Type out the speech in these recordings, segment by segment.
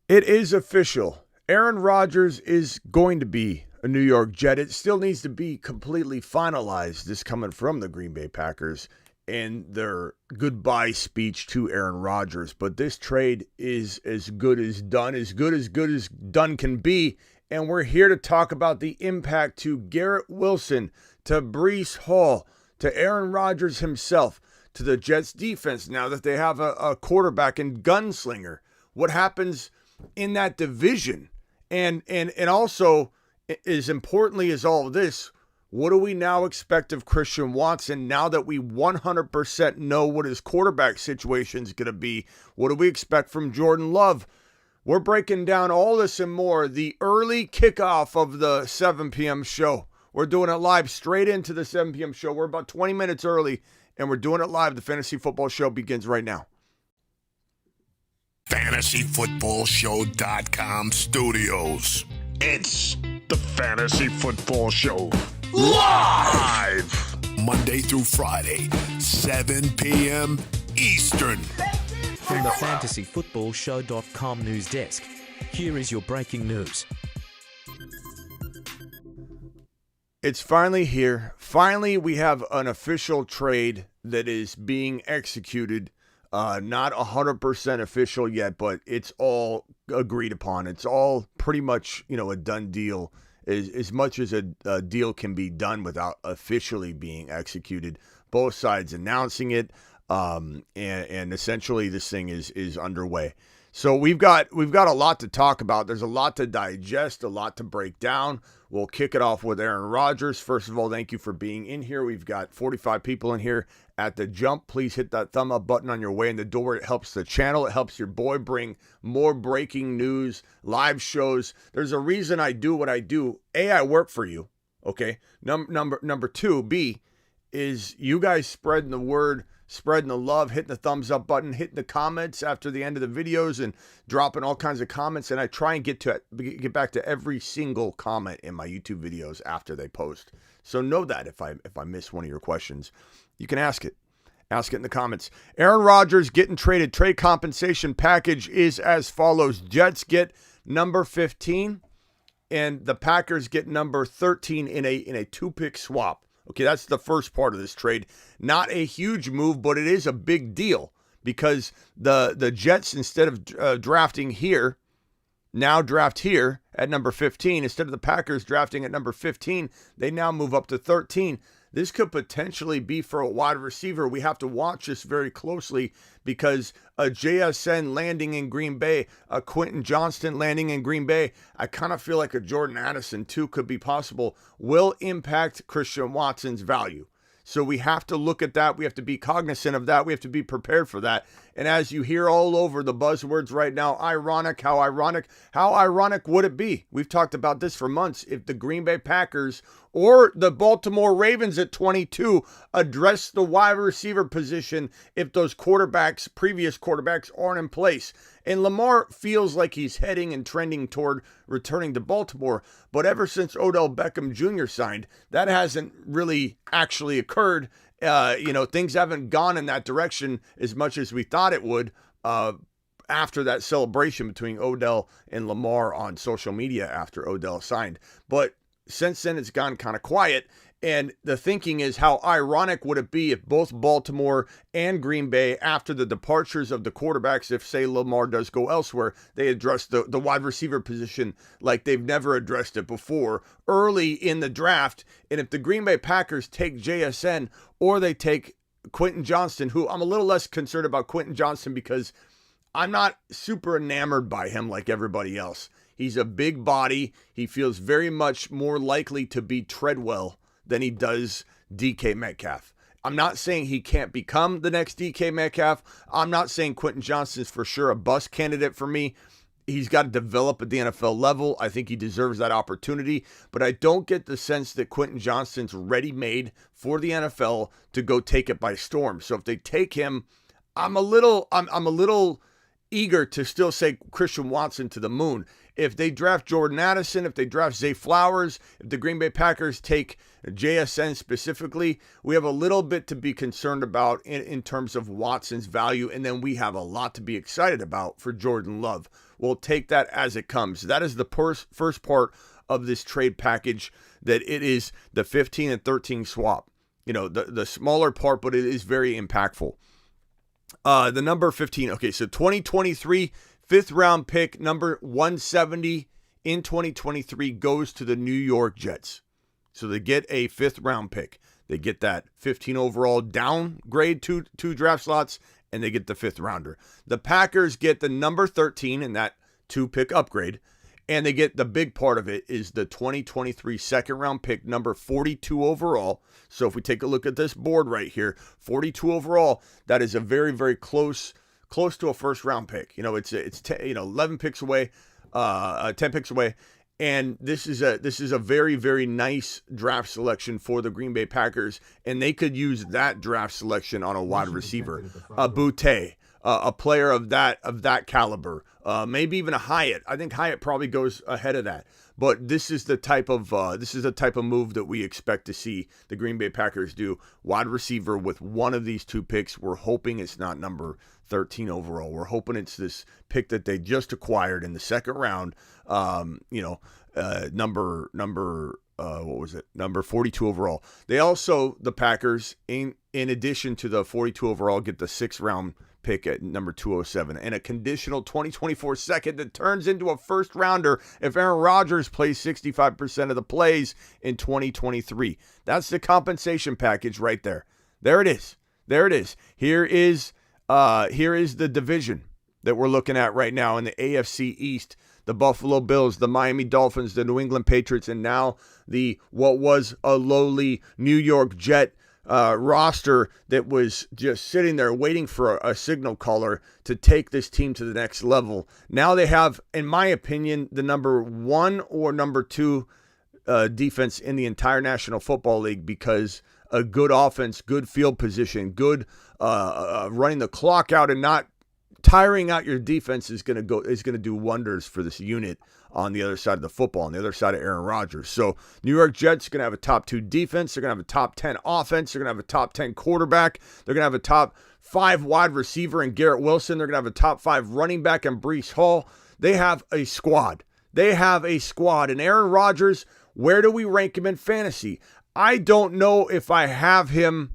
It is official. Aaron Rodgers is going to be a New York Jet. It still needs to be completely finalized. This coming from the Green Bay Packers and their goodbye speech to Aaron Rodgers. But this trade is as good as done, as good as done can be. And we're here to talk about the impact to Garrett Wilson, to Breece Hall, to Aaron Rodgers himself, to the Jets defense now that they have a quarterback and gunslinger. What happens in that division? And also, as importantly as all of this, what do we now expect of Christian Watson now that we 100% know what his quarterback situation is going to be? What do we expect from Jordan Love? We're breaking down all this and more. The early kickoff of the 7 p.m. show. We're doing it live straight into the 7 p.m. show. We're about 20 minutes early, and we're doing it live. The Fantasy Football Show begins right now. FantasyFootballShow.com studios. It's the Fantasy Football Show. Live! Monday through Friday, 7 p.m. Eastern. From the FantasyFootballShow.com news desk, here is your breaking news. It's finally here. Finally, we have an official trade that is being executed. Not 100% official yet, but it's all agreed upon. It's all pretty much, a done deal, as much as a deal can be done without officially being executed. Both sides announcing it, and essentially this thing is underway. So we've got a lot to talk about. There's a lot to digest, a lot to break down. We'll kick it off with Aaron Rodgers. First of all, thank you for being in here. We've got 45 people in here at the jump. Please hit that thumb up button on your way in the door. It helps the channel. It helps your boy bring more breaking news, live shows. There's a reason I do what I do. A, I work for you. Okay. Number two, B, is you guys spreading the word, spreading the love, hitting the thumbs up button, hitting the comments after the end of the videos and dropping all kinds of comments. And I try and get back to every single comment in my YouTube videos after they post. So know that if I miss one of your questions, you can ask it. Ask it in the comments. Aaron Rodgers getting traded. Trade compensation package is as follows. Jets get number 15 and the Packers get number 13 in a two-pick swap. Okay, that's the first part of this trade. Not a huge move, but it is a big deal because the Jets, instead of drafting here, now draft here at number 15. Instead of the Packers drafting at number 15, they now move up to 13. This could potentially be for a wide receiver. We have to watch this very closely because a JSN landing in Green Bay, a Quentin Johnston landing in Green Bay, I kind of feel like a Jordan Addison too could be possible, will impact Christian Watson's value. So we have to look at that. We have to be cognizant of that. We have to be prepared for that. And as you hear all over the buzzwords right now, how ironic would it be? We've talked about this for months. If the Green Bay Packers or the Baltimore Ravens at 22 address the wide receiver position if those previous quarterbacks aren't in place. And Lamar feels like he's heading and trending toward returning to Baltimore. But ever since Odell Beckham Jr. signed, that hasn't really actually occurred. Things haven't gone in that direction as much as we thought it would after that celebration between Odell and Lamar on social media after Odell signed. But since then, it's gone kind of quiet. And the thinking is, how ironic would it be if both Baltimore and Green Bay, after the departures of the quarterbacks, if, say, Lamar does go elsewhere, they address the wide receiver position like they've never addressed it before early in the draft. And if the Green Bay Packers take JSN or they take Quentin Johnston, who I'm a little less concerned about Quentin Johnston because I'm not super enamored by him like everybody else. He's a big body. He feels very much more likely to be Treadwell than he does DK Metcalf. I'm not saying he can't become the next DK Metcalf. I'm not saying Quentin Johnston's for sure a bust candidate for me. He's got to develop at the NFL level. I think he deserves that opportunity, but I don't get the sense that Quentin Johnston's ready-made for the NFL to go take it by storm. So if they take him, I'm a little eager to still say Christian Watson to the moon. If they draft Jordan Addison, if they draft Zay Flowers, if the Green Bay Packers take JSN specifically, we have a little bit to be concerned about in terms of Watson's value, and then we have a lot to be excited about for Jordan Love. We'll take that as it comes. That is the first part of this trade package, that it is the 15 and 13 swap. The smaller part, but it is very impactful. The number 15, okay, so 2023 fifth round pick, number 170 in 2023 goes to the New York Jets. So they get a fifth round pick. They get that 15 overall downgrade two draft slots, and they get the fifth rounder. The Packers get the number 13 in that 2-pick upgrade, and they get the big part of it is the 2023 second round pick, number 42 overall. So if we take a look at this board right here, 42 overall, that is a very, very close to a first round pick. It's 11 picks away, 10 picks away. And this is a very, very nice draft selection for the Green Bay Packers, and they could use that draft selection on a wide receiver, a Boutte, a player of that caliber, maybe even a Hyatt. I think Hyatt probably goes ahead of that. But this is the type of move that we expect to see the Green Bay Packers do. Wide receiver with one of these two picks. We're hoping it's not number 13 overall. We're hoping it's this pick that they just acquired in the second round. Number 42 overall. They also, the Packers, in addition to the 42 overall, get the 6th round pick at number 207 and a conditional 2024 second that turns into a first rounder if Aaron Rodgers plays 65% of the plays in 2023. That's the compensation package right there. There it is. Here is the division that we're looking at right now in the AFC East. The Buffalo Bills, the Miami Dolphins, the New England Patriots, and now what was a lowly New York Jet roster that was just sitting there waiting for a signal caller to take this team to the next level. Now they have, in my opinion, the number 1 or number 2 defense in the entire National Football League, because a good offense, good field position, good running the clock out and not tiring out your defense is going to do wonders for this unit on the other side of the football, on the other side of Aaron Rodgers. So New York Jets are going to have a top 2 defense. They're going to have a top 10 offense. They're going to have a top 10 quarterback. They're going to have a top 5 wide receiver in Garrett Wilson. They're going to have a top 5 running back in Breece Hall. They have a squad. And Aaron Rodgers, where do we rank him in fantasy? I don't know if I have him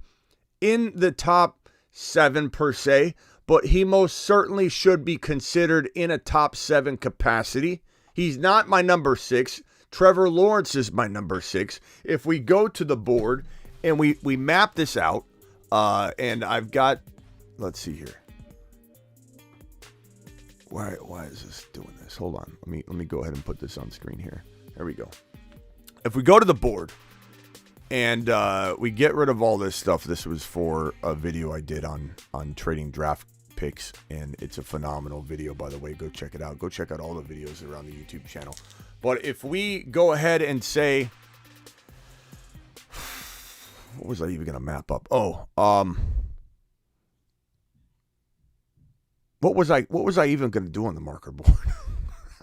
in the top 7 per se, but he most certainly should be considered in a top 7 capacity. He's not my number 6. Trevor Lawrence is my number 6. If we go to the board and we map this out, and I've got, let's see here. Why is this doing this? Hold on. Let me go ahead and put this on screen here. There we go. If we go to the board and we get rid of all this stuff, this was for a video I did on trading draft picks, and it's a phenomenal video, by the way. Go check it out. Go check out all the videos around the YouTube channel. But if we go ahead and say, what was I even going to map up? What was I even going to do on the marker board?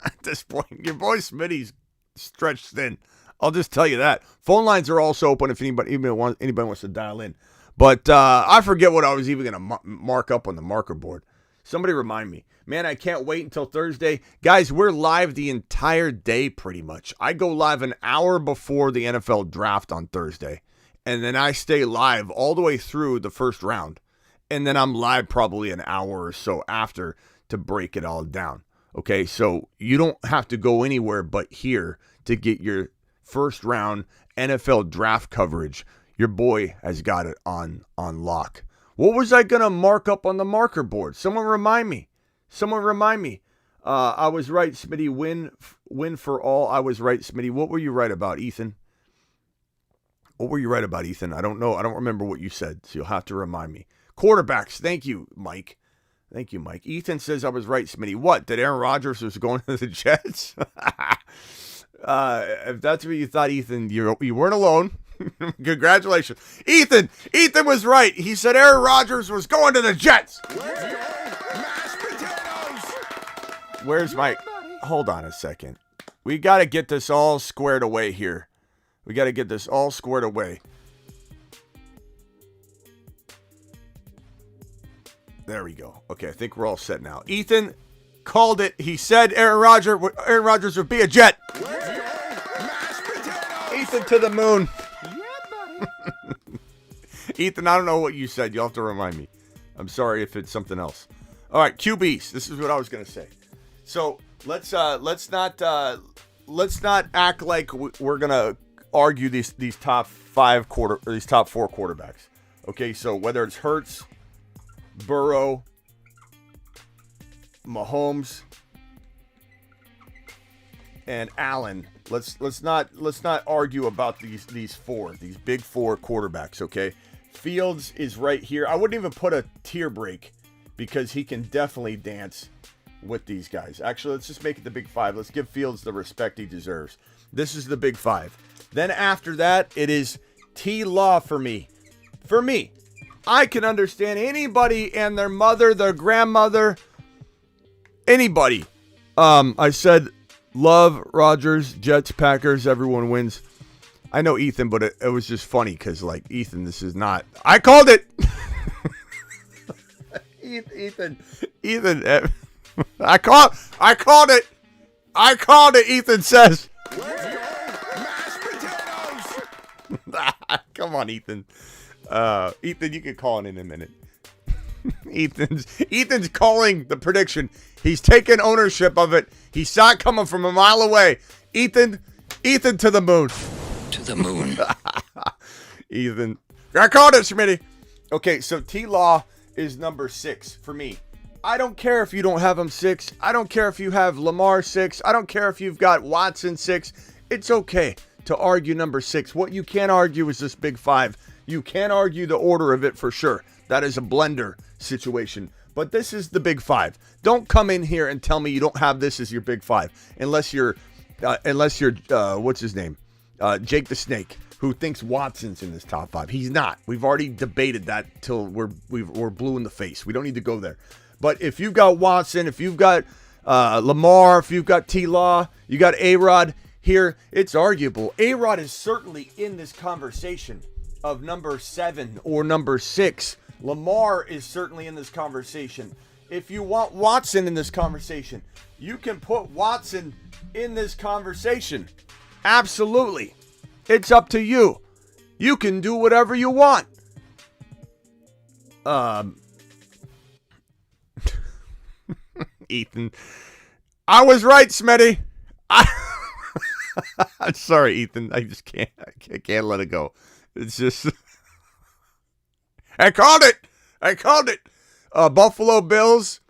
At this point, your boy Smitty's stretched thin. I'll just tell you that. Phone lines are also open if anybody wants to dial in. But I forget what I was even going to mark up on the marker board. Somebody remind me. Man, I can't wait until Thursday. Guys, we're live the entire day pretty much. I go live an hour before the NFL draft on Thursday. And then I stay live all the way through the first round. And then I'm live probably an hour or so after to break it all down. Okay, so you don't have to go anywhere but here to get your first round NFL draft coverage. Your boy has got it on lock. What was I going to mark up on the marker board? Someone remind me. I was right, Smitty. Win for all. I was right, Smitty. What were you right about, Ethan? I don't know. I don't remember what you said, so you'll have to remind me. Quarterbacks. Thank you, Mike. Ethan says I was right, Smitty. What? That Aaron Rodgers was going to the Jets? If that's what you thought, Ethan, you weren't alone. Congratulations. Ethan was right. He said Aaron Rodgers was going to the Jets. Mashed potatoes. Where's my... Hold on a second. We got to get this all squared away here. We got to get this all squared away. There we go. Okay, I think we're all set now. Ethan called it. He said Aaron Rodgers would be a Jet. Ethan to the moon. Ethan, I don't know what you said. You'll have to remind me. I'm sorry if it's something else. All right, QBs. This is what I was going to say. So let's not act like we're going to argue these top four quarterbacks. Okay, so whether it's Hurts, Burrow, Mahomes, and Allen, let's not argue about these big four quarterbacks. Okay, Fields is right here. I wouldn't even put a tier break because he can definitely dance with these guys. Actually, let's just make it the big five. Let's give Fields the respect he deserves. This is the big five. Then after that, it is T-Law for me. For me, I can understand anybody and their mother, their grandmother, anybody. I said love Rodgers, Jets, Packers, everyone wins. I know Ethan, but it was just funny because, like, Ethan, this is not... I called it! Ethan, I called it! I called it, Ethan says. Mashed potatoes! Come on, Ethan. Ethan, you can call in a minute. Ethan's calling the prediction. He's taking ownership of it. He saw it coming from a mile away. Ethan to the moon. To the moon. Ethan. I called it, Schmitty. Okay, so T-Law is number 6 for me. I don't care if you don't have him 6. I don't care if you have Lamar 6. I don't care if you've got Watson 6. It's okay to argue number 6. What you can't argue is this big 5. You can't argue the order of it for sure. That is a blender situation. But this is the big 5. Don't come in here and tell me you don't have this as your big 5. Unless you're what's his name? Jake the Snake, who thinks Watson's in this top 5. He's not. We've already debated that till we're blue in the face. We don't need to go there. But if you've got Watson, if you've got Lamar, if you've got T-Law, you got A-Rod here, it's arguable. A-Rod is certainly in this conversation of number 7 or number 6. Lamar is certainly in this conversation. If you want Watson in this conversation, you can put Watson in this conversation. Absolutely. It's up to you. You can do whatever you want. Ethan. I was right, Smitty. I'm sorry, Ethan. I just can't. I can't let it go. It's just... I called it. Buffalo Bills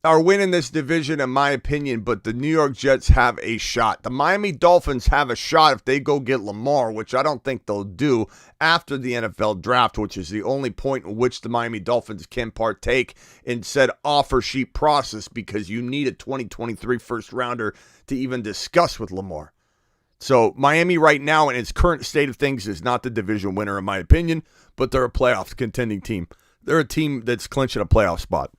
are winning this division, in my opinion, but the New York Jets have a shot. The Miami Dolphins have a shot if they go get Lamar, which I don't think they'll do after the NFL draft, which is the only point in which the Miami Dolphins can partake in said offer sheet process, because you need a 2023 first rounder to even discuss with Lamar. So Miami right now in its current state of things is not the division winner, in my opinion, but they're a playoff contending team. They're a team that's clinching a playoff spot.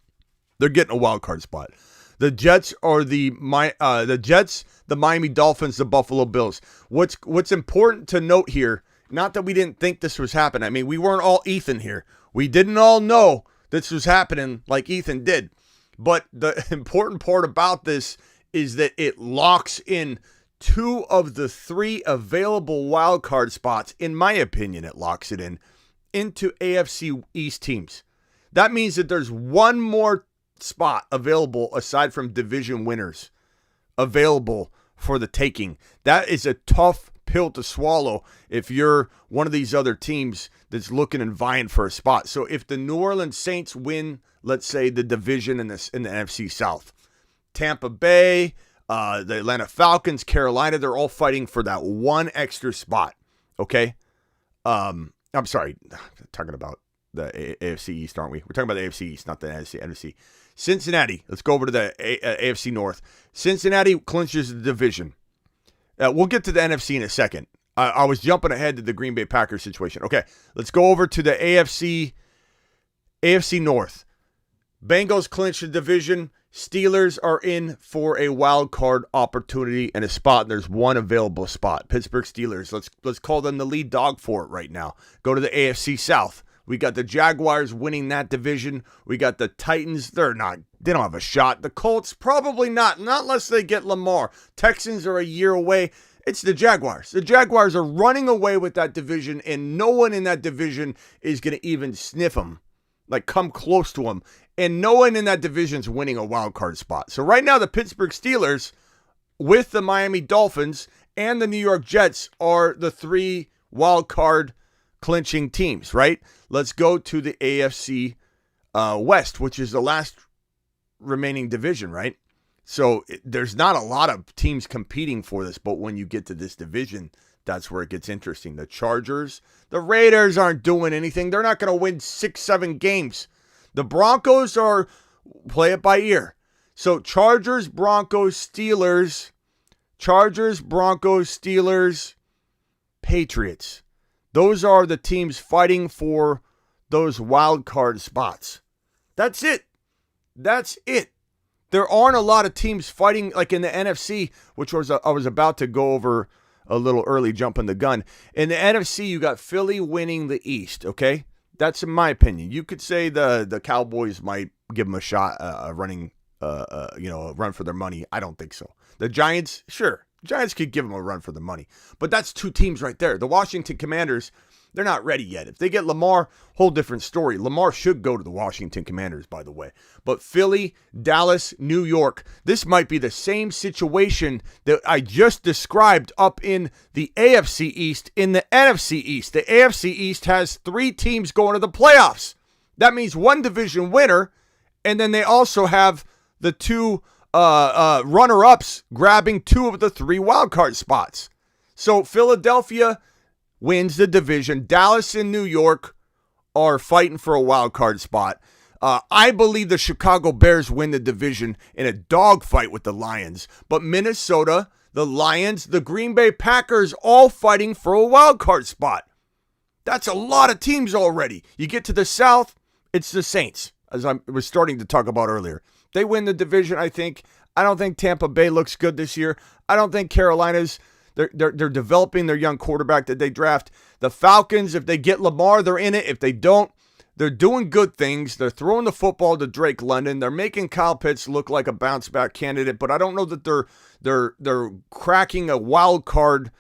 They're getting a wild card spot. The Jets are the Miami Dolphins, the Buffalo Bills. What's important to note here, not that we didn't think this was happening. I mean, we weren't all Ethan here. We didn't all know this was happening like Ethan did. But the important part about this is that it locks in 2 of the 3 available wild card spots. In my opinion, it locks it into AFC East teams. That means that there's one more spot available aside from division winners available for the taking. That is a tough pill to swallow if you're one of these other teams that's looking and vying for a spot. So if the New Orleans Saints win, let's say, the division in the NFC South, Tampa Bay, the Atlanta Falcons, Carolina, they're all fighting for that one extra spot. Okay? I'm sorry, talking about the AFC East, aren't we? We're talking about the AFC East, not the NFC. Cincinnati, let's go over to the AFC North. Cincinnati clinches the division. We'll get to the NFC in a second. I was jumping ahead to the Green Bay Packers situation. Okay, let's go over to the AFC North. Bengals clinch the division. Steelers are in for a wild card opportunity and a spot, and there's one available spot. Pittsburgh Steelers, let's call them the lead dog for it right now. Go to the AFC South. We got the Jaguars winning that division. We got the Titans. They don't have a shot. The Colts, probably not unless they get Lamar. Texans are a year away. It's the Jaguars. The Jaguars are running away with that division, and no one in that division is going to even sniff them, like come close to them. And no one in that division is winning a wild card spot. So right now, the Pittsburgh Steelers with the Miami Dolphins and the New York Jets are the 3 wild card clinching teams, right? Let's go to the AFC West, which is the last remaining division, right? So there's not a lot of teams competing for this, but when you get to this division, that's where it gets interesting. The Chargers, the Raiders aren't doing anything. They're not going to win 6-7 games. The Broncos are play it by ear. So Chargers, Broncos, Steelers, Patriots. Those are the teams fighting for those wild card spots. That's it. There aren't a lot of teams fighting like in the NFC, which I was about to go over a little early, jumping the gun. In the NFC, you got Philly winning the East, okay? That's in my opinion. You could say the Cowboys might give them a shot, a run for their money. I don't think so. The Giants, sure. Giants could give them a run for the money. But that's 2 teams right there. The Washington Commanders, they're not ready yet. If they get Lamar, whole different story. Lamar should go to the Washington Commanders, by the way. But Philly, Dallas, New York, this might be the same situation that I just described up in the AFC East, in the NFC East. The AFC East has 3 teams going to the playoffs. That means 1 division winner, and then they also have the 2 runner-ups grabbing 2 of the 3 wildcard spots. So Philadelphia wins the division. Dallas and New York are fighting for a wild card spot. I believe the Chicago Bears win the division in a dogfight with the Lions. But Minnesota, the Lions, the Green Bay Packers, all fighting for a wild card spot. That's a lot of teams already. You get to the South, it's the Saints, as I was starting to talk about earlier. They win the division, I think. I don't think Tampa Bay looks good this year. I don't think Carolina's They're developing their young quarterback that they draft. The Falcons, if they get Lamar, they're in it. If they don't, they're doing good things. They're throwing the football to Drake London. They're making Kyle Pitts look like a bounce back candidate, but I don't know that they're cracking a wild card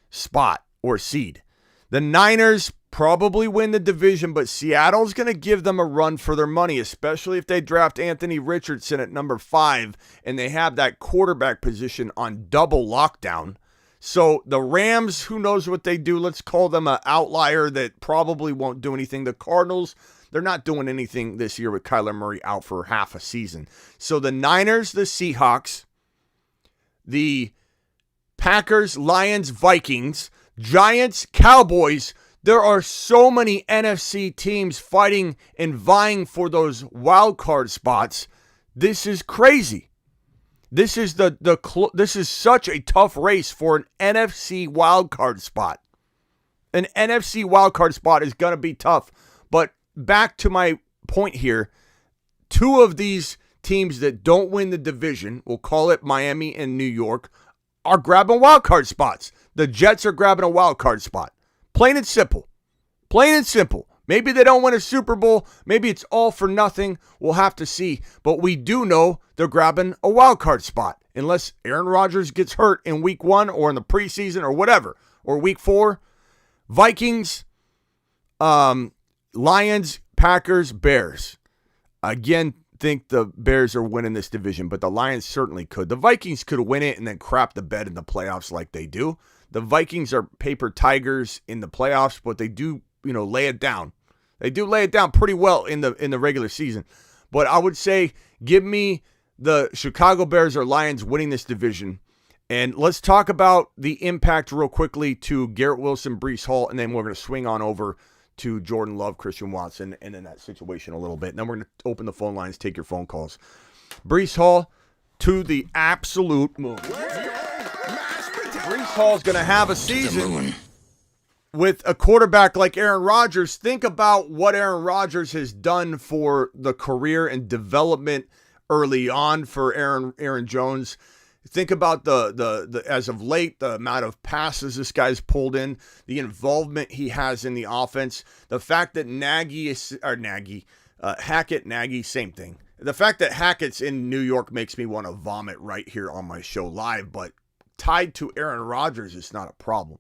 spot or seed. The Niners probably win the division, but Seattle's going to give them a run for their money, especially if they draft Anthony Richardson at number 5 and they have that quarterback position on double lockdown. So the Rams, who knows what they do? Let's call them an outlier that probably won't do anything. The Cardinals, they're not doing anything this year with Kyler Murray out for half a season. So the Niners, the Seahawks, the Packers, Lions, Vikings, Giants, Cowboys. There are so many NFC teams fighting and vying for those wild card spots. This is crazy. This is this is such a tough race for an NFC wildcard spot. An NFC wildcard spot is going to be tough. But back to my point here, 2 of these teams that don't win the division, we'll call it Miami and New York, are grabbing wildcard spots. The Jets are grabbing a wildcard spot. Plain and simple. Plain and simple. Maybe they don't win a Super Bowl. Maybe it's all for nothing. We'll have to see. But we do know they're grabbing a wild card spot. Unless Aaron Rodgers gets hurt in week 1 or in the preseason or whatever. Or week 4. Vikings, Lions, Packers, Bears. Again, think the Bears are winning this division. But the Lions certainly could. The Vikings could win it and then crap the bed in the playoffs like they do. The Vikings are paper tigers in the playoffs. But they do, lay it down. They do lay it down pretty well in the regular season. But I would say give me the Chicago Bears or Lions winning this division. And let's talk about the impact real quickly to Garrett Wilson, Breece Hall, and then we're going to swing on over to Jordan Love, Christian Watson, and in that situation a little bit. And then we're going to open the phone lines, take your phone calls. Breece Hall to the absolute moon. Breece Hall's going to have a season with a quarterback like Aaron Rodgers. Think about what Aaron Rodgers has done for the career and development early on for Aaron Jones. Think about the as of late, the amount of passes this guy's pulled in, the involvement he has in the offense, the fact that Hackett, Nagy, same thing. The fact that Hackett's in New York makes me want to vomit right here on my show live, but tied to Aaron Rodgers is not a problem.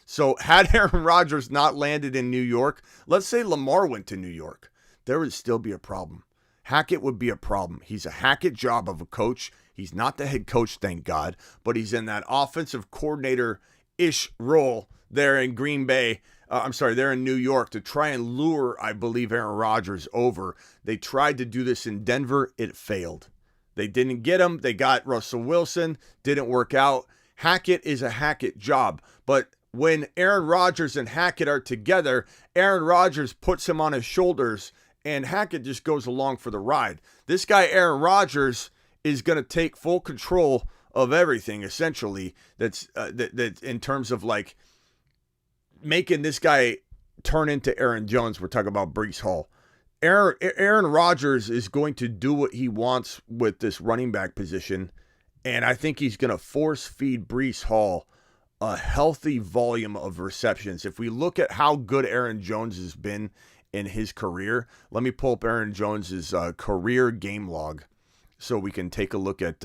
So had Aaron Rodgers not landed in New York, let's say Lamar went to New York, there would still be a problem. Hackett would be a problem. He's a Hackett job of a coach. He's not the head coach, thank God, but he's in that offensive coordinator-ish role there in Green Bay. They're in New York to try and lure, I believe, Aaron Rodgers over. They tried to do this in Denver. It failed. They didn't get him. They got Russell Wilson. Didn't work out. Hackett is a Hackett job. But when Aaron Rodgers and Hackett are together, Aaron Rodgers puts him on his shoulders, and Hackett just goes along for the ride. This guy, Aaron Rodgers, is going to take full control of everything, essentially, that's that in terms of like making this guy turn into Aaron Jones. We're talking about Breece Hall. Aaron Rodgers is going to do what he wants with this running back position, and I think he's going to force feed Breece Hall a healthy volume of receptions. If we look at how good Aaron Jones has been in his career, let me pull up Aaron Jones's career game log so we can take a look at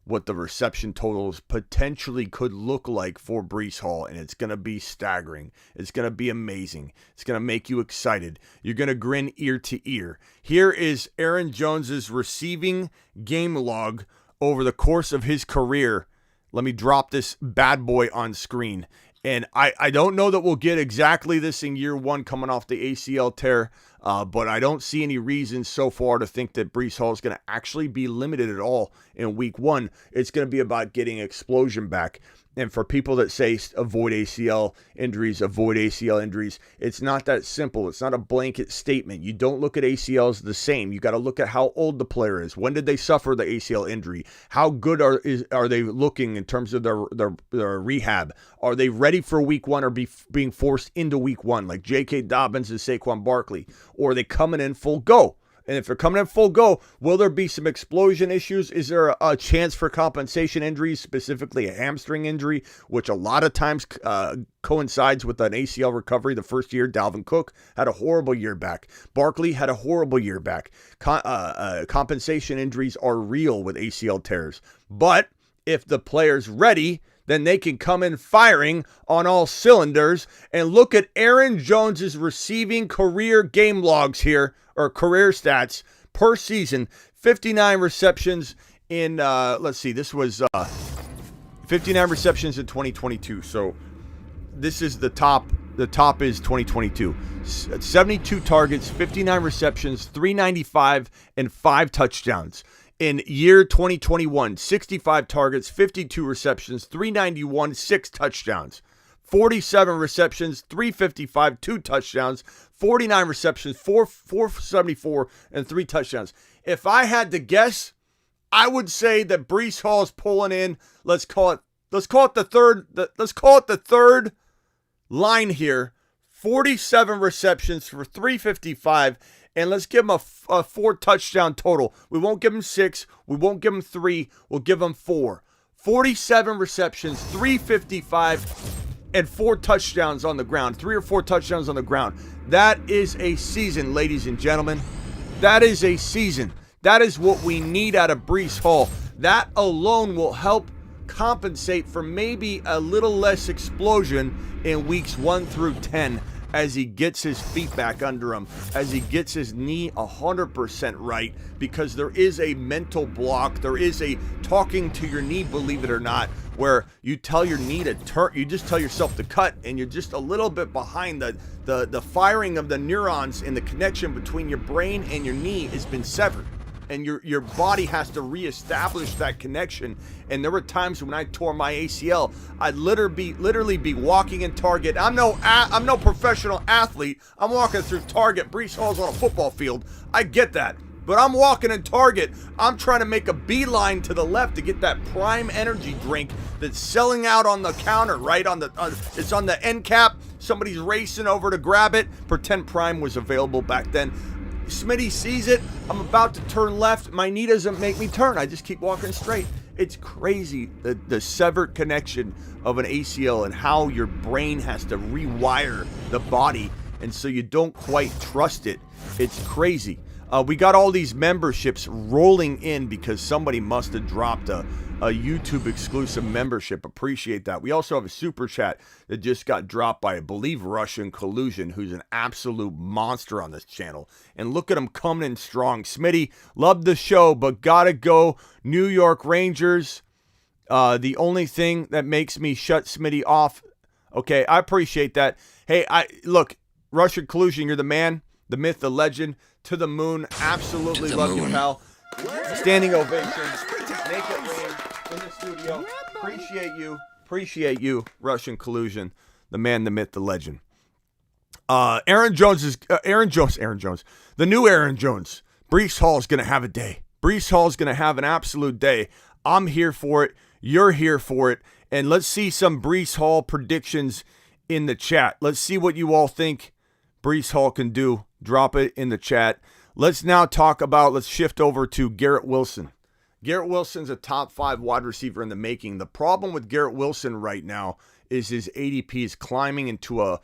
what the reception totals potentially could look like for Breece Hall, and it's going to be staggering. It's going to be amazing. It's going to make you excited. You're going to grin ear to ear. Here is Aaron Jones's receiving game log over the course of his career. Let me drop this bad boy on screen. And I don't know that we'll get exactly this in year one coming off the ACL tear, but I don't see any reason so far to think that Breece Hall is going to actually be limited at all in week one. It's going to be about getting explosion back. And for people that say avoid ACL injuries, it's not that simple. It's not a blanket statement. You don't look at ACLs the same. You got to look at how old the player is. When did they suffer the ACL injury? How good are they looking in terms of their rehab? Are they ready for week one or being forced into week one like J.K. Dobbins and Saquon Barkley? Or are they coming in full go? And if they're coming in full go, will there be some explosion issues? Is there a chance for compensation injuries, specifically a hamstring injury, which a lot of times coincides with an ACL recovery? The first year, Dalvin Cook had a horrible year back. Barkley had a horrible year back. Compensation injuries are real with ACL tears. But if the player's ready, then they can come in firing on all cylinders. And look at Aaron Jones's receiving career game logs here, or career stats per season. 59 receptions in, this was 59 receptions in 2022. So this is the top. The top is 2022. 72 targets, 59 receptions, 395, and 5 touchdowns. In year 2021, 65 targets, 52 receptions, 391, 6 touchdowns. 47 receptions, 355, 2 touchdowns. 49 receptions, 474, and 3 touchdowns. If I had to guess, I would say that Breece Hall is pulling in. Let's call it the third line here. 47 receptions for 355. And let's give him a 4 touchdown total. We won't give him 6. We won't give him 3. We'll give him 4. 47 receptions, 355, and 4 touchdowns on the ground. 3 or 4 touchdowns on the ground. That is a season, ladies and gentlemen. That is a season. That is what we need out of Breece Hall. That alone will help compensate for maybe a little less explosion in weeks 1 through 10. As he gets his feet back under him, as he gets his knee 100% right, because there is a mental block, there is a talking to your knee, believe it or not, where you tell your knee to turn, you just tell yourself to cut, and you're just a little bit behind. The firing of the neurons and the connection between your brain and your knee has been severed. And your body has to reestablish that connection. And there were times when I tore my ACL, I'd literally be walking in Target. I'm no professional athlete. I'm walking through Target. Breece Hall's on a football field. I get that. But I'm walking in Target. I'm trying to make a beeline to the left to get that Prime energy drink that's selling out on the counter, right? It's on the end cap. Somebody's racing over to grab it. Pretend Prime was available back then. Smitty sees it. I'm about to turn left. My knee doesn't make me turn. I just keep walking straight. It's crazy, the severed connection of an ACL and how your brain has to rewire the body, and so you don't quite trust it. It's crazy. We got all these memberships rolling in because somebody must have dropped a YouTube exclusive membership. Appreciate that. We also have a super chat that just got dropped by, I believe, Russian Collusion, who's an absolute monster on this channel. And look at him coming in strong. Smitty, love the show, but gotta go. New York Rangers. The only thing that makes me shut Smitty off. Okay, I appreciate that. Hey, look, Russian Collusion, you're the man, the myth, the legend, to the moon. Absolutely love you, pal. Standing ovation. Make it rain in the studio. Appreciate you, Russian Collusion, the man, the myth, the legend. Aaron Jones. The new Aaron Jones. Breece Hall is going to have a day. Breece Hall is going to have an absolute day. I'm here for it. You're here for it. And let's see some Breece Hall predictions in the chat. Let's see what you all think Breece Hall can do. Drop it in the chat. Let's now let's shift over to Garrett Wilson. Garrett Wilson's a top 5 wide receiver in the making. The problem with Garrett Wilson right now is his ADP is climbing into a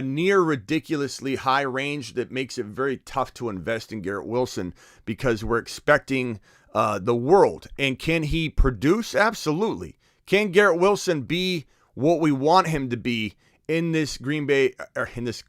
near ridiculously high range that makes it very tough to invest in Garrett Wilson because we're expecting the world. And can he produce? Absolutely. Can Garrett Wilson be what we want him to be in this Green Bay, or in this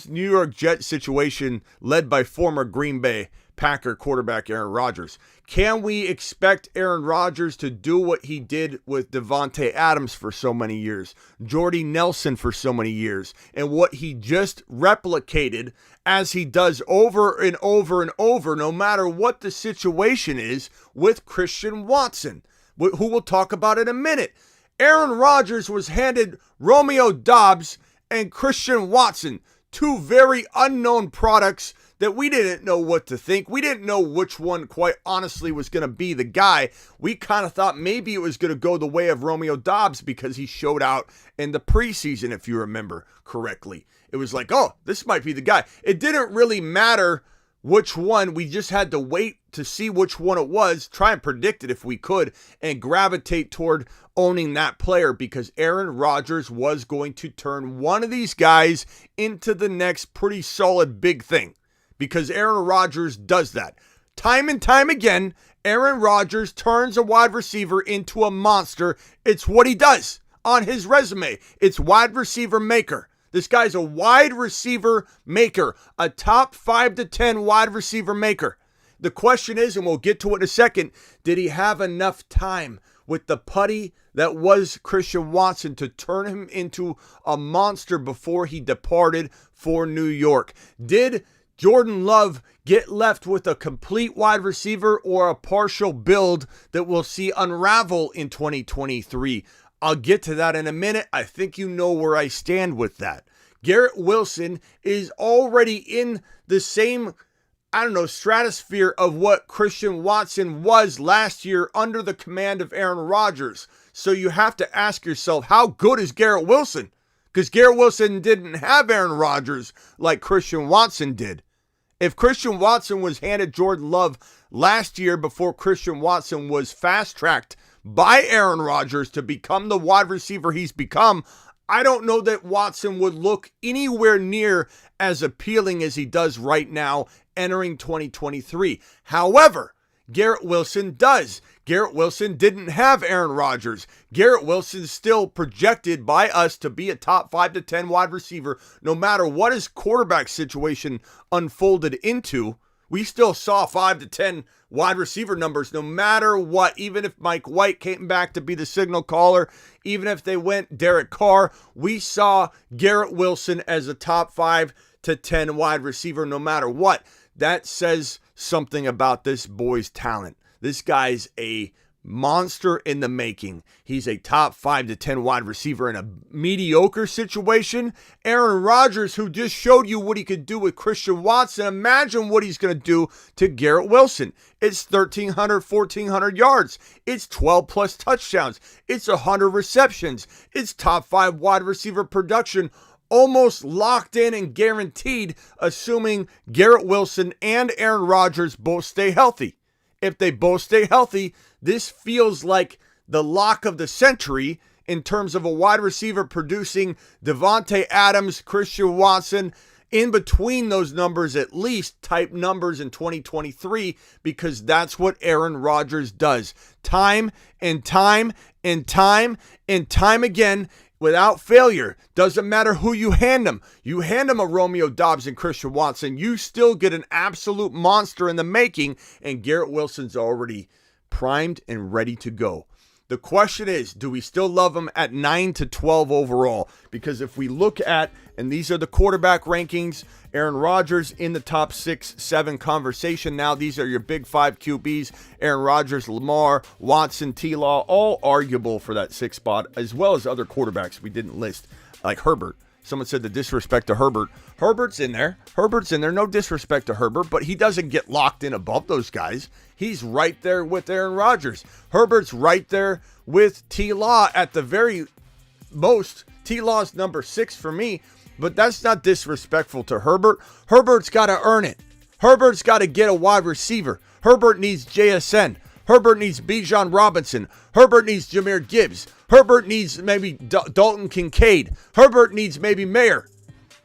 New York Jets situation led by former Green Bay Packer quarterback Aaron Rodgers? Can we expect Aaron Rodgers to do what he did with Devontae Adams for so many years, Jordy Nelson for so many years, and what he just replicated as he does over and over and over, no matter what the situation is, with Christian Watson, who we'll talk about in a minute? Aaron Rodgers was handed Romeo Doubs and Christian Watson, two very unknown products that we didn't know what to think. We didn't know which one, quite honestly, was going to be the guy. We kind of thought maybe it was going to go the way of Romeo Doubs because he showed out in the preseason, if you remember correctly. It was like, oh, this might be the guy. It didn't really matter which one. We just had to wait to see which one it was, try and predict it if we could, and gravitate toward owning that player because Aaron Rodgers was going to turn one of these guys into the next pretty solid big thing. Because Aaron Rodgers does that. Time and time again, Aaron Rodgers turns a wide receiver into a monster. It's what he does on his resume. It's wide receiver maker. This guy's a wide receiver maker, a top 5 to 10 wide receiver maker. The question is, and we'll get to it in a second, did he have enough time with the putty that was Christian Watson to turn him into a monster before he departed for New York? Did Jordan Love get left with a complete wide receiver or a partial build that we'll see unravel in 2023? I'll get to that in a minute. I think you know where I stand with that. Garrett Wilson is already in the same, stratosphere of what Christian Watson was last year under the command of Aaron Rodgers. So you have to ask yourself, how good is Garrett Wilson? Because Garrett Wilson didn't have Aaron Rodgers like Christian Watson did. If Christian Watson was handed Jordan Love last year before Christian Watson was fast-tracked by Aaron Rodgers to become the wide receiver he's become, I don't know that Watson would look anywhere near as appealing as he does right now entering 2023. However, Garrett Wilson does. Garrett Wilson didn't have Aaron Rodgers. Garrett Wilson still projected by us to be a top 5 to 10 wide receiver no matter what his quarterback situation unfolded into. We still saw 5 to 10 wide receiver numbers no matter what. Even if Mike White came back to be the signal caller, even if they went Derek Carr, we saw Garrett Wilson as a top 5 to 10 wide receiver no matter what. That says something about this boy's talent. This guy's a monster in the making. He's a top 5 to 10 wide receiver in a mediocre situation. Aaron Rodgers, who just showed you what he could do with Christian Watson, imagine what he's going to do to Garrett Wilson. It's 1,300, 1,400 yards. It's 12 plus touchdowns. It's 100 receptions. It's top 5 wide receiver production almost locked in and guaranteed, assuming Garrett Wilson and Aaron Rodgers both stay healthy. If they both stay healthy, this feels like the lock of the century in terms of a wide receiver producing Devontae Adams, Christian Watson, in between those numbers at least type numbers in 2023, because that's what Aaron Rodgers does. Time and time and time and time again, without failure. Doesn't matter who you hand him. You hand him a Romeo Doubs and Christian Watson, you still get an absolute monster in the making, and Garrett Wilson's already primed and ready to go. The question is, do we still love him at 9 to 12 overall? Because if we look at, and these are the quarterback rankings, Aaron Rodgers in the top 6, 7 conversation now. These are your big 5 QBs. Aaron Rodgers, Lamar, Watson, T-Law, all arguable for that 6th spot, as well as other quarterbacks we didn't list, like Herbert. Someone said the disrespect to Herbert. Herbert's in there. No disrespect to Herbert, but he doesn't get locked in above those guys. He's right there with Aaron Rodgers. Herbert's right there with T-Law at the very most. T-Law's number 6 for me, but that's not disrespectful to Herbert. Herbert's got to earn it. Herbert's got to get a wide receiver. Herbert needs JSN. Herbert needs Bijan Robinson. Herbert needs Jahmyr Gibbs. Herbert needs maybe Dalton Kincaid. Herbert needs maybe Mayer.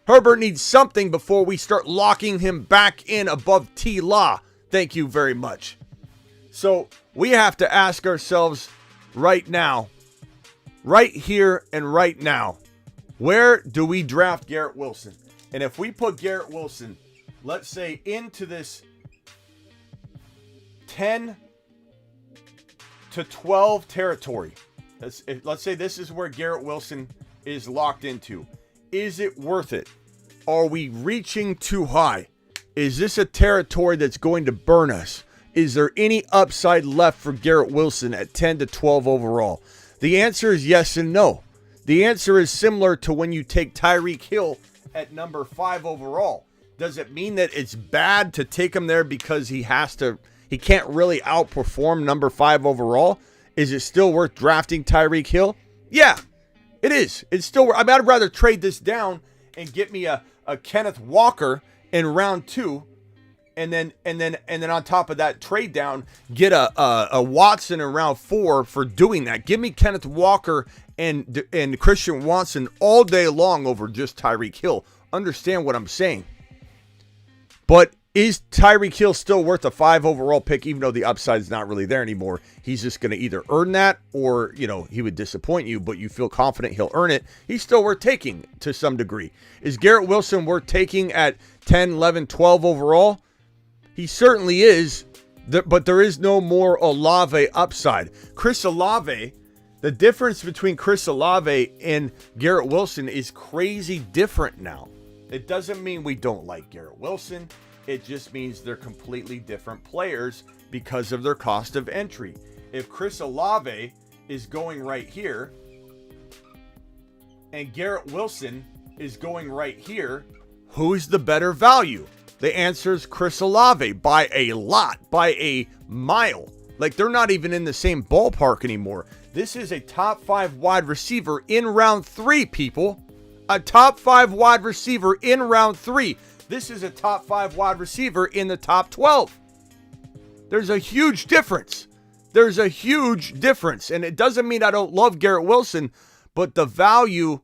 Herbert needs something before we start locking him back in above T-Law. Thank you very much. So we have to ask ourselves right now, right here and right now, where do we draft Garrett Wilson? And if we put Garrett Wilson, let's say, into this 10 to 12 territory. Let's say this is where Garrett Wilson is locked into. Is it worth it? Are we reaching too high? Is this a territory that's going to burn us? Is there any upside left for Garrett Wilson at 10 to 12 overall? The answer is yes and no. The answer is similar to when you take Tyreek Hill at number 5 overall. Does it mean that it's bad to take him there because he can't really outperform number 5 overall? Is it still worth drafting Tyreek Hill? Yeah, it is. It's still. I'd rather trade this down and get me a Kenneth Walker in round 2, and then on top of that trade down, get a Watson in round 4 for doing that. Give me Kenneth Walker and Christian Watson all day long over just Tyreek Hill. Understand what I'm saying? But is Tyreek Hill still worth a 5 overall pick, even though the upside is not really there anymore? He's just going to either earn that or, he would disappoint you, but you feel confident he'll earn it. He's still worth taking to some degree. Is Garrett Wilson worth taking at 10, 11, 12 overall? He certainly is, but there is no more Olave upside. Chris Olave, the difference between Chris Olave and Garrett Wilson is crazy different now. It doesn't mean we don't like Garrett Wilson. It just means they're completely different players because of their cost of entry. If Chris Olave is going right here and Garrett Wilson is going right here, who's the better value? The answer is Chris Olave by a lot, by a mile. Like, they're not even in the same ballpark anymore. This is a top 5 wide receiver in round 3, people. A top 5 wide receiver in round 3. This is a top 5 wide receiver in the top 12. There's a huge difference. There's a huge difference. And it doesn't mean I don't love Garrett Wilson, but the value,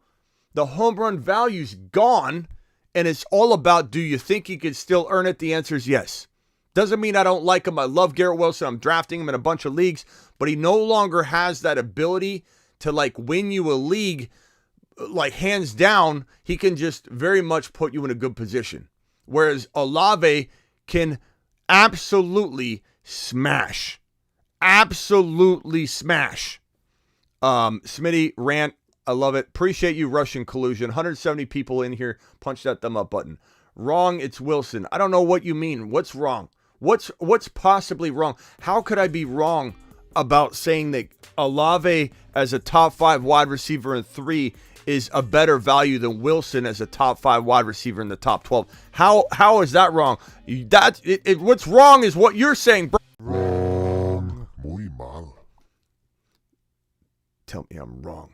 the home run value's gone. And it's all about, do you think he could still earn it? The answer is yes. Doesn't mean I don't like him. I love Garrett Wilson. I'm drafting him in a bunch of leagues, but he no longer has that ability to win you a league, hands down. He can just very much put you in a good position. Whereas Olave can absolutely smash. Absolutely smash. Smitty, rant. I love it. Appreciate you, Russian collusion. 170 people in here. Punch that thumb up button. Wrong, it's Wilson. I don't know what you mean. What's wrong? What's possibly wrong? How could I be wrong about saying that Olave as a top 5 wide receiver in 3 is a better value than Wilson as a top 5 wide receiver in the top 12? How is that wrong? What's wrong is what you're saying, bro. Wrong. Muy mal. Tell me I'm wrong.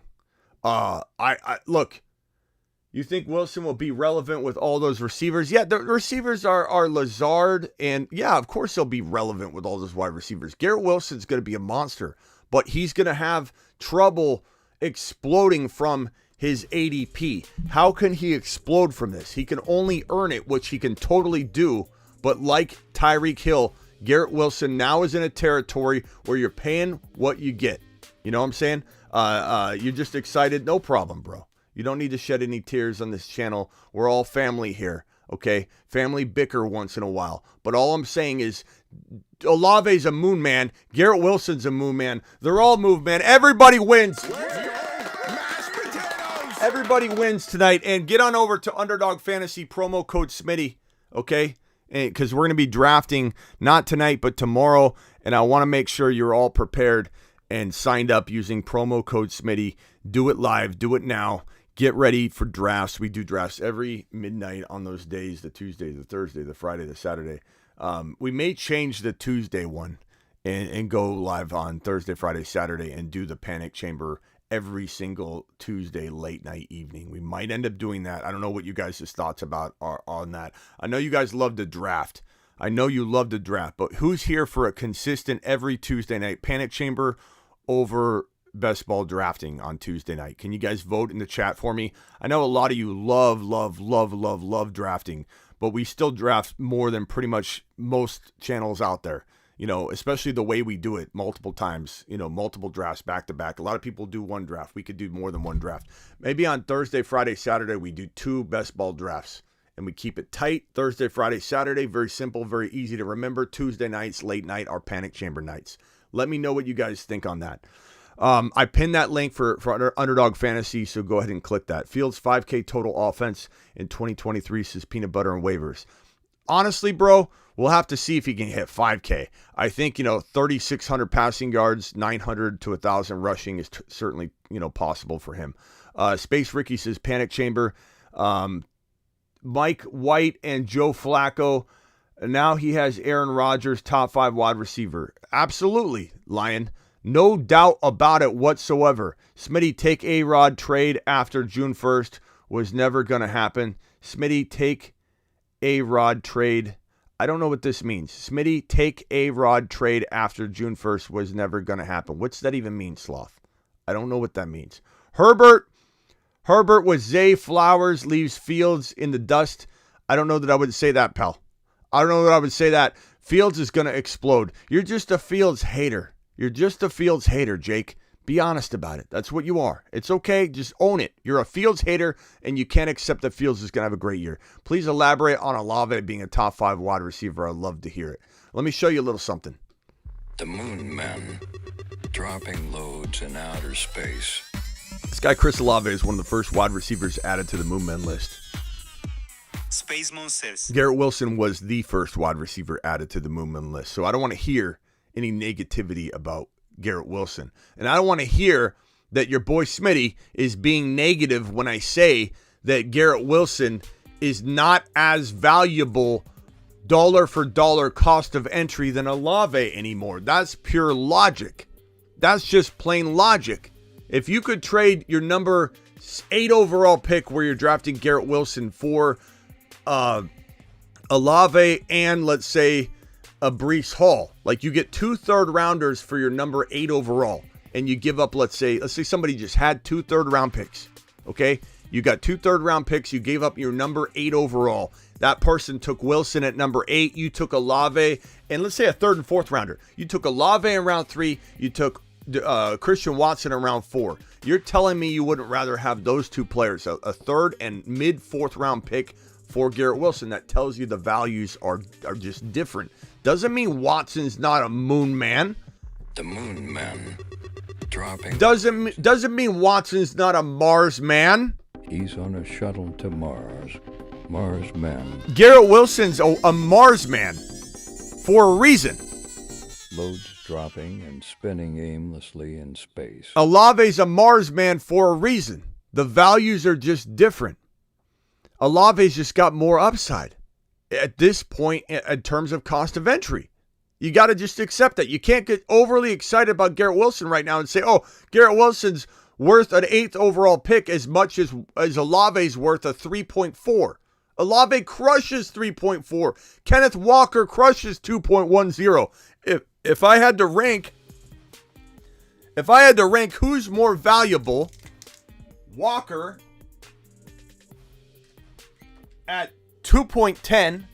I look. You think Wilson will be relevant with all those receivers? Yeah, the receivers are Lazard, and yeah, of course he'll be relevant with all those wide receivers. Garrett Wilson's going to be a monster, but he's going to have trouble exploding from his ADP. How can he explode from this? He can only earn it, which he can totally do, but like Tyreek Hill, Garrett Wilson now is in a territory where you're paying what you get. You know what I'm saying? You're just excited. No problem, bro. You don't need to shed any tears on this channel. We're all family here, okay? Family bicker once in a while. But all I'm saying is Olave's a moon man. Garrett Wilson's a moon man. They're all moon man. Everybody wins. Everybody wins tonight. And get on over to Underdog Fantasy, promo code Smitty, okay? Because we're going to be drafting not tonight but tomorrow. And I want to make sure you're all prepared and signed up using promo code Smitty. Do it live. Do it now. Get ready for drafts. We do drafts every midnight on those days, the Tuesday, the Thursday, the Friday, the Saturday. We may change the Tuesday one and go live on Thursday, Friday, Saturday and do the Panic Chamber every single Tuesday, late night, evening. We might end up doing that. I don't know what you guys' thoughts about are on that. I know you guys love to draft. I know you love to draft, but who's here for a consistent every Tuesday night Panic Chamber over best ball drafting on Tuesday night? Can you guys vote in the chat for me? I know a lot of you love drafting, but we still draft more than pretty much most channels out there, you know, especially the way we do it multiple times, you know, multiple drafts back to back. A lot of people do one draft. We could do more than one draft. Maybe on Thursday, Friday, Saturday, we do 2 best ball drafts and we keep it tight. Thursday, Friday, Saturday, very simple, very easy to remember. Tuesday nights, late night, are Panic Chamber nights. Let me know what you guys think on that. I pinned that link for Underdog Fantasy, so go ahead and click that. Fields 5K total offense in 2023 says peanut butter and waivers. Honestly, bro, we'll have to see if he can hit 5K. I think, 3,600 passing yards, 900 to 1,000 rushing is certainly, possible for him. Space Ricky says Panic Chamber. Mike White and Joe Flacco. Now he has Aaron Rodgers, top 5 wide receiver. Absolutely, Lion. No doubt about it whatsoever. Smitty, take A-Rod trade after June 1st was never going to happen. Smitty, take A-Rod trade. I don't know what this means. Smitty, take A-Rod trade after June 1st was never going to happen. What's that even mean, Sloth? I don't know what that means. Herbert with Zay Flowers leaves Fields in the dust. I don't know that I would say that, pal. I don't know that I would say that. Fields is going to explode. You're just a Fields hater. You're just a Fields hater, Jake. Be honest about it. That's what you are. It's okay. Just own it. You're a Fields hater, and you can't accept that Fields is going to have a great year. Please elaborate on Olave being a top 5 wide receiver. I'd love to hear it. Let me show you a little something. The Moon Men, dropping loads in outer space. This guy, Chris Olave, is one of the first wide receivers added to the Moon Men list. Space Monsters. Garrett Wilson was the first wide receiver added to the Moon Men list. So I don't want to hear any negativity about Garrett Wilson. And I don't want to hear that your boy Smitty is being negative when I say that Garrett Wilson is not as valuable dollar for dollar cost of entry than Olave anymore. That's pure logic. That's just plain logic. If you could trade your number 8 overall pick where you're drafting Garrett Wilson for Olave and let's say a Breece Hall, like you get 2 third-rounders for your number 8 overall, and you give up, let's say somebody just had 2 third-round picks, okay? You got 2 third-round picks, you gave up your number 8 overall. That person took Wilson at number 8, you took Olave, and let's say a 3rd and 4th rounder. You took Olave in round 3, you took Christian Watson in round 4. You're telling me you wouldn't rather have those 2 players, a 3rd and mid-4th round pick for Garrett Wilson? That tells you the values are just different. Doesn't mean Watson's not a moon man. The Moon Men, dropping. Doesn't mean Watson's not a Mars man. He's on a shuttle to Mars. Mars man. Garrett Wilson's a Mars man for a reason. Loads dropping and spinning aimlessly in space. Olave's a Mars man for a reason. The values are just different. Olave's just got more upside at this point in terms of cost of entry. You got to just accept that. You can't get overly excited about Garrett Wilson right now and say, oh, Garrett Wilson's worth an 8th overall pick as much as Olave's worth a 3.4. Olave crushes 3.4. Kenneth Walker crushes 2.10. If I had to rank who's more valuable, Walker at 2.10.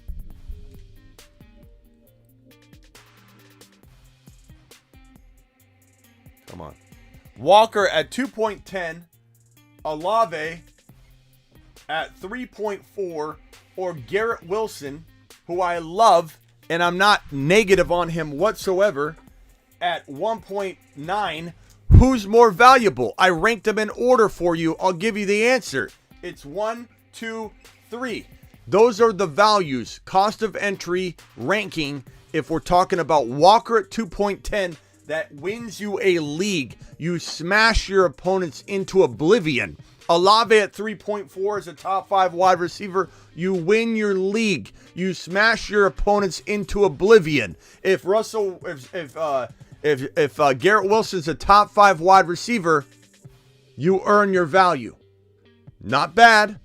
Come on. Walker at 2.10. Olave at 3.4. Or Garrett Wilson, who I love, and I'm not negative on him whatsoever, at 1.9. Who's more valuable? I ranked them in order for you. I'll give you the answer. It's 1, 2, 3. Those are the values. Cost of entry ranking. If we're talking about Walker at 2.10, that wins you a league. You smash your opponents into oblivion. Olave at 3.4 is a top 5 wide receiver. You win your league. You smash your opponents into oblivion. If Garrett Wilson's a top 5 wide receiver, you earn your value. Not bad.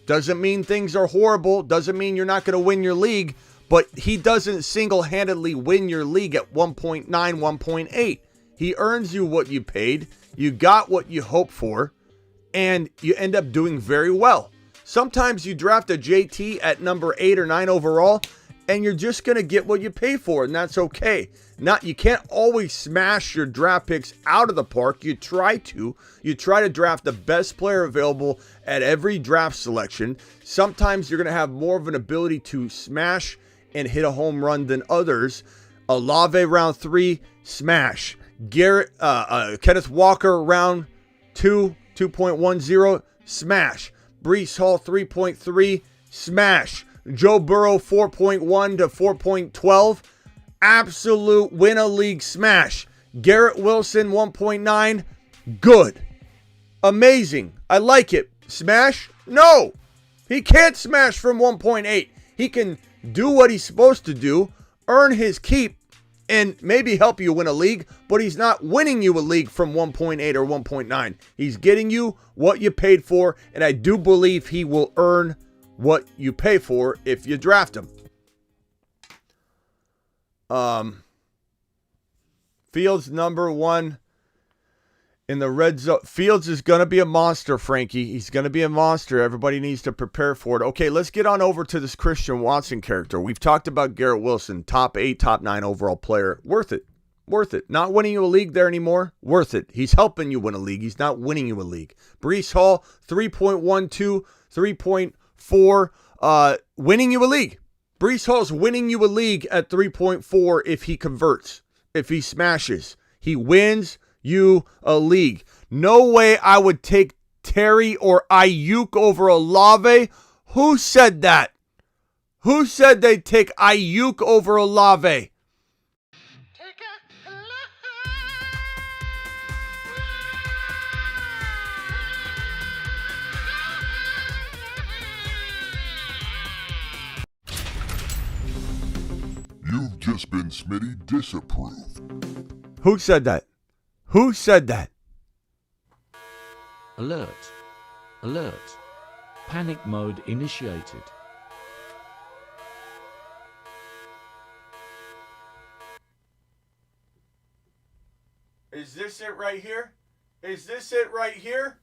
Doesn't mean things are horrible. Doesn't mean you're not going to win your league. But he doesn't single-handedly win your league at 1.9, 1.8. He earns you what you paid. You got what you hoped for. And you end up doing very well. Sometimes you draft a JT at number 8 or 9 overall, and you're just going to get what you pay for, and that's okay. You can't always smash your draft picks out of the park. You try to draft the best player available at every draft selection. Sometimes you're going to have more of an ability to smash and hit a home run than others. Olave round 3, smash. Kenneth Walker round 2, 2.10, smash. Breece Hall 3.3, smash. Joe Burrow 4.1 to 4.12, absolute win a league smash. Garrett Wilson 1.9, good. Amazing. I like it. Smash? No. He can't smash from 1.8. He can do what he's supposed to do, earn his keep, and maybe help you win a league, but he's not winning you a league from 1.8 or 1.9. He's getting you what you paid for, and I do believe he will earn what you pay for if you draft him. Fields number 1 in the red zone. Fields is going to be a monster, Frankie. He's going to be a monster. Everybody needs to prepare for it. Okay, let's get on over to this Christian Watson character. We've talked about Garrett Wilson, top 8, top 9 overall player. Worth it. Worth it. Not winning you a league there anymore. Worth it. He's helping you win a league. He's not winning you a league. Breece Hall, 3.12, 3.4, winning you a league. Breece Hall's winning you a league at 3.4 if he converts, if he smashes. He wins you a league. No way I would take Terry or Ayuk over Olave. Who said that? Who said they'd take Ayuk over Olave? You've just been Smitty disapproved. Who said that? Who said that? Alert. Alert. Panic mode initiated. Is this it right here? Is this it right here?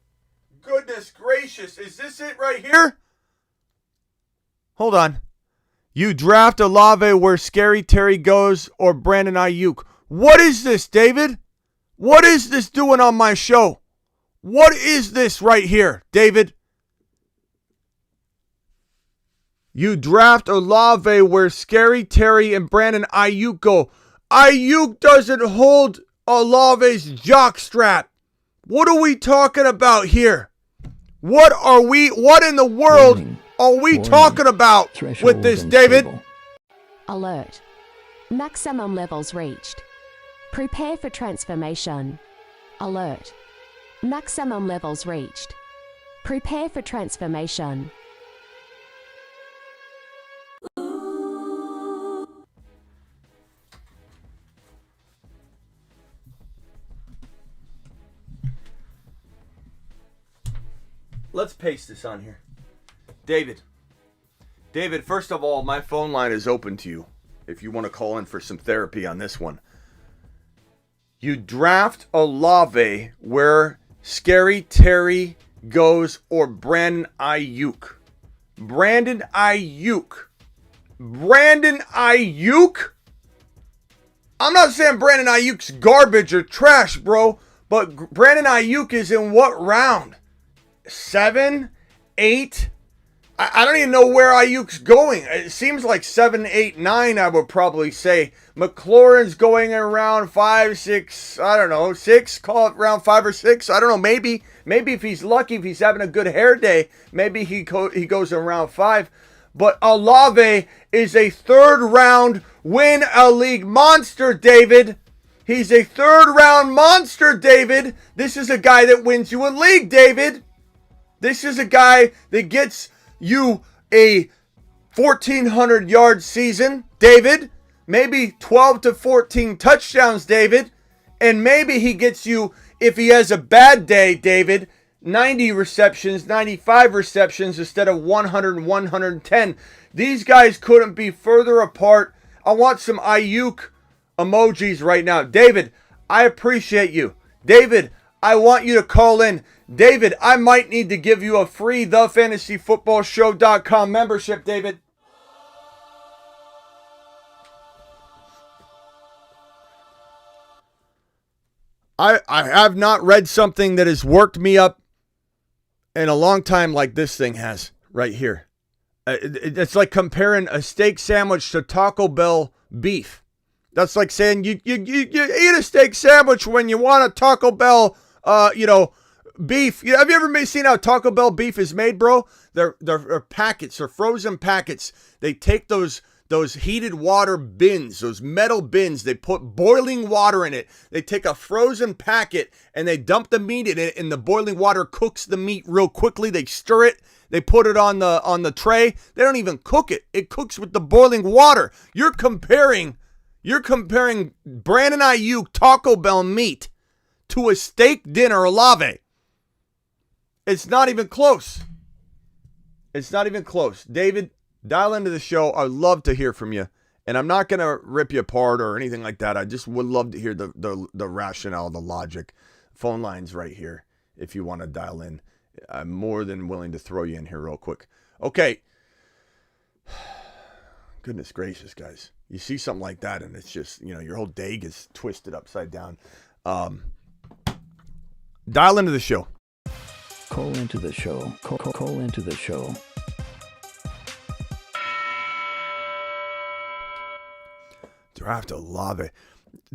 Goodness gracious, is this it right here? Hold on. You draft Olave where Scary Terry goes or Brandon Ayuk. What is this, David? What is this doing on my show? What is this right here, David? You draft Olave where Scary Terry and Brandon Ayuk go. Ayuk doesn't hold Olave's jockstrap. What are we talking about here? What in the world are we talking about with this, David? Alert. Maximum levels reached. Prepare for transformation. Alert. Maximum levels reached. Prepare for transformation. let's paste this on here. David, first of all, my phone line is open to you if you want to call in for some therapy on this one. You draft Olave where Scary Terry goes or Brandon Ayuk. Brandon Ayuk. I'm not saying Brandon Ayuk's garbage or trash, bro, but Brandon Ayuk is in what round? 7, 8? I don't even know where Ayuk's going. It seems like 7, 8, 9, I would probably say. McLaurin's going in around 5, 6, I don't know, 6, call it around 5 or 6. I don't know, maybe if he's lucky, if he's having a good hair day, maybe he goes around 5. But Olave is a third-round win-a-league monster, David. He's a third-round monster, David. This is a guy that wins you a league, David. This is a guy that gets you a 1,400-yard season, David. Maybe 12 to 14 touchdowns, David. And maybe he gets you, if he has a bad day, David, 90 receptions, 95 receptions instead of 100 and 110. These guys couldn't be further apart. I want some Ayuk emojis right now. David, I appreciate you. David, I want you to call in. David, I might need to give you a free thefantasyfootballshow.com membership, David. I have not read something that has worked me up in a long time like this thing has right here. It's like comparing a steak sandwich to Taco Bell beef. That's like saying you eat a steak sandwich when you want a Taco Bell, beef. Have you ever seen how Taco Bell beef is made, bro? They're packets, they're frozen packets. They take those heated water bins, those metal bins. They put boiling water in it. They take a frozen packet and they dump the meat in it, and the boiling water cooks the meat real quickly. They stir it. They put it on the tray. They don't even cook it. It cooks with the boiling water. You're comparing Brandon Ayuk Taco Bell meat to a steak dinner Olave. It's not even close. David, dial into the show. I'd love to hear from you. And I'm not going to rip you apart or anything like that. I just would love to hear the rationale, the logic. Phone line's right here if you want to dial in. I'm more than willing to throw you in here real quick. Okay. Goodness gracious, guys. You see something like that and it's just, your whole day gets twisted upside down. Dial into the show. Call into the show. Call into the show. Draft Olave.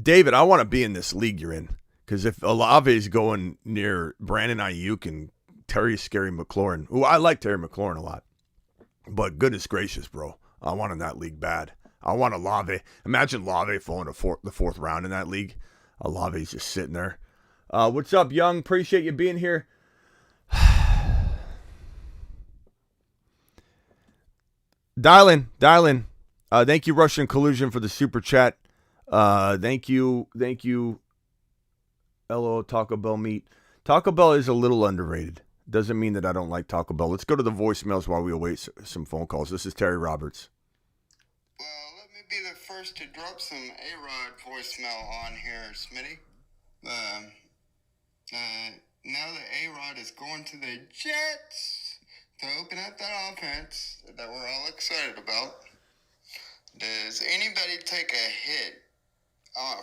David, I want to be in this league you're in. Because if Olave is going near Brandon Ayuk and Terry Scary McLaurin, who I like Terry McLaurin a lot. But goodness gracious, bro. I want in that league bad. I want Olave. Imagine Olave falling to the fourth round in that league. Olave's just sitting there. What's up, Young? Appreciate you being here. Dial in. Thank you, Russian Collusion, for the super chat. Thank you. LO Taco Bell meat. Taco Bell is a little underrated. Doesn't mean that I don't like Taco Bell. Let's go to the voicemails while we await some phone calls. This is Terry Roberts. Well, let me be the first to drop some A-Rod voicemail on here, Smitty. Now that A-Rod is going to the Jets to open up that offense that we're all excited about, does anybody take a hit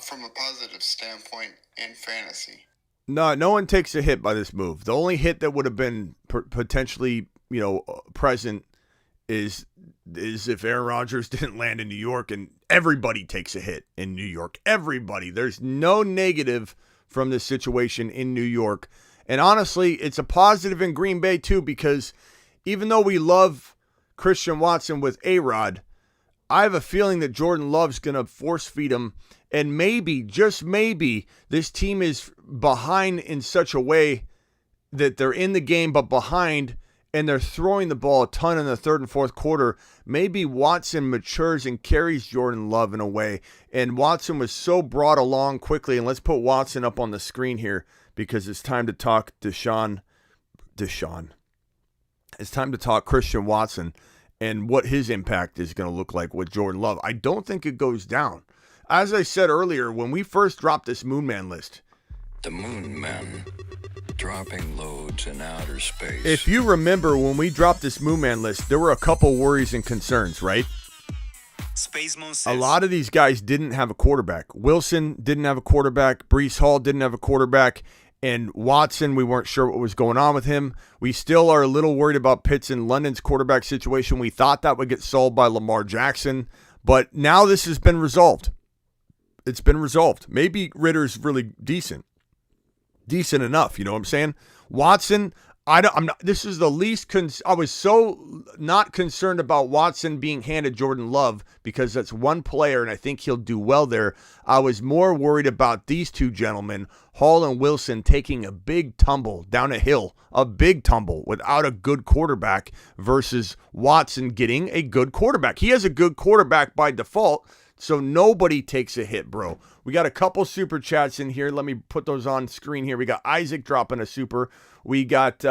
from a positive standpoint in fantasy? No one takes a hit by this move. The only hit that would have been potentially, present is if Aaron Rodgers didn't land in New York, and everybody takes a hit in New York. Everybody. There's no negative from this situation in New York. And honestly, it's a positive in Green Bay too, because even though we love Christian Watson with A-Rod, I have a feeling that Jordan Love's going to force feed him. And maybe, just maybe, this team is behind in such a way that they're in the game but behind, and they're throwing the ball a ton in the third and fourth quarter. Maybe Watson matures and carries Jordan Love in a way. And Watson was so brought along quickly. And let's put Watson up on the screen here because it's time to talk Deshaun. it's time to talk Christian Watson and what his impact is going to look like with Jordan Love. I don't think it goes down. As I said earlier, when we first dropped this Moon Man list, The Moon Men, dropping loads in outer space. if you remember when we dropped this Moon Man list, there were a couple worries and concerns, right? Spaceman A says. lot of these guys didn't have a quarterback. Wilson didn't have a quarterback. Breece Hall didn't have a quarterback. And Watson, we weren't sure what was going on with him. We still are a little worried about Pitts and London's quarterback situation. We thought that would get solved by Lamar Jackson. But now this has been resolved. It's been resolved. Maybe Ritter's really decent. Decent enough, you know what I'm saying? Watson, I'm not. This is the least. I was so not concerned about Watson being handed Jordan Love because that's one player, and I think he'll do well there. I was more worried about these two gentlemen, Hall and Wilson, taking a big tumble down a hill, a big tumble without a good quarterback, versus Watson getting a good quarterback. He has a good quarterback by default. So nobody takes a hit, bro. We got a couple super chats in here. Let me put those on screen here. We got Isaac dropping a super. We got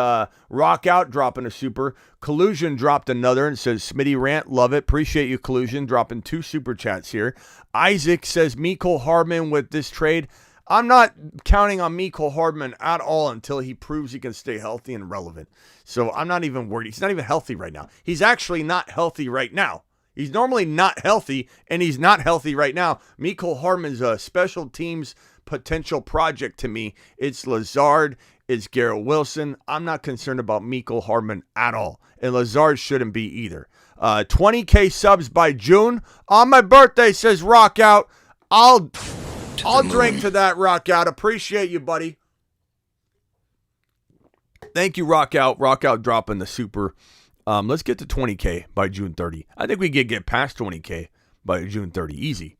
Rock Out dropping a super. Collusion dropped another and says, Smitty rant, love it. Appreciate you, Collusion, dropping 2 super chats here. Isaac says, Mecole Hardman with this trade. I'm not counting on Mecole Hardman at all until he proves he can stay healthy and relevant. So I'm not even worried. He's not even healthy right now. He's actually not healthy right now. He's normally not healthy, and he's not healthy right now. Mecole Hardman's a special teams potential project to me. It's Lazard. It's Garrett Wilson. I'm not concerned about Mecole Hardman at all, and Lazard shouldn't be either. 20K subs by June. On my birthday, says Rock Out. I'll drink to that, Rock Out. Appreciate you, buddy. Thank you, Rock Out. Rock Out dropping the super. Let's get to 20K by June 30. I think we could get past 20K by June 30. Easy.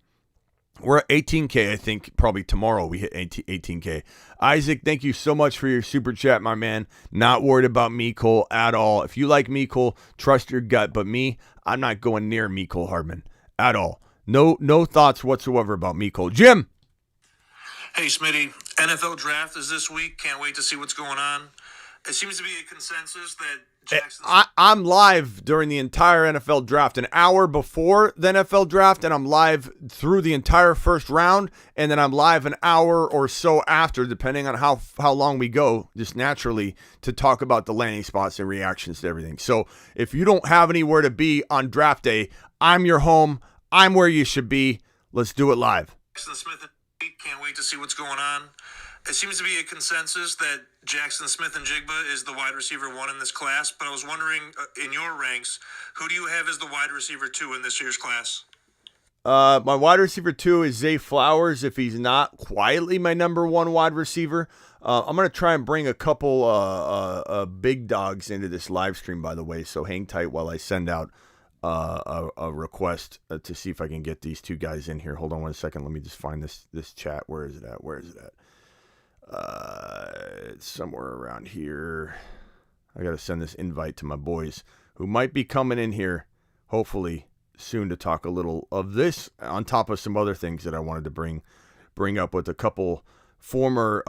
We're at 18K, I think, probably tomorrow we hit 18K. Isaac, thank you so much for your super chat, my man. Not worried about Mecole at all. If you like Mecole, trust your gut. But me, I'm not going near Mecole Hardman at all. No thoughts whatsoever about Mecole. Jim! Hey, Smitty. NFL draft is this week. Can't wait to see what's going on. It seems to be a consensus that Jackson. I'm live during the entire NFL draft, an hour before the NFL draft, and I'm live through the entire first round, and then I'm live an hour or so after, depending on how long we go, just naturally, to talk about the landing spots and reactions to everything. So if you don't have anywhere to be on draft day, I'm your home. I'm where you should be. Let's do it live. Jackson Smith, can't wait to see what's going on. It seems to be a consensus that Jackson Smith-Njigba is the wide receiver 1 in this class, but I was wondering, in your ranks, who do you have as the wide receiver 2 in this year's class? My wide receiver 2 is Zay Flowers, if he's not quietly my number 1 wide receiver. I'm going to try and bring a couple big dogs into this live stream, by the way, so hang tight while I send out a request to see if I can get these 2 guys in here. Hold on 1 second. Let me just find this chat. Where is it at? It's somewhere around here. I got to send this invite to my boys who might be coming in here, hopefully soon, to talk a little of this on top of some other things that I wanted to bring up with a couple former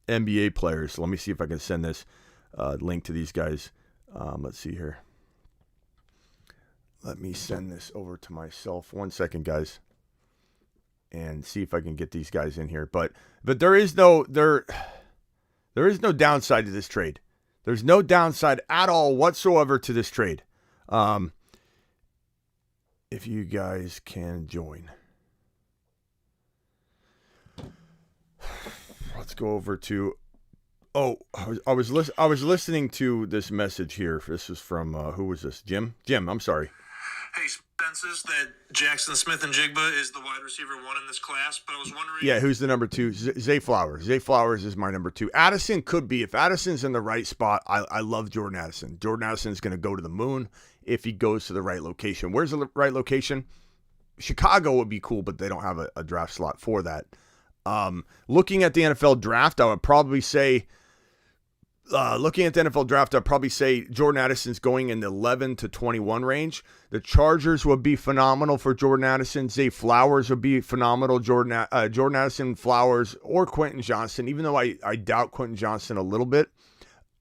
NBA players. So let me see if I can send this link to these guys. Let's see here. Let me send this over to myself. 1 second, guys. And see if I can get these guys in here. But there is no downside to this trade. There's no downside at all whatsoever to this trade. If you guys can join. Let's go over to. Oh, I was listening to this message here. This is from who was this? Jim, I'm sorry. Hey, consensus that Jackson Smith-Njigba is the wide receiver 1 in this class, but I was wondering. Yeah, who's the number 2? Zay Flowers. Zay Flowers is my number 2. Addison could be. If Addison's in the right spot, I love Jordan Addison. Jordan Addison's going to go to the moon if he goes to the right location. Where's the right location? Chicago would be cool, but they don't have a draft slot for that. Looking at the NFL draft, I would probably say. I'd probably say Jordan Addison's going in the 11 to 21 range. The Chargers would be phenomenal for Jordan Addison. Zay Flowers would be phenomenal. Jordan Addison, Flowers, or Quentin Johnson, even though I doubt Quentin Johnson a little bit.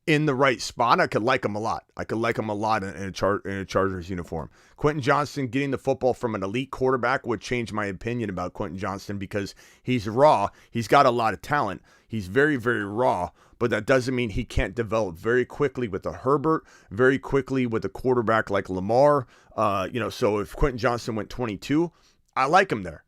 in the right spot, I could like him a lot. I could like him a lot in a Chargers uniform. Quentin Johnston getting the football from an elite quarterback would change my opinion about Quentin Johnston because he's raw. He's got a lot of talent. He's very, very raw, but that doesn't mean he can't develop very quickly with a Herbert, very quickly with a quarterback like Lamar. So if Quentin Johnston went 22, I like him there.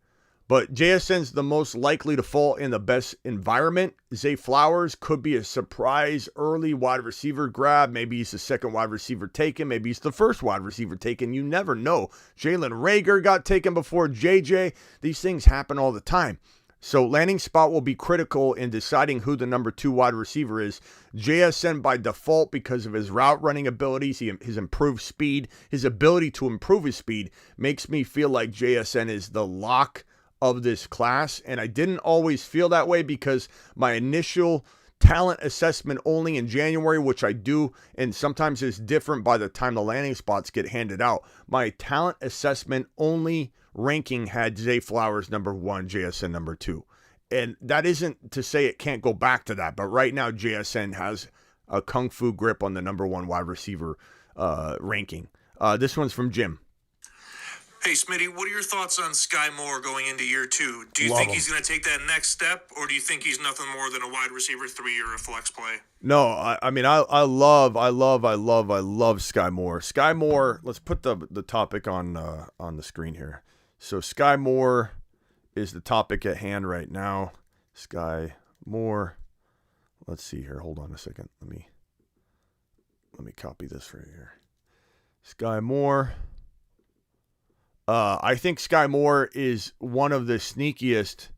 But JSN's the most likely to fall in the best environment. Zay Flowers could be a surprise early wide receiver grab. Maybe he's the second wide receiver taken. Maybe he's the first wide receiver taken. You never know. Jalen Reagor got taken before JJ. These things happen all the time. So landing spot will be critical in deciding who the number 2 wide receiver is. JSN by default, because of his route running abilities, his improved speed, his ability to improve his speed, makes me feel like JSN is the lock of this class. And I didn't always feel that way because my initial talent assessment only in January, which I do, and sometimes it's different by the time the landing spots get handed out. My talent assessment only ranking had Zay Flowers number 1, JSN number 2. And that isn't to say it can't go back to that, but right now JSN has a kung fu grip on the number 1 wide receiver ranking. This one's from Jim. Hey, Smitty, what are your thoughts on Sky Moore going into year 2? Do you think he's going to take that next step, or do you think he's nothing more than a wide receiver 3 or a flex play? No, I love Sky Moore. Sky Moore, let's put the topic on the screen here. So Sky Moore is the topic at hand right now. Sky Moore. Let's see here. Hold on a second. Let me copy this right here. Sky Moore. I think Sky Moore is one of the sneakiest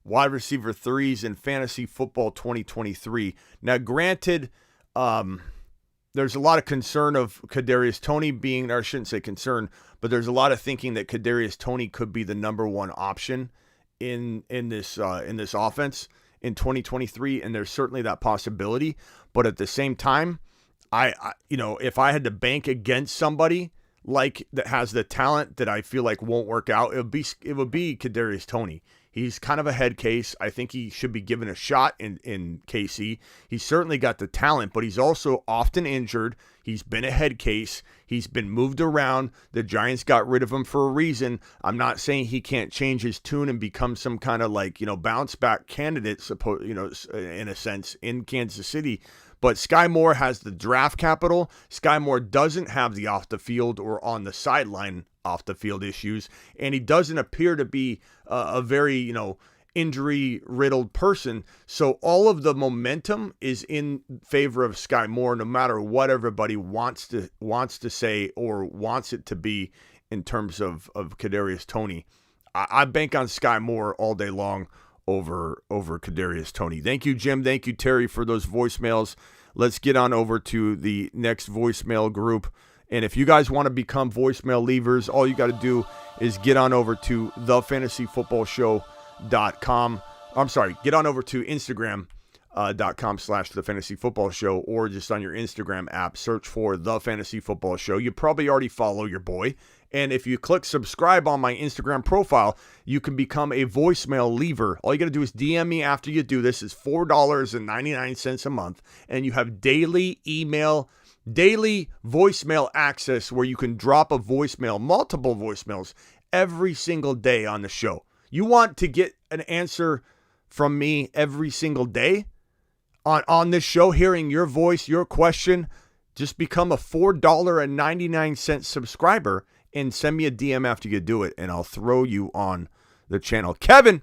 wide receiver 3s in fantasy football 2023. Now, granted, there's a lot of concern of Kadarius Toney being, or I shouldn't say concern, but there's a lot of thinking that Kadarius Toney could be the number 1 option in this offense in 2023, and there's certainly that possibility. But at the same time, if I had to bank against somebody like that has the talent that I feel like won't work out, it would be Kadarius Toney. He's kind of a head case. I think he should be given a shot in KC. He's certainly got the talent, but he's also often injured. He's been a head case. He's been moved around. The Giants got rid of him for a reason. I'm not saying he can't change his tune and become some kind of bounce back candidate, in a sense, in Kansas City. But Sky Moore has the draft capital. Sky Moore doesn't have the off the field or on the sideline off the field issues, and he doesn't appear to be a very injury riddled person. So all of the momentum is in favor of Sky Moore, no matter what everybody wants to say or wants it to be in terms of Kadarius Toney. I bank on Sky Moore all day long over Kadarius Toney. Thank you, Jim. Thank you, Terry, for those voicemails. Let's get on over to the next voicemail group. And if you guys want to become voicemail leavers, all you got to do is get on over to thefantasyfootballshow.com. I'm sorry, get on over to Instagram.com/thefantasyfootballshow, or just on your Instagram app, search for The Fantasy Football Show. You probably already follow your boy. And if you click subscribe on my Instagram profile, you can become a voicemail leaver. All you got to do is DM me after you do this. It's $4.99 a month. And you have daily voicemail access where you can drop a voicemail, multiple voicemails, every single day on the show. You want to get an answer from me every single day on this show, hearing your voice, your question, just become a $4.99 subscriber and send me a DM after you do it, and I'll throw you on the channel. Kevin!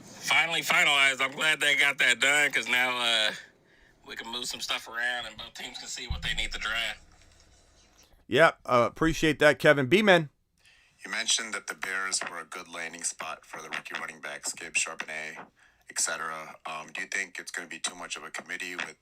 Finally finalized. I'm glad they got that done, because now we can move some stuff around and both teams can see what they need to draft. Yeah, appreciate that, Kevin. B-Man. You mentioned that the Bears were a good landing spot for the rookie running backs, Gibbs, Charbonnet, etc. Do you think it's going to be too much of a committee with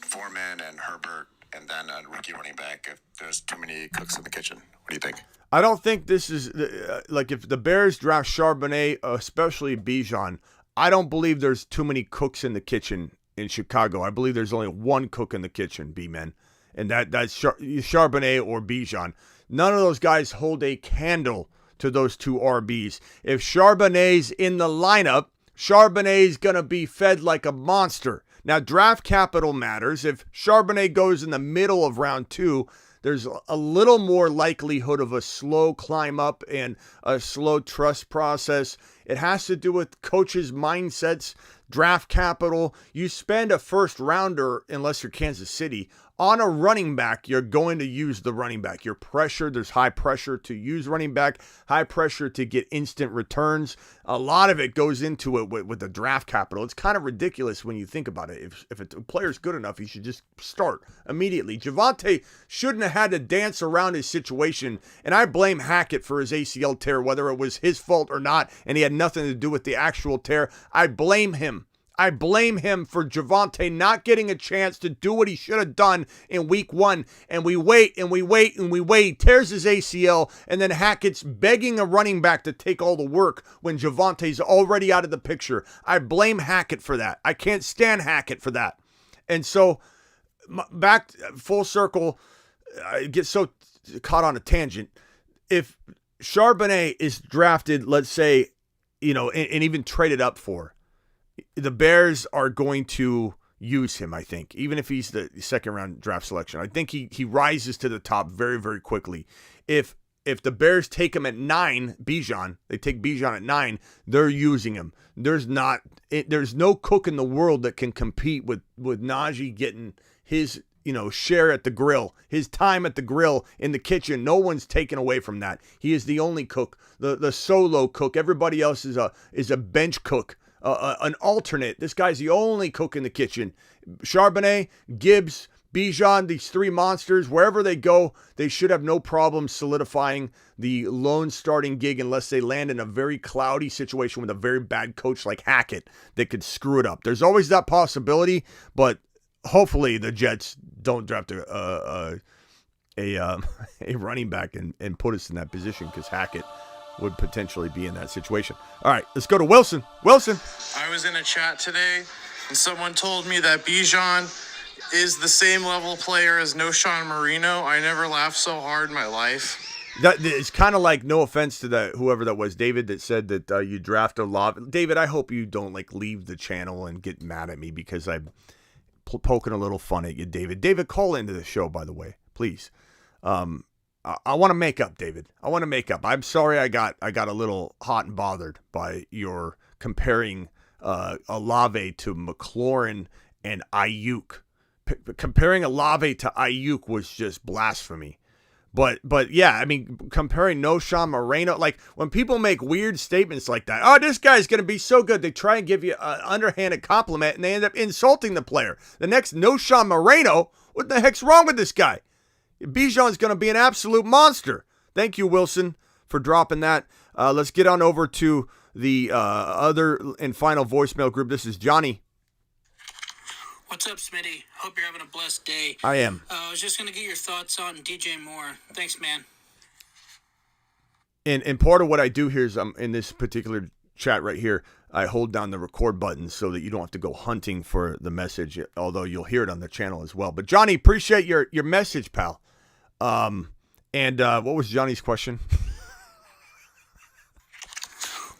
Foreman and Herbert and then a rookie running back if there's too many cooks in the kitchen? What do you think? I don't think this is if the Bears draft Charbonnet, especially Bijan, I don't believe there's too many cooks in the kitchen in Chicago. I believe there's only one cook in the kitchen, B-Men, and that's Charbonnet or Bijan. None of those guys hold a candle to those two RBs. If Charbonnet's in the lineup, Charbonnet's going to be fed like a monster. Now, draft capital matters. If Charbonnet goes in the middle of round 2, there's a little more likelihood of a slow climb up and a slow trust process. It has to do with coaches' mindsets, draft capital. You spend a first rounder, unless you're Kansas City, on a running back, you're going to use the running back. You're pressured. There's high pressure to use running back, high pressure to get instant returns. A lot of it goes into it with the draft capital. It's kind of ridiculous when you think about it. If a player's good enough, he should just start immediately. Javonte shouldn't have had to dance around his situation, and I blame Hackett for his ACL tear, whether it was his fault or not, and he had nothing to do with the actual tear. I blame him. I blame him for Javonte not getting a chance to do what he should have done in week 1. And we wait and we wait and we wait. He tears his ACL, and then Hackett's begging a running back to take all the work when Javonte's already out of the picture. I blame Hackett for that. I can't stand Hackett for that. And so, back full circle, I get so caught on a tangent. If Charbonnet is drafted, let's say, and even traded up for, the Bears are going to use him, I think, even if he's the second round draft selection. I think he rises to the top very, very quickly. If the Bears take him at 9, Bijan, they take Bijan at 9, they're using him. There's no cook in the world that can compete with Najee getting his share at the grill, his time at the grill in the kitchen. No one's taken away from that. He is the only cook, the solo cook. Everybody else is a bench cook. An alternate. This guy's the only cook in the kitchen. Charbonnet, Gibbs, Bijan, these 3 monsters, wherever they go, they should have no problem solidifying the lone starting gig unless they land in a very cloudy situation with a very bad coach like Hackett that could screw it up. There's always that possibility, but hopefully the Jets don't draft a running back and put us in that position, because Hackett would potentially be in that situation. All right, let's go to Wilson. Wilson. I was in a chat today, and someone told me that Bijan is the same level player as Noshawn Marino. I never laughed so hard in my life. That it's kind of like, no offense to whoever that was, David, that said that you draft a lot. David, I hope you don't leave the channel and get mad at me because I'm poking a little fun at you, David. David, call into the show, by the way, please. I want to make up, David. I want to make up. I'm sorry I got a little hot and bothered by your comparing Olave to McLaurin and Ayuk. Comparing Olave to Ayuk was just blasphemy. But yeah, I mean, comparing Noshawn Moreno, like when people make weird statements like that, oh, this guy's going to be so good, they try and give you an underhanded compliment and they end up insulting the player. The next Noshawn Moreno, what the heck's wrong with this guy? Bijan's going to be an absolute monster. Thank you, Wilson, for dropping that. Let's get on over to the other and final voicemail group. This is Johnny. What's up, Smitty? Hope you're having a blessed day. I am. I was just going to get your thoughts on DJ Moore. Thanks, man. And part of what I do here is in this particular chat right here, I hold down the record button so that you don't have to go hunting for the message, although you'll hear it on the channel as well. But Johnny, appreciate your message, pal. And what was Johnny's question?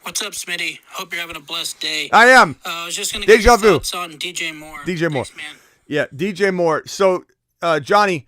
What's up, Smitty? Hope you're having a blessed day. I am. I was just going to get your thoughts on DJ Moore. DJ Moore. Thanks, man. Yeah, DJ Moore. So, Johnny,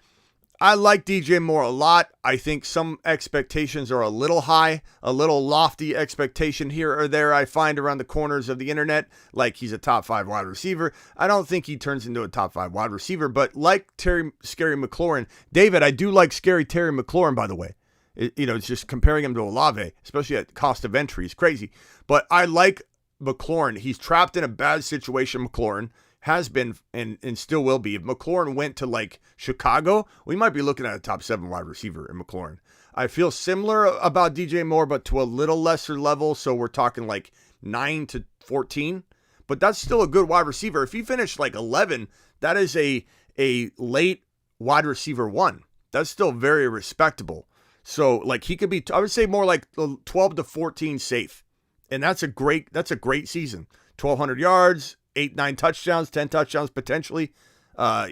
I like DJ Moore a lot. I think some expectations are a little high, a little lofty expectation here or there I find around the corners of the internet, like he's a top 5 wide receiver. I don't think he turns into a top 5 wide receiver, but like Scary McLaurin, David, I do like Scary Terry McLaurin, by the way. It's just comparing him to Olave, especially at cost of entry, is crazy. But I like McLaurin. He's trapped in a bad situation, McLaurin. Has been and still will be. If McLaurin went to Chicago, we might be looking at a top 7 wide receiver in McLaurin. I feel similar about DJ Moore, but to a little lesser level. So we're talking 9 to 14, but that's still a good wide receiver. If he finished 11, that is a late wide receiver 1. That's still very respectable. So he could be, I would say more 12 to 14 safe. And that's a great season. 1,200 yards, 8-9 touchdowns, 10 touchdowns potentially. I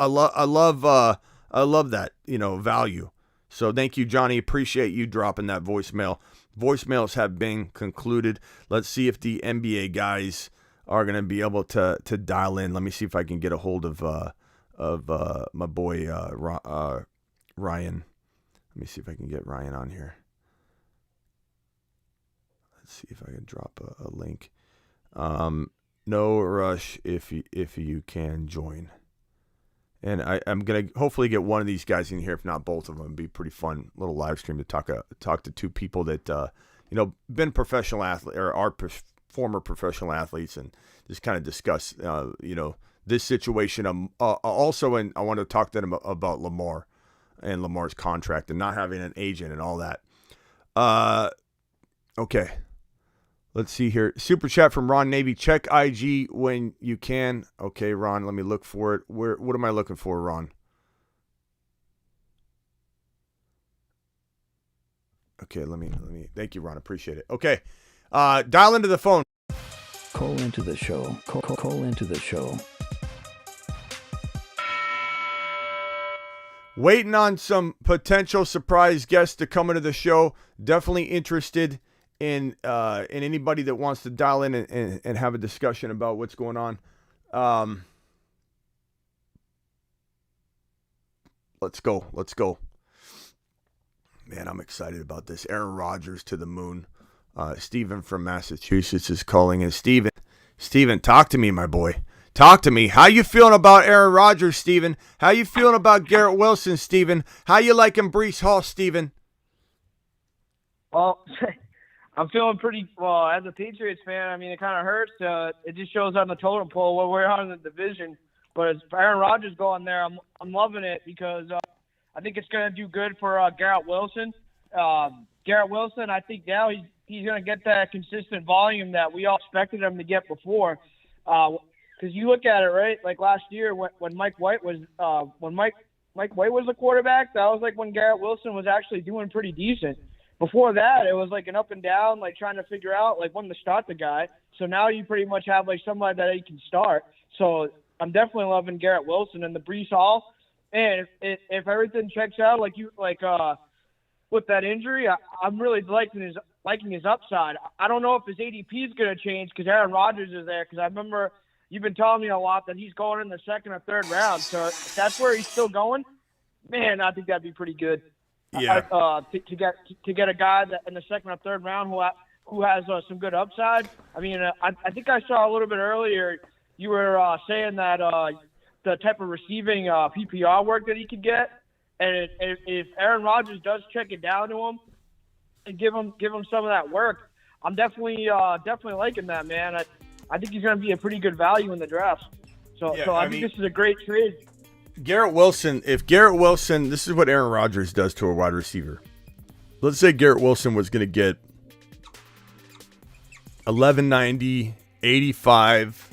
love that, value. So thank you, Johnny. Appreciate you dropping that voicemail. Voicemails have been concluded. Let's see if the NBA guys are going to be able to dial in. Let me see if I can get a hold of my boy Ryan. Let me see if I can get Ryan on here. Let's see if I can drop a link. No rush if you can join. And I'm going to hopefully get one of these guys in here, if not both of them. It'd be a pretty fun little live stream to talk to two people that, been professional athlete or are former professional athletes, and just kind of discuss, this situation. Also, and I want to talk to them about Lamar and Lamar's contract and not having an agent and all that. Okay. Let's see here. Super chat from Ron Navy. Check IG when you can. Okay, Ron, let me look for it. What am I looking for, Ron? Okay, let me. Thank you, Ron. Appreciate it. Okay. Dial into the phone. Call into the show. Call into the show. Waiting on some potential surprise guests to come into the show. Definitely interested in anybody that wants to dial in and have a discussion about what's going on. Let's go. Man, I'm excited about this. Aaron Rodgers to the moon. Steven from Massachusetts is calling in. Steven, talk to me, my boy. Talk to me. How you feeling about Aaron Rodgers, Steven? How you feeling about Garrett Wilson, Steven? How you liking Breece Hall, Steven? Well, I'm feeling pretty well as a Patriots fan. I mean, it kind of hurts. It just shows on the totem pole where we're on in the division. But as Aaron Rodgers going there, I'm loving it because I think it's going to do good for Garrett Wilson. Garrett Wilson, I think now he's going to get that consistent volume that we all expected him to get before. Because you look at it, right? Like last year when Mike White was Mike White was the quarterback, that was like when Garrett Wilson was actually doing pretty decent. Before that, it was like an up and down, like trying to figure out like when to start the guy. So now you pretty much have like somebody that he can start. So I'm definitely loving Garrett Wilson and the Breece Hall. And if everything checks out with that injury, I'm really liking his upside. I don't know if his ADP is going to change because Aaron Rodgers is there. Because I remember you've been telling me a lot that he's going in the second or third round. So if that's where he's still going, man, I think that'd be pretty good. Yeah. To get a guy that in the second or third round who has some good upside. I mean, I think I saw a little bit earlier you were saying that the type of receiving PPR work that he could get, and if Aaron Rodgers does check it down to him and give him some of that work, I'm definitely liking that, man. I think he's going to be a pretty good value in the draft. So I think this is a great trade. Garrett Wilson, this is what Aaron Rodgers does to a wide receiver. Let's say Garrett Wilson was going to get 1190, 85,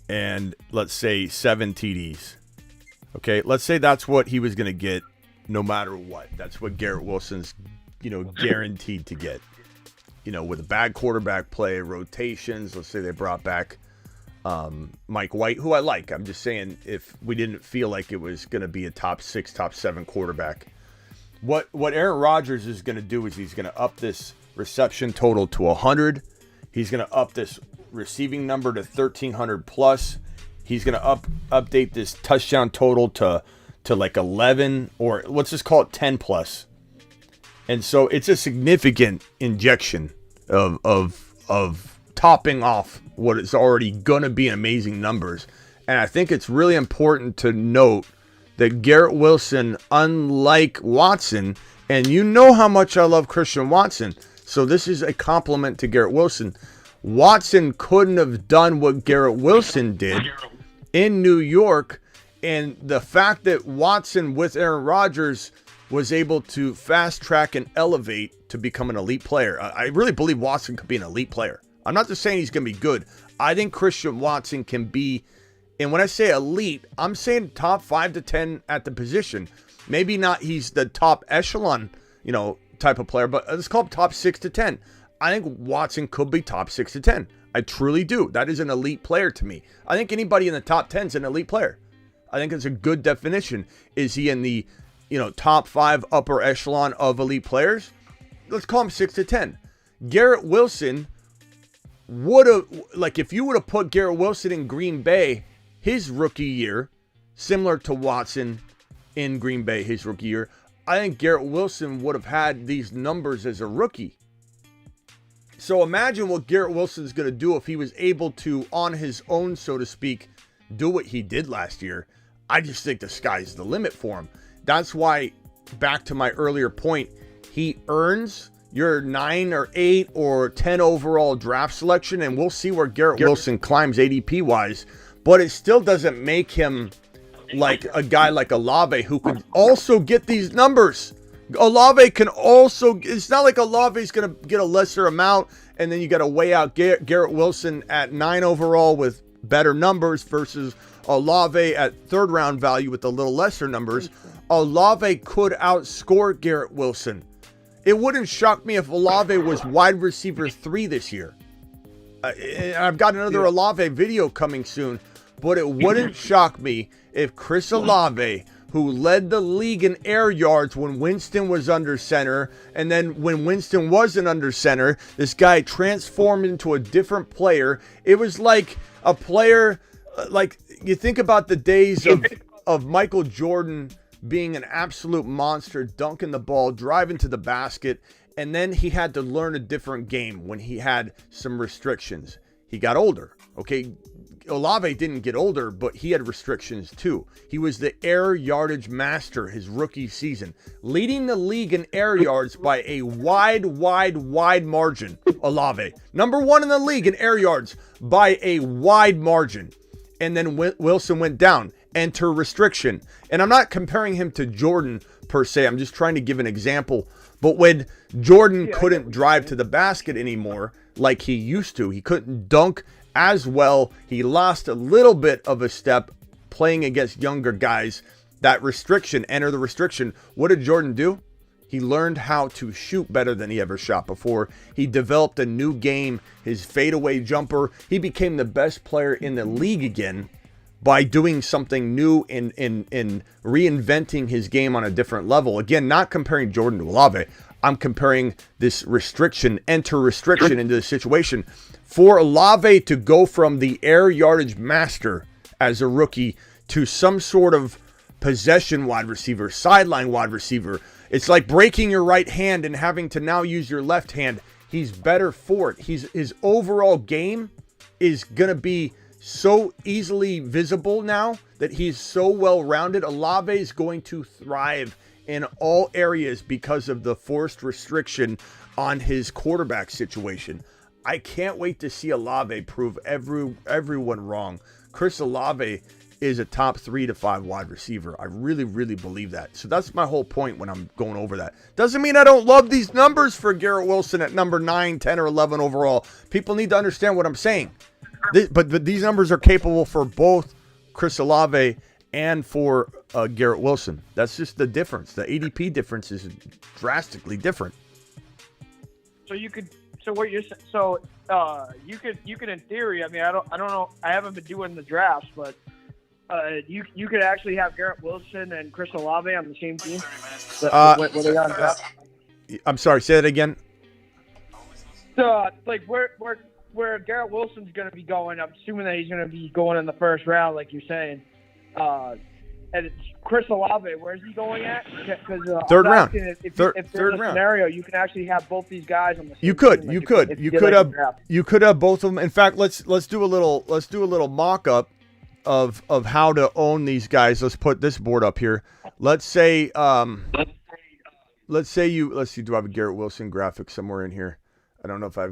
and let's say 7 TDs. Okay, let's say that's what he was going to get no matter what. That's what Garrett Wilson's, guaranteed to get. With a bad quarterback play, rotations, let's say they brought back Mike White, who I like. I'm just saying if we didn't feel like it was going to be a top 6, top 7 quarterback. What Aaron Rodgers is going to do is he's going to up this reception total to 100. He's going to up this receiving number to 1,300 plus. He's going to update this touchdown total to like 11, or let's just call it 10 plus. And so it's a significant injection of topping off what is already going to be amazing numbers. And I think it's really important to note that Garrett Wilson, unlike Watson, and you know how much I love Christian Watson, so this is a compliment to Garrett Wilson. Watson couldn't have done what Garrett Wilson did in New York, and the fact that Watson with Aaron Rodgers was able to fast track and elevate to become an elite player. I really believe Watson could be an elite player. I'm not just saying he's going to be good. I think Christian Watson can be, and when I say elite, I'm saying top 5 to 10 at the position. Maybe not he's the top echelon, type of player, but let's call him top 6 to 10. I think Watson could be top 6 to 10. I truly do. That is an elite player to me. I think anybody in the top 10 is an elite player. I think it's a good definition. Is he in the top 5 upper echelon of elite players? let's call him 6 to 10. Garrett Wilson would have, like, if you would have put Garrett Wilson in Green Bay his rookie year, similar to Watson in Green Bay his rookie year, I think Garrett Wilson would have had these numbers as a rookie. So imagine what Garrett Wilson's going to do if he was able to, on his own, so to speak, do what he did last year. I just think the sky's the limit for him. That's why, back to my earlier point, he earns your 9 or 8 or 10 overall draft selection, and we'll see where Garrett Wilson climbs ADP-wise, but it still doesn't make him like a guy like Olave who could also get these numbers. Olave can also, it's not like Olave's going to get a lesser amount, and then you got to weigh out Garrett Wilson at 9 overall with better numbers versus Olave at 3rd round value with a little lesser numbers. Olave could outscore Garrett Wilson. It wouldn't shock me if Olave was wide receiver 3 this year. I've got another Olave video coming soon, but it wouldn't shock me if Chris Olave, who led the league in air yards when Winston was under center, and then when Winston wasn't under center, this guy transformed into a different player. It was like a player, like you think about the days of Michael Jordan being an absolute monster, dunking the ball, driving to the basket, and then he had to learn a different game when he had some restrictions. He got older, okay? Olave didn't get older, but he had restrictions too. He was the air yardage master his rookie season, leading the league in air yards by a wide margin. Olave, number 1 in the league in air yards by a wide margin. And then Wilson went down. Enter restriction. And I'm not comparing him to Jordan per se. I'm just trying to give an example. But when Jordan couldn't drive to the basket anymore like he used to, he couldn't dunk as well. He lost a little bit of a step playing against younger guys. That restriction, enter the restriction. What did Jordan do? He learned how to shoot better than he ever shot before. He developed a new game, his fadeaway jumper. He became the best player in the league again by doing something new and reinventing his game on a different level. Again, not comparing Jordan to Olave. I'm comparing this restriction, enter restriction into the situation. For Olave to go from the air yardage master as a rookie to some sort of possession wide receiver, sideline wide receiver, it's like breaking your right hand and having to now use your left hand. He's better for it. His overall game is going to be so easily visible now that he's so well-rounded. Olave is going to thrive in all areas because of the forced restriction on his quarterback situation. I can't wait to see Olave prove everyone wrong. Chris Olave is a top 3 to 5 wide receiver. I really believe that. So that's my whole point when I'm going over that. Doesn't mean I don't love these numbers for Garrett Wilson at number 9, 10, or 11 overall. People need to understand what I'm saying. But these numbers are capable for both Chris Olave and for Garrett Wilson. That's just the difference. The ADP difference is drastically different. So you could, you could in theory. I mean, I don't know. I haven't been doing the drafts, but you could actually have Garrett Wilson and Chris Olave on the same team. What they on draft? I'm sorry. Say that again. So like where Garrett Wilson's going to be going, I'm assuming that he's going to be going in the 1st round, like you're saying. And it's Chris Olave, where's he going at? Because 3rd round. If there's a scenario, you can actually have both these guys on the same You could have both of them. In fact, let's do a little mock-up of how to own these guys. Let's put this board up here. Let's see, do I have a Garrett Wilson graphic somewhere in here? I don't know if I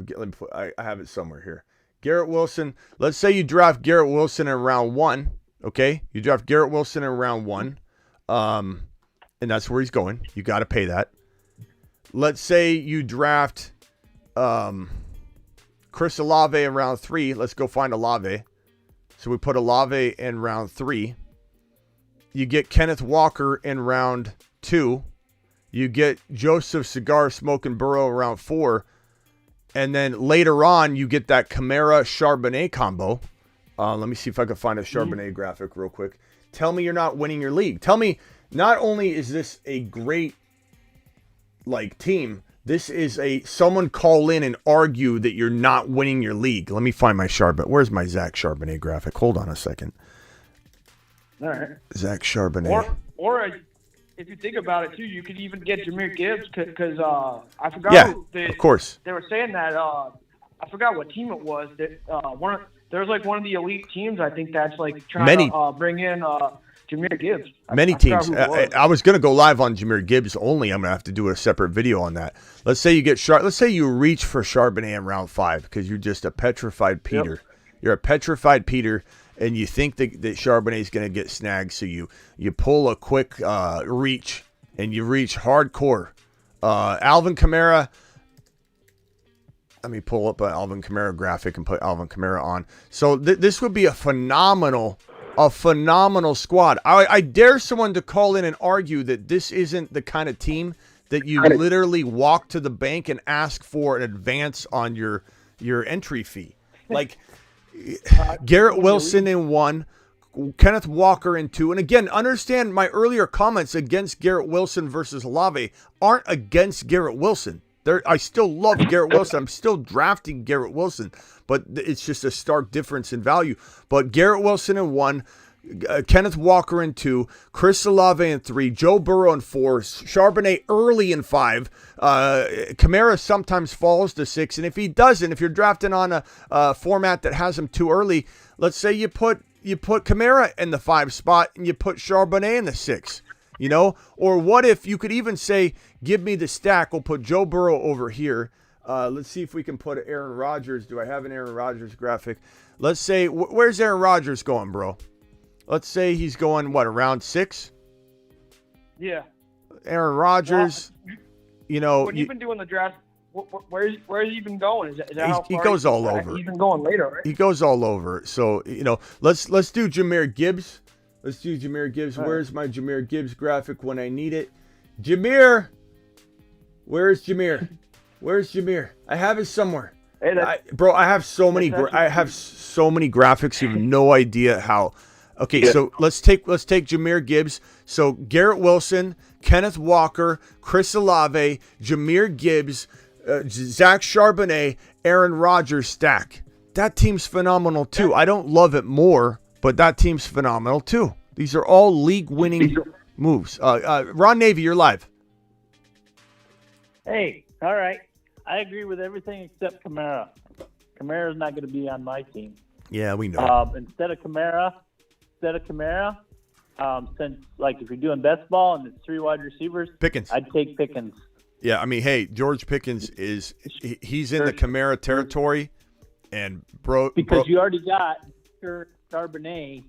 have it somewhere here. Garrett Wilson. Let's say you draft Garrett Wilson in round 1. Okay, you draft Garrett Wilson in round 1, and that's where he's going. You got to pay that. Let's say you draft Chris Olave in round 3. Let's go find Olave. So we put Olave in round 3. You get Kenneth Walker in round 2. You get Joseph Cigar Smoking Burrow in round 4. And then later on, you get that Kamara-Charbonnet combo. Let me see if I can find a Charbonnet graphic real quick. Tell me you're not winning your league. Tell me not only is this a great team, This is someone call in and argue that you're not winning your league. Let me find my Charbonnet. Where's my Zach Charbonnet graphic? Hold on a second. All right. Zach Charbonnet. Or if you think about it too, you could even get Jahmyr Gibbs because I forgot. Of course. They were saying that I forgot what team it was. That there's like one of the elite teams. I think that's like trying to bring in Jahmyr Gibbs. Many teams. I was going to go live on Jahmyr Gibbs only. I'm going to have to do a separate video on that. Let's say you get Let's say you reach for Charbonnet in round 5 because you're just a petrified Peter. Yep. You're a petrified Peter, and you think that Charbonnet is going to get snagged. So you pull a quick reach, and you reach hardcore. Alvin Kamara. Let me pull up an Alvin Kamara graphic and put Alvin Kamara on. So this would be a phenomenal squad. I dare someone to call in and argue that this isn't the kind of team that you literally walk to the bank and ask for an advance on your entry fee. Like Garrett Wilson in 1, Kenneth Walker in 2. And again, understand my earlier comments against Garrett Wilson versus Olave aren't against Garrett Wilson. I still love Garrett Wilson. I'm still drafting Garrett Wilson, but it's just a stark difference in value. But Garrett Wilson in 1, Kenneth Walker in 2, Chris Olave in 3, Joe Burrow in 4, Charbonnet early in 5. Kamara sometimes falls to 6, and if he doesn't, if you're drafting on a format that has him too early, let's say you put Kamara in the 5 spot and you put Charbonnet in the 6. You know, or what if you could even say, give me the stack. We'll put Joe Burrow over here. Let's see if we can put Aaron Rodgers. Do I have an Aaron Rodgers graphic? Let's say, where's Aaron Rodgers going, bro? Let's say he's going, around 6? Yeah. Aaron Rodgers, When you've been doing the draft, where's he been going? Is that how far he goes all over. He's been going later, right? He goes all over. So, let's do Jahmyr Gibbs. Let's do Jahmyr Gibbs. Where's my Jahmyr Gibbs graphic when I need it? Jahmyr! Where's Jahmyr? Where's Jahmyr? I have it somewhere. Hey, I have so many graphics. You have no idea how. Okay, so let's take Jahmyr Gibbs. So Garrett Wilson, Kenneth Walker, Chris Olave, Jahmyr Gibbs, Zach Charbonnet, Aaron Rodgers stack. That team's phenomenal too. I don't love it more, but that team's phenomenal too. These are all league-winning moves. Ron Navy, you're live. Hey, all right. I agree with everything except Kamara. Kamara's not going to be on my team. Yeah, we know. Instead of Kamara, since if you're doing best ball and it's 3 wide receivers, Pickens. I'd take Pickens. Yeah, I mean, hey, George Pickens he's in the Kamara territory, and because you already got Charbonnet,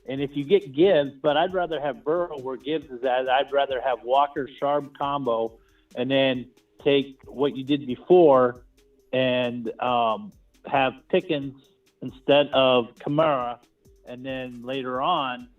and if you get Gibbs, but I'd rather have Burrow where Gibbs is at. I'd rather have Walker Sharp combo, and then take what you did before and have Pickens instead of Kamara, and then later on,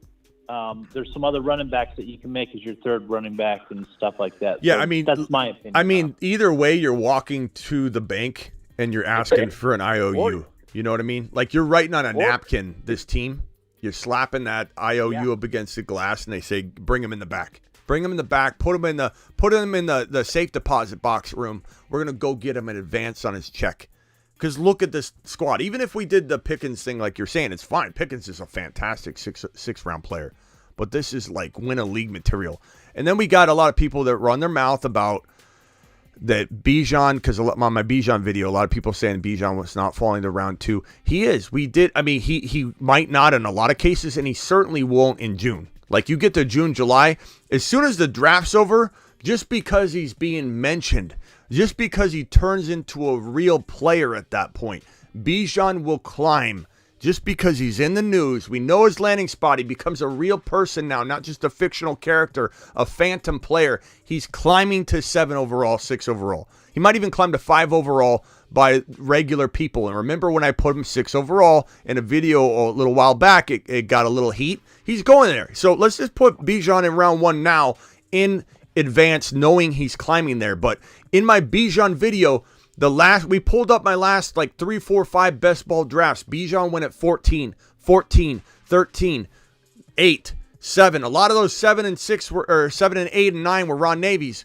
there's some other running backs that you can make as your third running back and stuff like that. Yeah, so I mean, that's my opinion. I mean, either way, you're walking to the bank and you're asking for an IOU. You know what I mean? Like you're writing on a napkin this team. You're slapping that IOU up against the glass, and they say, "Bring him in the back. Bring him in the back. Put him in the safe deposit box room. We're gonna go get him in advance on his check." Because look at this squad. Even if we did the Pickens thing, like you're saying, it's fine. Pickens is a fantastic six round player, but this is like win a league material. And then we got a lot of people that run their mouth about that Bijan, because on my Bijan video, a lot of people saying Bijan was not falling to round 2. He is. We did. I mean, he might not in a lot of cases, and he certainly won't in June. Like you get to June, July, as soon as the draft's over, just because he's being mentioned, just because he turns into a real player at that point, Bijan will climb. Just because he's in the news, we know his landing spot. He becomes a real person now, not just a fictional character, a phantom player. He's climbing to 7 overall, 6 overall. He might even climb to 5 overall by regular people. And remember when I put him 6 overall in a video a little while back, it got a little heat. He's going there. So let's just put Bijan in round 1 now in advance, knowing he's climbing there. But in my Bijan video, we pulled up my last 3, 4, 5 best ball drafts. Bijan went at 14, 13, 8, 7. A lot of those 7 and 6 were, or 7 and 8 and 9 were Ron Navy's.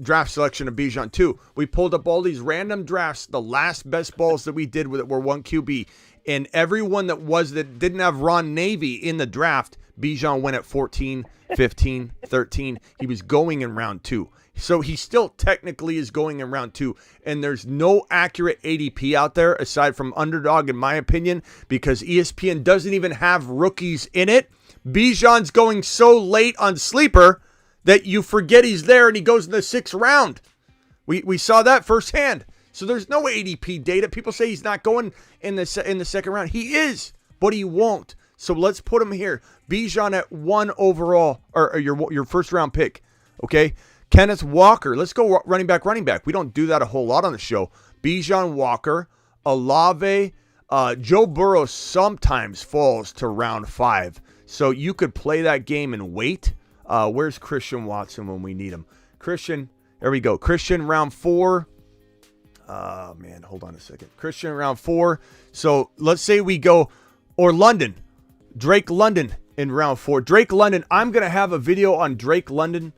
draft selection of Bijan too. We pulled up all these random drafts. The last best balls that we did with it were 1 QB. And everyone that didn't have Ron Navy in the draft, Bijan went at 14, 15, 13. He was going in round 2. So he still technically is going in round 2. And there's no accurate ADP out there aside from Underdog, in my opinion, because ESPN doesn't even have rookies in it. Bijan's going so late on Sleeper that you forget he's there and he goes in the 6th round. We saw that firsthand. So there's no ADP data. People say he's not going in the 2nd round. He is, but he won't. So let's put him here. Bijan at 1 overall, or your first round pick. Okay. Kenneth Walker. Let's go running back. We don't do that a whole lot on the show. Bijan Walker, Olave, Joe Burrow sometimes falls to round 5. So you could play that game and wait. Where's Christian Watson when we need him? Christian, there we go. Christian round 4. Man, hold on a second. Christian round 4. So let's say we go, or London. Drake London in round 4. Drake London, I'm going to have a video on Drake London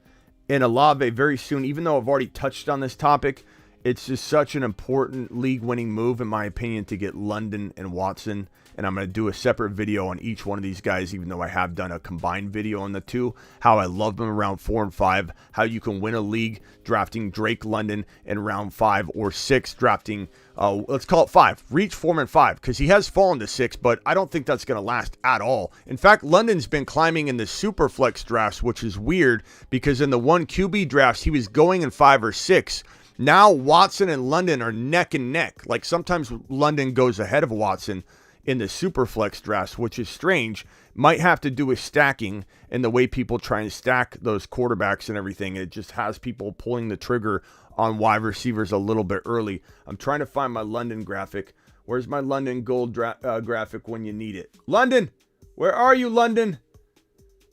and Olave very soon, even though I've already touched on this topic. It's just such an important league-winning move, in my opinion, to get London and Watson. And I'm going to do a separate video on each one of these guys, even though I have done a combined video on the two. How I love them around 4 and 5. How you can win a league drafting Drake London in round 5 or 6, drafting, let's call it 5. Reach 4 and 5, because he has fallen to 6, but I don't think that's going to last at all. In fact, London's been climbing in the super flex drafts, which is weird, because in the 1 QB drafts, he was going in 5 or 6. Now Watson and London are neck and neck. Like sometimes London goes ahead of Watson in the super flex drafts, which is strange. Might have to do with stacking and the way people try and stack those quarterbacks and everything. It just has people pulling the trigger on wide receivers a little bit early. I'm trying to find my London graphic. Where's my London gold graphic when you need it? London, where are you, London?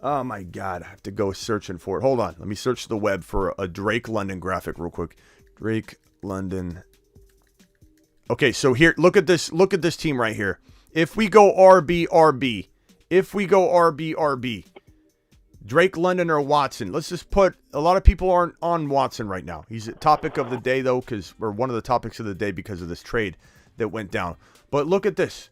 Oh my God, I have to go searching for it. Hold on, let me search the web for a Drake London graphic real quick. Drake London. Okay, so here, look at this team right here. If we go RB, Drake London or Watson. Let's just put, a lot of people aren't on Watson right now. He's a topic of the day though, or one of the topics of the day because of this trade that went down. But look at this.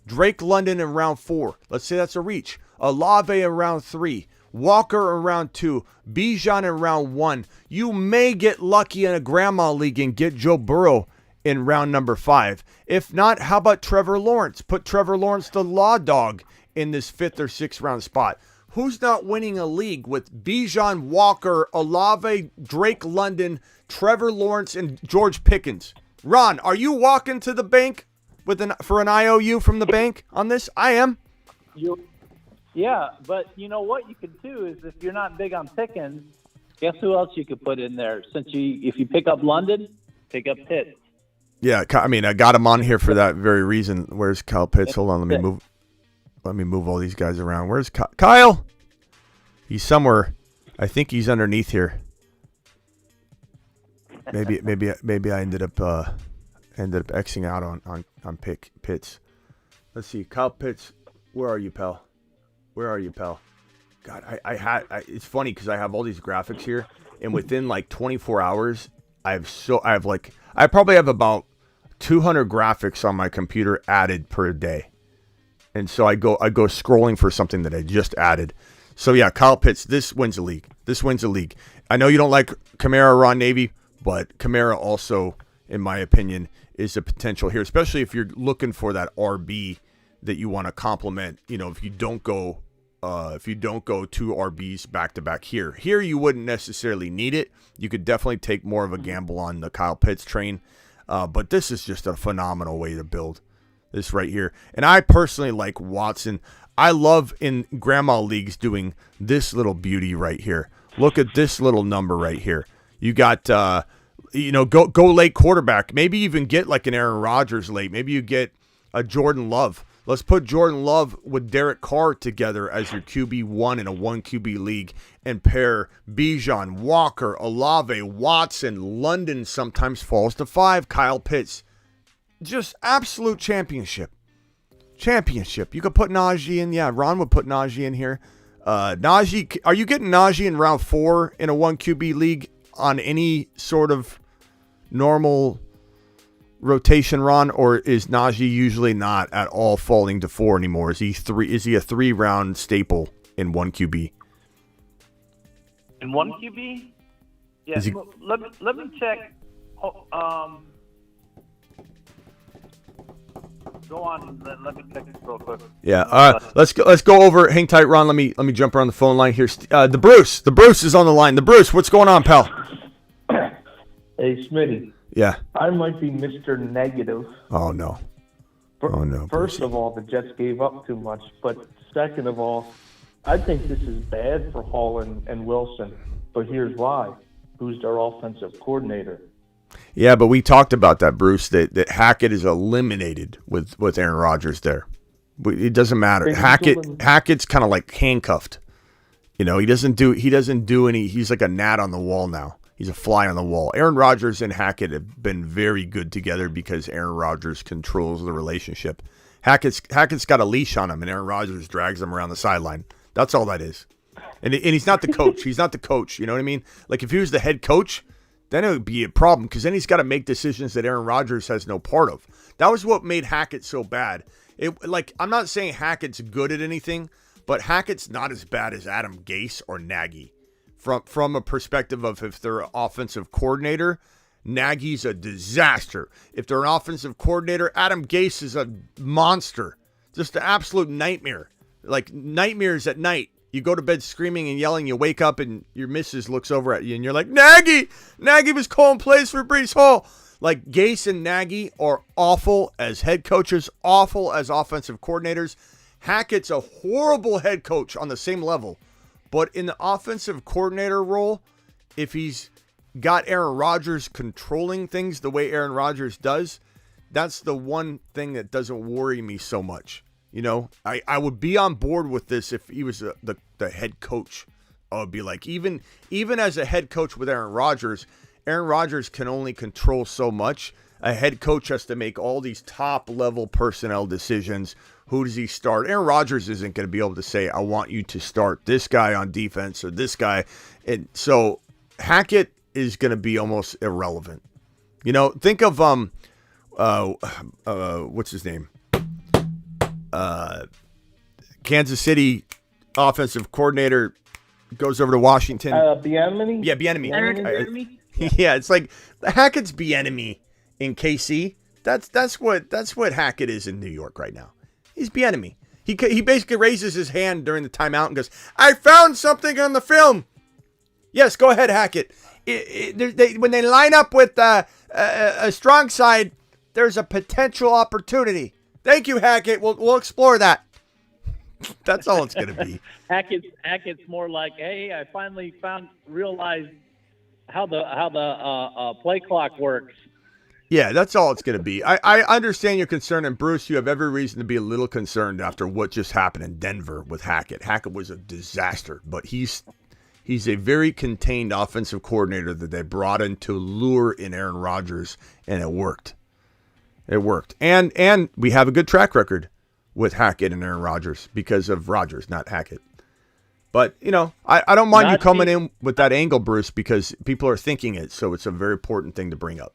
Drake London in round 4. Let's say that's a reach. Olave in round 3. Walker in round 2, Bijan in round 1. You may get lucky in a grandma league and get Joe Burrow in round number 5. If not, how about Trevor Lawrence? Put Trevor Lawrence, the law dog, in this 5th or 6th round spot. Who's not winning a league with Bijan, Walker, Olave, Drake London, Trevor Lawrence, and George Pickens? Ron, are you walking to the bank for an IOU from the bank on this? I am. Yeah, but you know what you could do is if you're not big on Pickens, guess who else you could put in there? If you pick up London, pick up Pitts. Yeah, I mean, I got him on here for that very reason. Where's Kyle Pitts? Hold on, let me move all these guys around. Where's Kyle? He's somewhere. I think he's underneath here. Maybe I ended up Xing out on Pitts. Let's see, Kyle Pitts. Where are you, pal? God, it's funny because I have all these graphics here, and within like 24 hours, I probably have about 200 graphics on my computer added per day, and so I go scrolling for something that I just added. So yeah, Kyle Pitts, this wins a league. I know you don't like Kamara, Ron Navy, but Kamara also, in my opinion, is a potential here, especially if you're looking for that RB that you want to complement. You know, if you don't go 2 RBs back to back here you wouldn't necessarily need it. You could definitely take more of a gamble on the Kyle Pitts train, but this is just a phenomenal way to build this right here. And I personally like Watson. I love in grandma leagues doing this little beauty right here. Look at this little number right here. You got go late quarterback. Maybe even get like an Aaron Rodgers late. Maybe you get a Jordan Love. Let's put Jordan Love with Derek Carr together as your QB1 in a 1 QB league and pair Bijan, Walker, Olave, Watson. London sometimes falls to 5. Kyle Pitts. Just absolute championship. You could put Najee in. Yeah, Ron would put Najee in here. Najee, are you getting Najee in round 4 in a 1 QB league? on any sort of normal rotation run, or is Najee usually not at all falling to 4 anymore? Is he a 3-round staple in one QB? In one QB? Yeah. Let me check. Go on. Let me check this real quick. Yeah. Let's go over. Hang tight, Ron. Let me jump around the phone line here. The Bruce is on the line. The Bruce, what's going on, pal? Hey, Smitty. Yeah. I might be Mr. Negative. Oh no. First of all, the Jets gave up too much, but second of all, I think this is bad for Hall and Wilson. But here's why: who's their offensive coordinator? Yeah, but we talked about that, Bruce. That Hackett is eliminated with Aaron Rodgers there. It doesn't matter. Hackett's kind of like handcuffed. You know, he doesn't do any. He's like a gnat on the wall now. He's a fly on the wall. Aaron Rodgers and Hackett have been very good together because Aaron Rodgers controls the relationship. Hackett's got a leash on him, and Aaron Rodgers drags him around the sideline. That's all that is. And he's not the coach. He's not the coach. You know what I mean? Like if he was the head coach, then it would be a problem because then he's got to make decisions that Aaron Rodgers has no part of. That was what made Hackett so bad. I'm not saying Hackett's good at anything, but Hackett's not as bad as Adam Gase or Nagy. From a perspective of if they're an offensive coordinator, Nagy's a disaster. If they're an offensive coordinator, Adam Gase is a monster. Just an absolute nightmare. Like nightmares at night. You go to bed screaming and yelling, you wake up and your missus looks over at you and you're like, Nagy was calling plays for Breece Hall. Like Gase and Nagy are awful as head coaches, awful as offensive coordinators. Hackett's a horrible head coach on the same level. But in the offensive coordinator role, if he's got Aaron Rodgers controlling things the way Aaron Rodgers does, that's the one thing that doesn't worry me so much. You know, I would be on board with this if he was the head coach. I would be like, even as a head coach with Aaron Rodgers can only control so much. A head coach has to make all these top-level personnel decisions. Who does he start? Aaron Rodgers isn't going to be able to say, I want you to start this guy on defense or this guy. And so Hackett is going to be almost irrelevant. You know, think of, what's his name? Kansas City offensive coordinator goes over to Washington. Bieniemy? Yeah, Bieniemy. Bieniemy? Yeah, it's like Hackett's Bieniemy in KC. That's what Hackett is in New York right now. He's Bieniemy. He basically raises his hand during the timeout and goes, I found something on the film. Yes, go ahead, Hackett. When they line up with a strong side, there's a potential opportunity. Thank you, Hackett. We'll explore that. That's all it's going to be. Hackett's more like, hey, I finally realized how the play clock works. Yeah, that's all it's going to be. I understand your concern, and Bruce, you have every reason to be a little concerned after what just happened in Denver with Hackett. Hackett was a disaster, but he's a very contained offensive coordinator that they brought in to lure in Aaron Rodgers, and it worked. It worked. And we have a good track record with Hackett and Aaron Rodgers because of Rodgers, not Hackett. But, you know, I don't mind you coming in with that angle, Bruce, because people are thinking it, so it's a very important thing to bring up.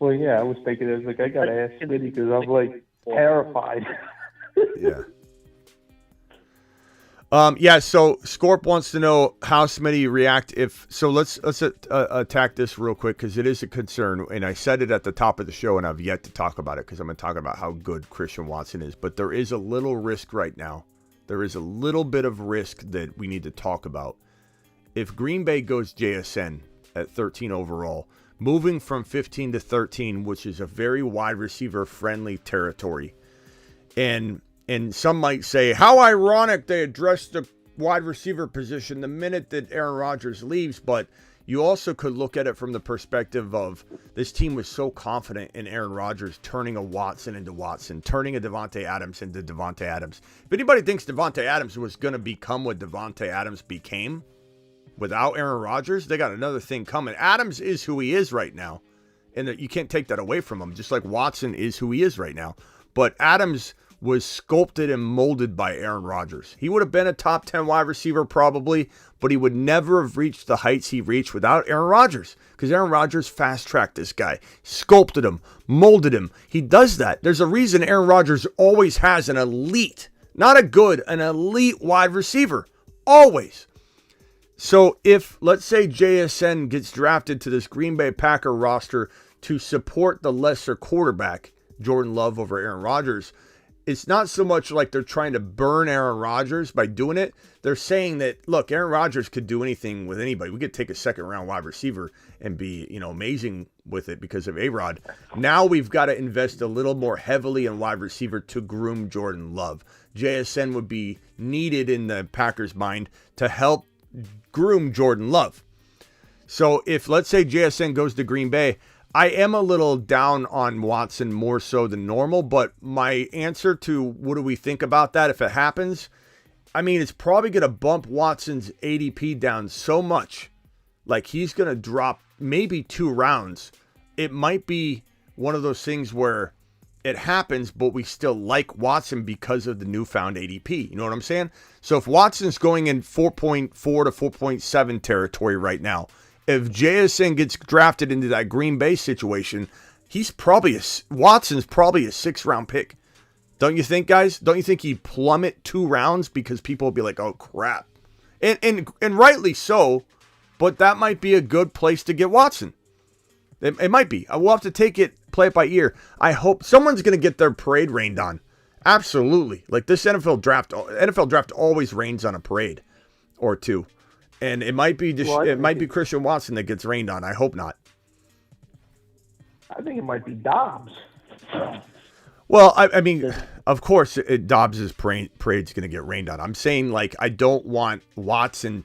Well, yeah, I was thinking, I was like, I got to ask Smitty because I'm, like, terrified. Yeah. So Scorp wants to know how Smitty react if. So let's attack this real quick because it is a concern, and I said it at the top of the show, and I've yet to talk about it because I'm going to talk about how good Christian Watson is. But there is a little risk right now. There is a little bit of risk that we need to talk about. If Green Bay goes JSN at 13 overall, moving from 15 to 13, which is a very wide receiver friendly territory, and some might say, how ironic they addressed the wide receiver position the minute that Aaron Rodgers leaves. But you also could look at it from the perspective of this team was so confident in Aaron Rodgers turning a Watson into Watson, turning a Devontae Adams into Devontae Adams. If anybody thinks Devontae Adams was going to become what Devontae Adams became without Aaron Rodgers, they got another thing coming. Adams is who he is right now, and you can't take that away from him, just like Watson is who he is right now. But Adams was sculpted and molded by Aaron Rodgers. He would have been a top 10 wide receiver probably, but he would never have reached the heights he reached without Aaron Rodgers, because Aaron Rodgers fast-tracked this guy, sculpted him, molded him. He does that. There's a reason Aaron Rodgers always has an elite, not a good, an elite wide receiver. Always. So if, let's say, JSN gets drafted to this Green Bay Packer roster to support the lesser quarterback, Jordan Love over Aaron Rodgers, it's not so much like they're trying to burn Aaron Rodgers by doing it. They're saying that, look, Aaron Rodgers could do anything with anybody. We could take a second-round wide receiver and be, amazing with it because of A-Rod. Now we've got to invest a little more heavily in wide receiver to groom Jordan Love. JSN would be needed in the Packers' mind to help groom Jordan Love. So if, let's say, JSN goes to Green Bay, I am a little down on Watson more so than normal, but my answer to what do we think about that if it happens, I mean, it's probably going to bump Watson's ADP down so much. Like, he's going to drop maybe 2 rounds. It might be one of those things where it happens, but we still like Watson because of the newfound ADP. You know what I'm saying? So if Watson's going in 4.4 to 4.7 territory right now, if JSN gets drafted into that Green Bay situation, Watson's probably a 6th-round pick. Don't you think, guys? Don't you think he'd plummet 2 rounds because people will be like, oh, crap. And rightly so, but that might be a good place to get Watson. It might be. We'll have to play it by ear. I hope someone's going to get their parade rained on. Absolutely. Like this NFL draft always rains on a parade or two. And it might be Christian Watson that gets rained on. I hope not. I think it might be Dobbs. Well, I mean, of course, Dobbs' parade's going to get rained on. I'm saying, like, I don't want Watson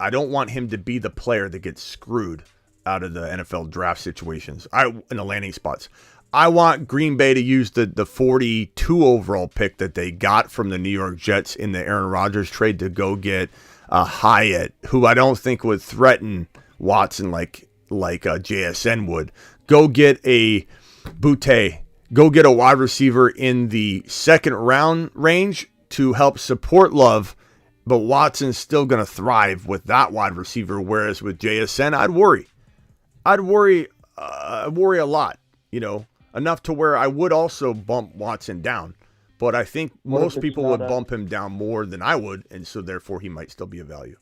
I don't want him to be the player that gets screwed out of the NFL draft situations in the landing spots. I want Green Bay to use the 42 overall pick that they got from the New York Jets in the Aaron Rodgers trade to go get Hyatt, who I don't think would threaten Watson like JSN would. Go get a Boutte. Go get a wide receiver in the 2nd round range to help support Love, but Watson's still going to thrive with that wide receiver, whereas with JSN, I'd worry a lot, enough to where I would also bump Watson down. But I think most people would bump him down more than I would, and so therefore he might still be a value.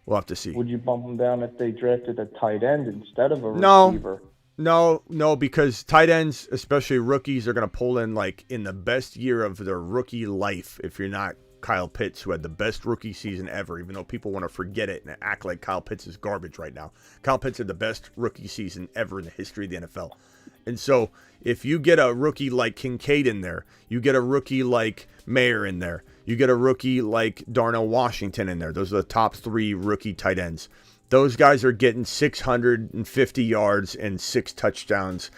We'll have to see. Would you bump him down if they drafted a tight end instead of a receiver? No, because tight ends, especially rookies, are going to pull in like in the best year of their rookie life. If you're not Kyle Pitts, who had the best rookie season ever, even though people want to forget it and act like Kyle Pitts is garbage right now. Kyle Pitts had the best rookie season ever in the history of the NFL. And so if you get a rookie like Kincaid in there, you get a rookie like Mayer in there, you get a rookie like Darnell Washington in there. Those are the top 3 rookie tight ends. Those guys are getting 650 yards and 6 touchdowns.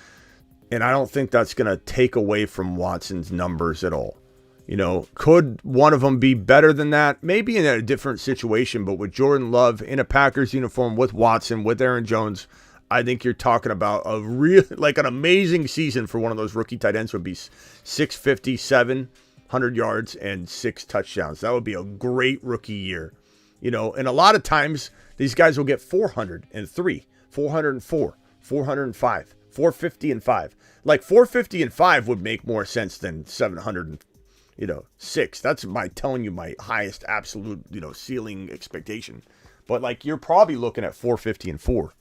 And I don't think that's going to take away from Watson's numbers at all. Could one of them be better than that? Maybe in a different situation, but with Jordan Love in a Packers uniform, with Watson, with Aaron Jones, I think you're talking about an amazing season for one of those rookie tight ends would be 650, 700 yards and 6 touchdowns. That would be a great rookie year. And a lot of times these guys will get 403, 404, 405, 450 and 5. Like 450 and 5 would make more sense than 706. That's telling you my highest absolute, ceiling expectation. But like you're probably looking at 450 and 4,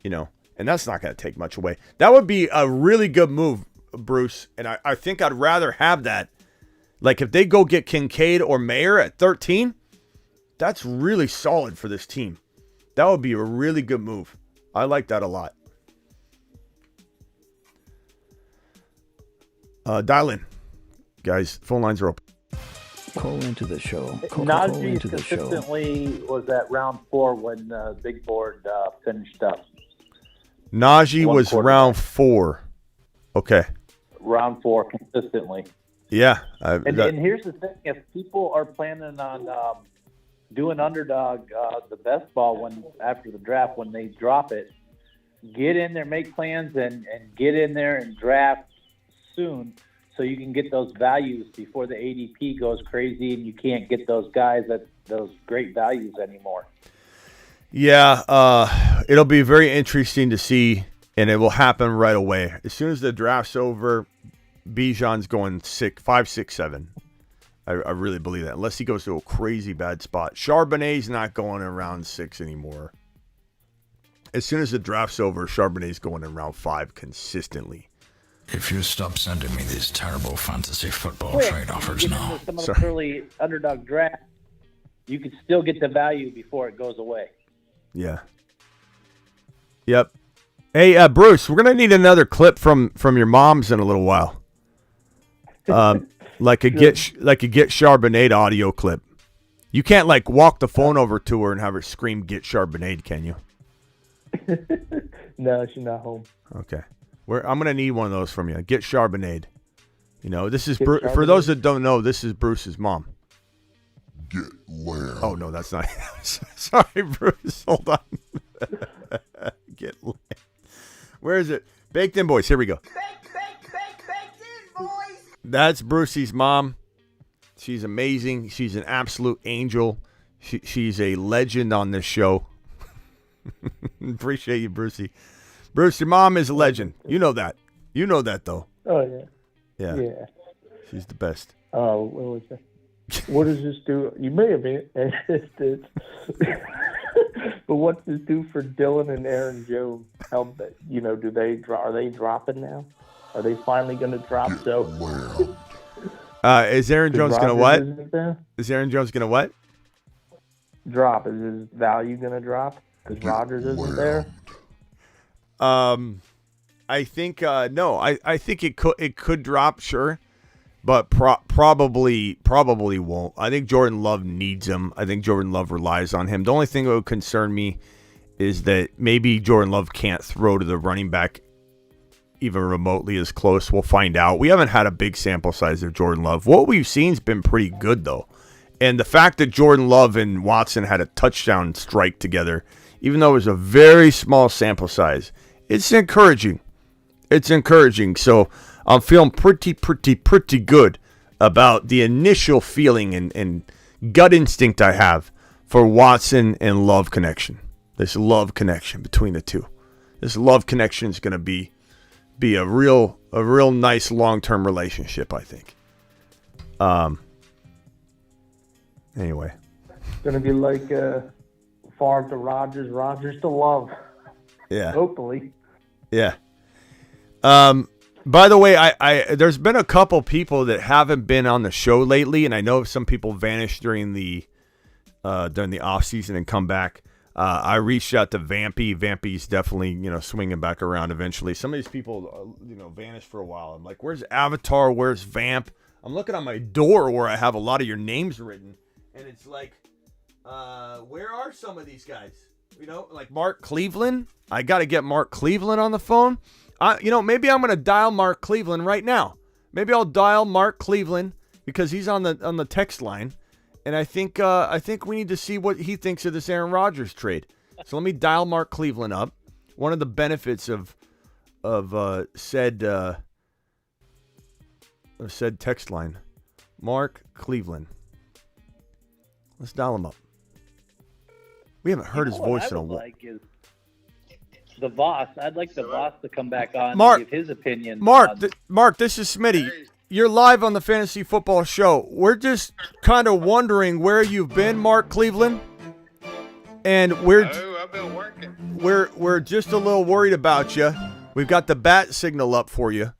and that's not going to take much away. That would be a really good move, Bruce. And I think I'd rather have that. Like if they go get Kincaid or Mayer at 13, that's really solid for this team. That would be a really good move. I like that a lot. Dial in. Guys, phone lines are open. Call into the show. Najee consistently was at round 4 when Big Board finished up. Najee was round 4. Okay. Round 4 consistently. Yeah. And here's the thing. If people are planning on doing underdog, the best ball after the draft, when they drop it, get in there, make plans, and get in there and draft soon so you can get those values before the ADP goes crazy and you can't get those guys at those great values anymore. Yeah, it'll be very interesting to see, and it will happen right away. As soon as the draft's over, Bijan's going 5, 6, 7. I really believe that, unless he goes to a crazy bad spot. Charbonnet's not going in round 6 anymore. As soon as the draft's over, Charbonnet's going in round 5 consistently. If you stop sending me these terrible fantasy football trade offers now. Some of the early underdog draft, you can still get the value before it goes away. Yeah. Yep. Hey, Bruce, we're gonna need another clip from your mom's in a little while. Like a get Charbonnet audio clip. You can't like walk the phone over to her and have her scream "Get Charbonnet," can you? No, she's not home. Okay. I'm gonna need one of those from you. Get Charbonnet. You know, this is for those that don't know. This is Bruce's mom. Get lamb. Oh no, that's not. Sorry, Bruce. Hold on. Get lamb. Where is it? Baked In Boys. Here we go. Baked In Boys. That's Brucey's mom. She's amazing. She's an absolute angel. She's a legend on this show. Appreciate you, Brucey. Bruce, your mom is a legend. You know that. You know that, though. Oh, yeah. Yeah. She's the best. Oh, what was that? What does this do? You may have asked this. But what's this do for Dylan and Aaron Jones? How, do they are they dropping now? Are they finally going to drop? Is Aaron Jones going to what? Is Aaron Jones going to what? Drop. Is his value going to drop? Because Rodgers isn't there? I think no. I think it could drop, sure, but probably won't. I think Jordan Love needs him. I think Jordan Love relies on him. The only thing that would concern me is that maybe Jordan Love can't throw to the running back even remotely as close. We'll find out. We haven't had a big sample size of Jordan Love. What we've seen's been pretty good though, and the fact that Jordan Love and Watson had a touchdown strike together, even though it was a very small sample size, it's encouraging. It's encouraging. So I'm feeling pretty good about the initial feeling and gut instinct I have for Watson and Love connection. This love connection between the two. This love connection is going to be a real nice long-term relationship, I think. Anyway. It's going to be like Favre to Rodgers, Rodgers to Love. Yeah. Hopefully. Yeah. By the way, I there's been a couple people that haven't been on the show lately, and I know some people vanished during the off season and come back. I reached out to Vampy. Vampy's definitely swinging back around eventually. Some of these people vanished for a while. I'm like, where's Avatar? Where's Vamp? I'm looking on my door where I have a lot of your names written, and it's like, where are some of these guys? Like Mark Cleveland. I got to get Mark Cleveland on the phone. Maybe I'm going to dial Mark Cleveland right now. Maybe I'll dial Mark Cleveland because he's on the text line, and I think we need to see what he thinks of this Aaron Rodgers trade. So let me dial Mark Cleveland up. One of the benefits of said text line, Mark Cleveland. Let's dial him up. We haven't heard his voice in a while. The Voss. I'd like the Voss to come back on Mark, and give his opinion. Mark, this is Smitty. You're live on the Fantasy Football Show. We're just kind of wondering where you've been, Mark Cleveland, and I've been working. We're just a little worried about you. We've got the bat signal up for you,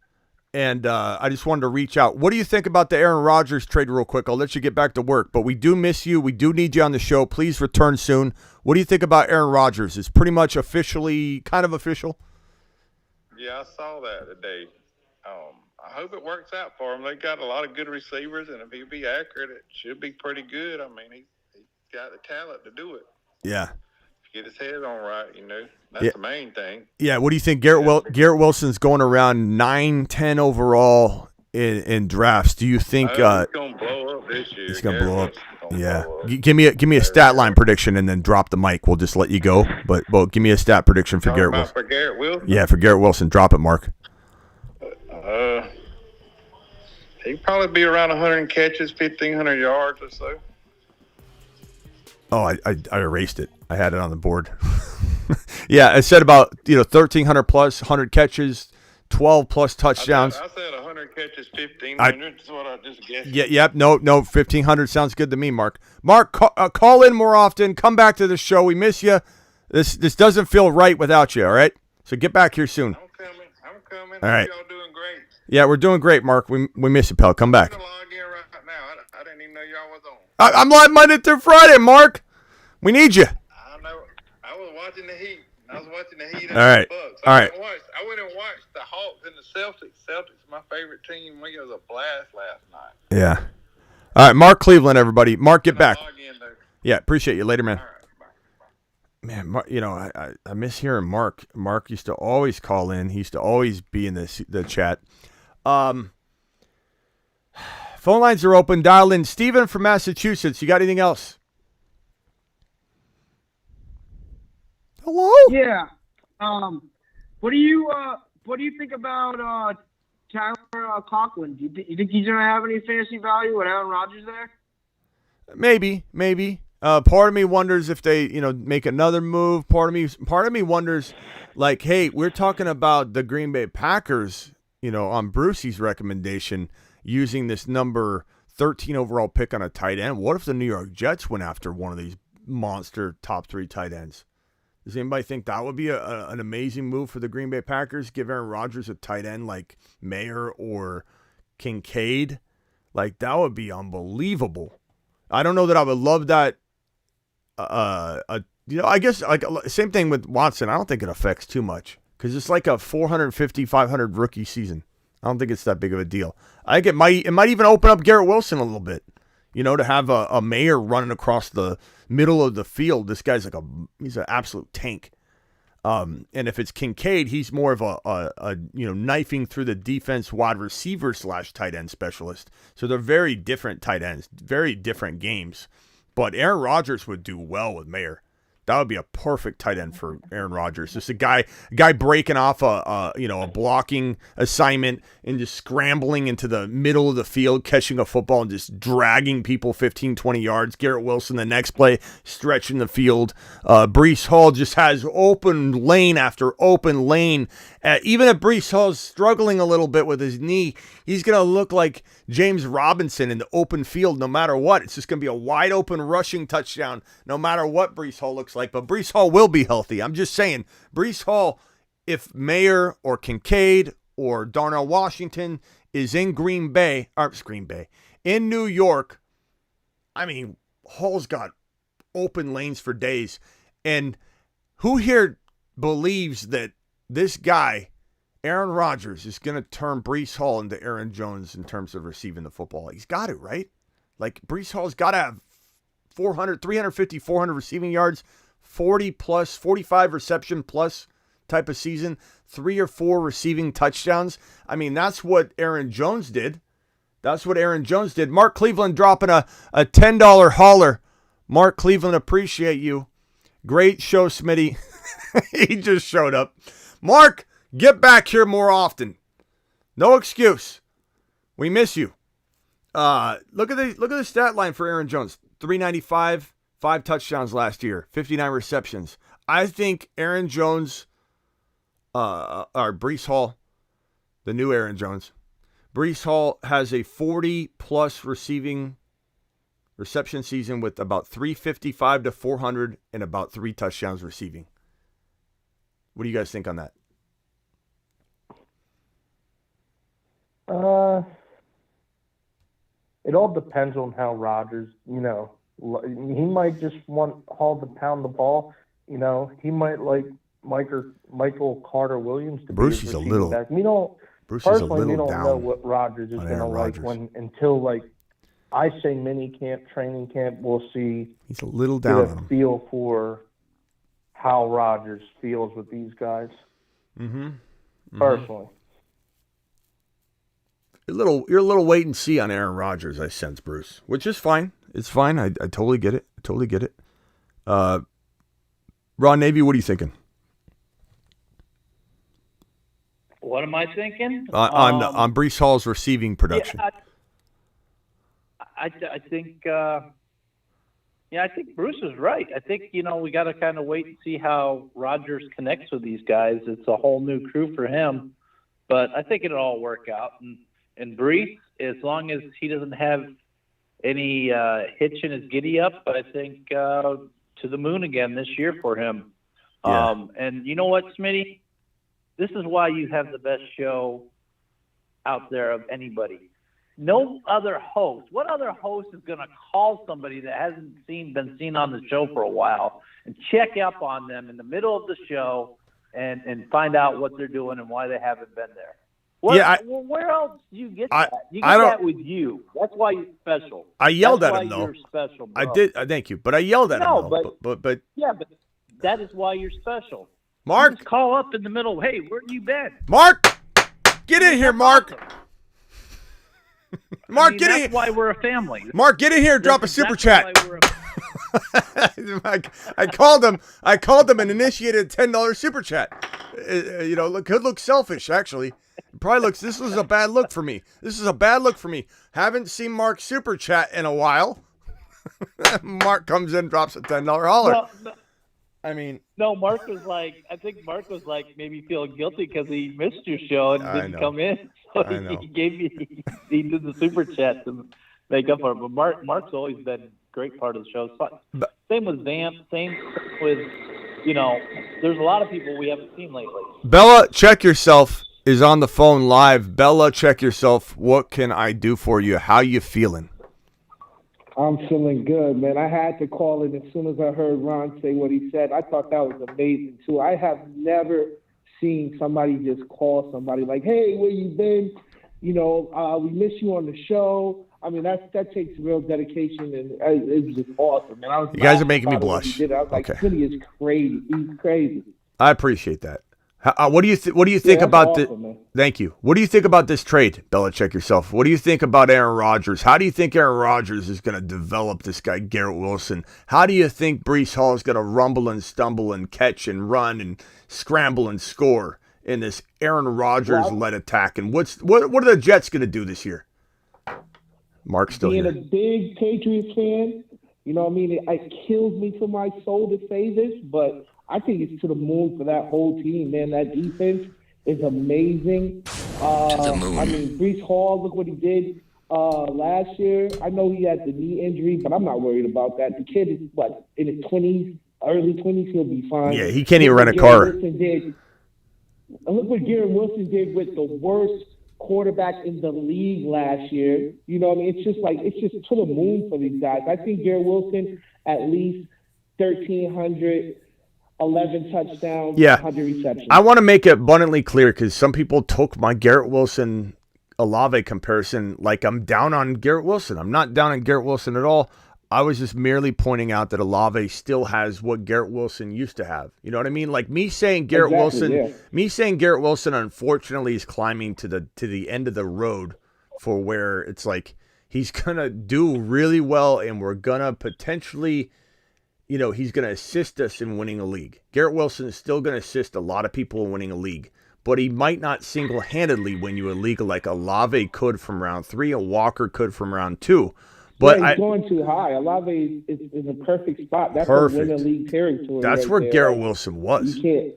and I just wanted to reach out. What do you think about the Aaron Rodgers trade, real quick? I'll let you get back to work, but we do miss you. We do need you on the show. Please return soon. What do you think about Aaron Rodgers? It's pretty much kind of official. Yeah, I saw that today. I hope it works out for him. They got a lot of good receivers, and if he'll be accurate, it should be pretty good. I mean, he's got the talent to do it. Yeah. Get his head on right, That's the main thing. Yeah, what do you think? Garrett Wilson's going around 9-10 overall in drafts. Do you think he's going to blow up this year? He's going to blow up. Yeah. Give me a stat line prediction and then drop the mic. We'll just let you go. But give me a stat prediction for Garrett Wilson. For Garrett Wilson? Yeah, for Garrett Wilson. Drop it, Mark. He'd probably be around 100 catches, 1,500 yards or so. Oh, I erased it. I had it on the board. Yeah, I said about 1,300 plus, 100 catches, 12 plus touchdowns. I said 100 catches, 1,500. That's what I just guessed. Yeah, yep. No, 1,500 sounds good to me, Mark. Mark, call in more often. Come back to the show. We miss you. This doesn't feel right without you. All right, so get back here soon. I'm coming. All right. Y'all doing great. Yeah, we're doing great, Mark. We miss you, pal. Come back. I'm gonna log in right now. I didn't even know y'all was on. I'm live Monday through Friday, Mark. We need you. I know. I was watching the Heat. I was watching the Heat. All right. Bucks. All right. I went and watched the Hawks and the Celtics. Celtics, my favorite team. We was a blast last night. Yeah. All right, Mark Cleveland, everybody. Mark, get back. Yeah, appreciate you. Later, man. Man, Mark, I miss hearing Mark. Mark used to always call in. He used to always be in the chat. Phone lines are open. Dial in. Steven from Massachusetts. You got anything else? Hello? Yeah. What do you think about Tyler Conklin? Do you think he's gonna have any fantasy value with Aaron Rodgers there? Maybe. Part of me wonders if they, make another move. Part of me wonders, like, hey, we're talking about the Green Bay Packers, on Brucey's recommendation, using this number 13 overall pick on a tight end. What if the New York Jets went after one of these monster top 3 tight ends? Does anybody think that would be an amazing move for the Green Bay Packers? Give Aaron Rodgers a tight end like Mayer or Kincaid? Like, that would be unbelievable. I don't know that I would love that. I guess like same thing with Watson. I don't think it affects too much because it's like a 450, 500 rookie season. I don't think it's that big of a deal. I think it might even open up Garrett Wilson a little bit. To have a Mayer running across the middle of the field. This guy's he's an absolute tank. And if it's Kincaid, he's more of a knifing through the defense wide receiver / tight end specialist. So they're very different tight ends, very different games. But Aaron Rodgers would do well with Mayer. That would be a perfect tight end for Aaron Rodgers. Just a guy breaking off a blocking assignment and just scrambling into the middle of the field, catching a football and just dragging people 15, 20 yards. Garrett Wilson, the next play, stretching the field. Breece Hall just has open lane after open lane. Even if Breece Hall's struggling a little bit with his knee, he's going to look like James Robinson in the open field no matter what. It's just going to be a wide open rushing touchdown no matter what Breece Hall looks like. But Breece Hall will be healthy. I'm just saying, Breece Hall, if Mayer or Kincaid or Darnell Washington is in in New York, I mean, Hall's got open lanes for days. And who here believes that this guy, Aaron Rodgers, is going to turn Breece Hall into Aaron Jones in terms of receiving the football? He's got it, right? Like, Breece Hall's got to have 350, 400 receiving yards, 40 plus, 45 reception plus type of season, 3 or 4 receiving touchdowns. I mean, that's what Aaron Jones did. Mark Cleveland dropping a $10 hauler. Mark Cleveland, appreciate you. Great show, Smitty. He just showed up. Mark, get back here more often. No excuse. We miss you. Look at the stat line for Aaron Jones. 395, 5 touchdowns last year, 59 receptions. I think Aaron Jones, or Breece Hall, the new Aaron Jones, Breece Hall has a 40-plus reception season with about 355 to 400 and about 3 touchdowns receiving. What do you guys think on that? It all depends on how Rodgers, he might just want Hall to pound the ball. He might like Michael Carter Williams to Bruce be is a a little. back. We don't know what Rodgers is going to like until I say mini camp, training camp. We'll see. He's a little down on Get a him. feel for how Rodgers feels with these guys. Personally. You're a little wait and see on Aaron Rodgers, I sense, Bruce, which is fine. It's fine. I totally get it. Ron Navy, what are you thinking? What am I thinking? On Breece Hall's receiving production. I think I think Bruce is right. I think we got to kind of wait and see how Rodgers connects with these guys. It's a whole new crew for him, but I think it'll all work out. And Breece, as long as he doesn't have any hitch in his giddy up, I think to the moon again this year for him. Yeah. And you know what, Smitty? This is why you have the best show out there of anybody. No other host. What other host is going to call somebody that hasn't been seen on the show for a while and check up on them in the middle of the show and find out what they're doing and why they haven't been there? Where else do you get that? You get that with you. That's why you're special. I yelled That's at him, why though. You're special, bro. I did. Thank you. But I yelled at him, though. But yeah, but that is why you're special. Mark, you just call up in the middle. Hey, where you been? Mark, get in here, Mark. Awesome. Mark, get in here. That's why we're a family. Mark, get in here and drop a super chat. I called him and initiated a $10 super chat. Could look selfish, actually. This was a bad look for me. Haven't seen Mark super chat in a while. Mark comes in, drops a $10 holler. No, Mark was like, maybe feeling guilty because he missed your show and didn't come in. So he he did the super chat to make up for it. But Mark's always been a great part of the show. Same with Vamp, same with, there's a lot of people we haven't seen lately. Bella, check yourself, is on the phone live. Bella, check yourself. What can I do for you? How you feeling? I'm feeling good, man. I had to call it as soon as I heard Ron say what he said. I thought that was amazing, too. I have never seen somebody just call somebody like, hey, where you been? We miss you on the show. I mean, that takes real dedication, and it's just awesome, man. You guys are making me blush. I was like, City is crazy. He's crazy. I appreciate that. What do you think about awesome, the? Thank you. What do you think about this trade, Bella? Check yourself. What do you think about Aaron Rodgers? How do you think Aaron Rodgers is going to develop this guy, Garrett Wilson? How do you think Breece Hall is going to rumble and stumble and catch and run and scramble and score in this Aaron Rodgers-led attack? And what are the Jets going to do this year? Mark's still Being here. a big Patriots fan, it kills me to my soul to say this, but I think it's to the moon for that whole team, man. That defense is amazing. To the moon. Breece Hall, look what he did last year. I know he had the knee injury, but I'm not worried about that. The kid is, in his 20s, early 20s, he'll be fine. Yeah, he can't even rent a car. Look what Garrett Wilson did with the worst quarterback in the league last year. It's just to the moon for these guys. I think Garrett Wilson at least 1,300. 11 touchdowns, 100 receptions. I want to make it abundantly clear because some people took my Garrett Wilson Olave comparison like I'm down on Garrett Wilson. I'm not down on Garrett Wilson at all. I was just merely pointing out that Olave still has what Garrett Wilson used to have. You know what I mean? Like me saying Garrett Wilson, unfortunately, is climbing to the end of the road for where it's like he's gonna do really well, and we're gonna potentially. He's going to assist us in winning a league. Garrett Wilson is still going to assist a lot of people in winning a league, but he might not single-handedly win you a league like Olave could from round 3 and Walker could from round 2. But he's going too high. Olave is in a perfect spot. That's perfect. Win a league territory. That's where Garrett Wilson was. You can't.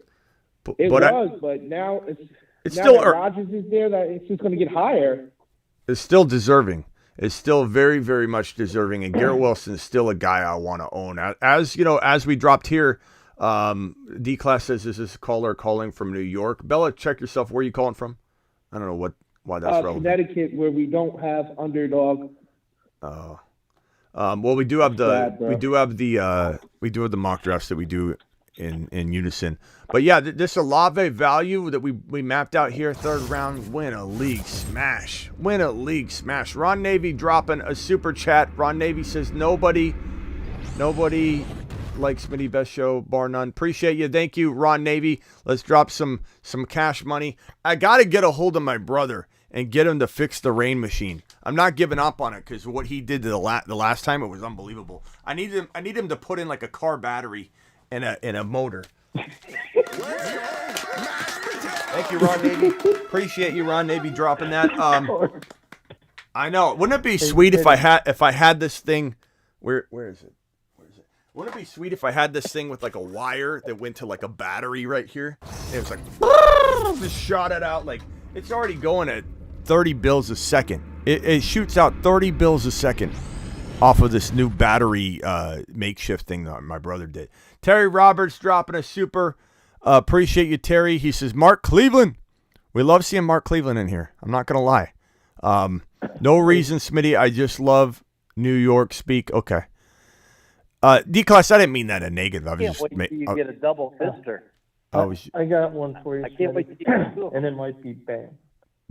But now it's still that Rodgers is there. That it's just going to get higher. It's still deserving. Is still very, very much deserving, and Garrett Wilson is still a guy I want to own. As we dropped here, D-Class says this is a caller calling from New York. Bella, check yourself. Where are you calling from? I don't know why that's relevant. Connecticut, where we don't have underdog. Well, we do have the mock drafts that we do in unison. But yeah, this Olave value that we mapped out here, third round, win a league smash. Ron Navy dropping a super chat. Ron Navy says nobody likes Smitty, best show bar none. Appreciate you. Thank you, Ron Navy. Let's drop some cash money. I got to get a hold of my brother and get him to fix the rain machine. I'm not giving up on it because what he did to the last time, it was unbelievable. I need him to put in like a car battery and a motor. Thank you, Ron Navy. Appreciate you, Ron Navy, dropping that. I know. Wouldn't it be sweet if I had this thing? Where is it? Wouldn't it be sweet if I had this thing with like a wire that went to like a battery right here? And it was like just shot it out like it's already going at 30 bills a second. It shoots out 30 bills a second off of this new battery makeshift thing that my brother did. Terry Roberts dropping a super. Appreciate you, Terry. He says, Mark Cleveland. We love seeing Mark Cleveland in here. I'm not going to lie. No reason, Smitty. I just love New York speak. Okay. D-Class, I didn't mean that in negative. I Can't wait till you get a double fister. I got one for you. I can't wait to get two. And it might be bad.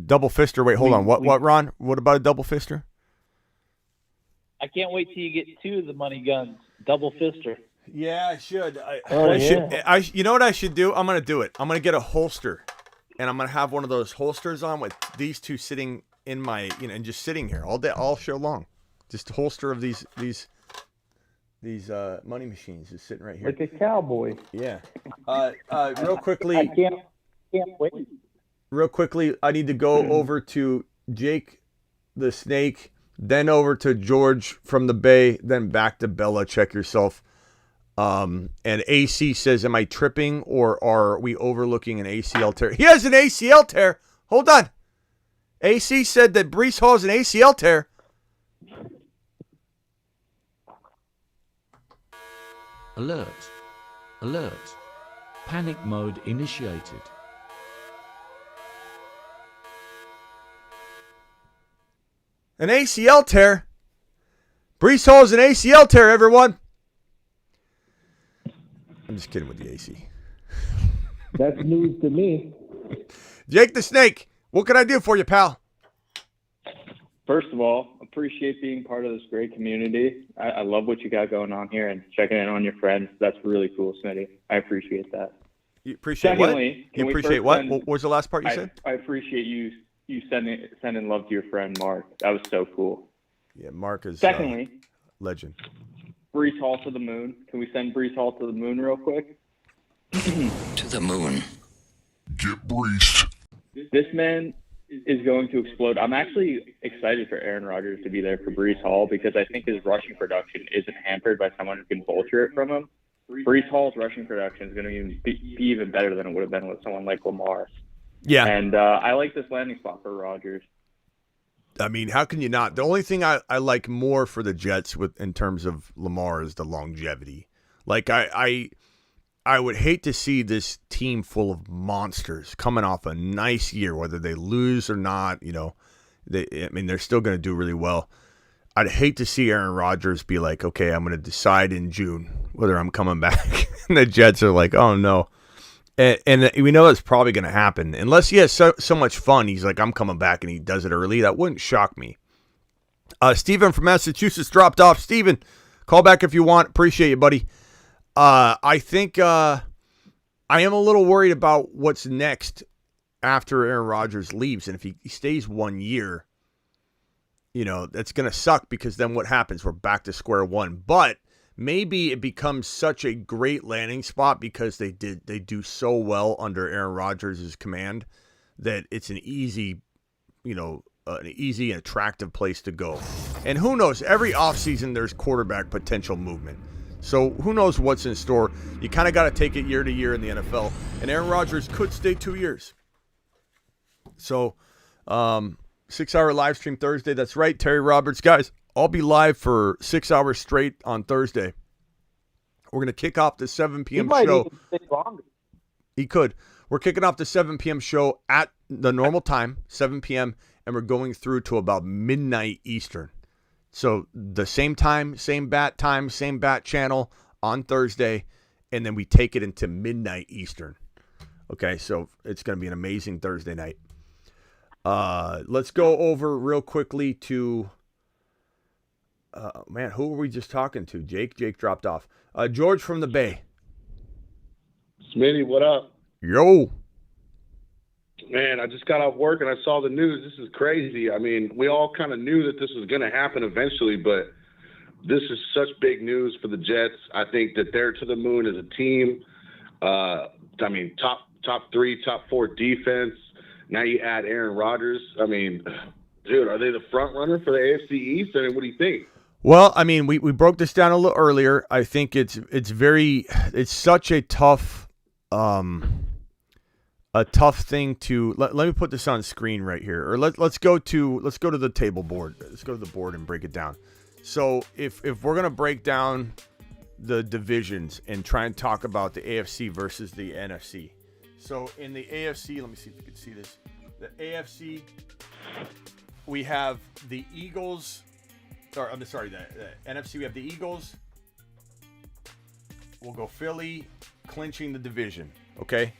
Double fister. Wait, hold on. What, Ron? What about a double fister? I can't wait till you get two of the money guns. Double fister. Yeah, I should. You know what I should do? I'm going to do it. I'm going to get a holster, and I'm going to have one of those holsters on with these two sitting in my, and just sitting here all day, all show long. Just a holster of these money machines just sitting right here. Like a cowboy. Yeah. Real quickly. I can't wait. Real quickly, I need to go over to Jake the Snake, then over to George from the Bay, then back to Bella. Check yourself. And AC says, am I tripping or are we overlooking an ACL tear? He has an ACL tear. Hold on. AC said that Breece Hall has an ACL tear. Alert. Alert. Panic mode initiated. An ACL tear. Breece Hall has an ACL tear, everyone. I'm just kidding with the AC. That's news to me. Jake the Snake, what can I do for you, pal? First of all, appreciate being part of this great community. I love what you got going on here and checking in on your friends. That's really cool, Smitty. I appreciate that. You appreciate Secondly, what? You appreciate what? What was the last part you said? I appreciate you sending love to your friend Mark. That was so cool. Yeah, Mark is Secondly, legend. Breece Hall to the moon. Can we send Breece Hall to the moon real quick? To the moon. Get Breece. This man is going to explode. I'm actually excited for Aaron Rodgers to be there for Breece Hall because I think his rushing production isn't hampered by someone who can vulture it from him. Breece Hall's rushing production is going to be even better than it would have been with someone like Lamar. Yeah. And I like this landing spot for Rodgers. I mean, how can you not? The only thing I like more for the Jets in terms of Lamar is the longevity. Like I would hate to see this team full of monsters coming off a nice year, whether they lose or not. They're still going to do really well. I'd hate to see Aaron Rodgers be like, okay, I'm going to decide in June whether I'm coming back. And the Jets are like, oh no. And we know that's probably going to happen. Unless he has so much fun, he's like, I'm coming back, and he does it early. That wouldn't shock me. Steven from Massachusetts dropped off. Steven, call back if you want. Appreciate you, buddy. I think I am a little worried about what's next after Aaron Rodgers leaves. And if he stays 1 year, that's going to suck because then what happens? We're back to square one. But maybe it becomes such a great landing spot because they do so well under Aaron Rodgers' command that it's an easy and attractive place to go. And who knows, every offseason there's quarterback potential movement. So who knows what's in store. You kind of got to take it year to year in the NFL. And Aaron Rodgers could stay 2 years. So 6-hour live stream Thursday. That's right, Terry Roberts. Guys, I'll be live for 6 hours straight on Thursday. We're going to kick off the 7 p.m. show. He might even stay longer. He could. We're kicking off the 7 p.m. show at the normal time, 7 p.m., and we're going through to about midnight Eastern. So the same time, same bat channel on Thursday, and then we take it into midnight Eastern. Okay, so it's going to be an amazing Thursday night. Let's go over real quickly to... who were we just talking to? Jake dropped off. George from the Bay. Smitty, what up? Yo. Man, I just got off work and I saw the news. This is crazy. I mean, we all kind of knew that this was going to happen eventually, but this is such big news for the Jets. I think that they're to the moon as a team. Top 3, top 4 defense. Now you add Aaron Rodgers. I mean, Dude, are they the front runner for the AFC East? I mean, what do you think? Well, I mean, we broke this down a little earlier. I think it's such a tough thing to let me put this on screen right here. Or let's go to the table board. Let's go to the board and break it down. So if we're gonna break down the divisions and try and talk about the AFC versus the NFC. So in the AFC, let me see if you can see this. The AFC, we have the Eagles. The NFC, we have the Eagles. We'll go Philly, clinching the division. Okay,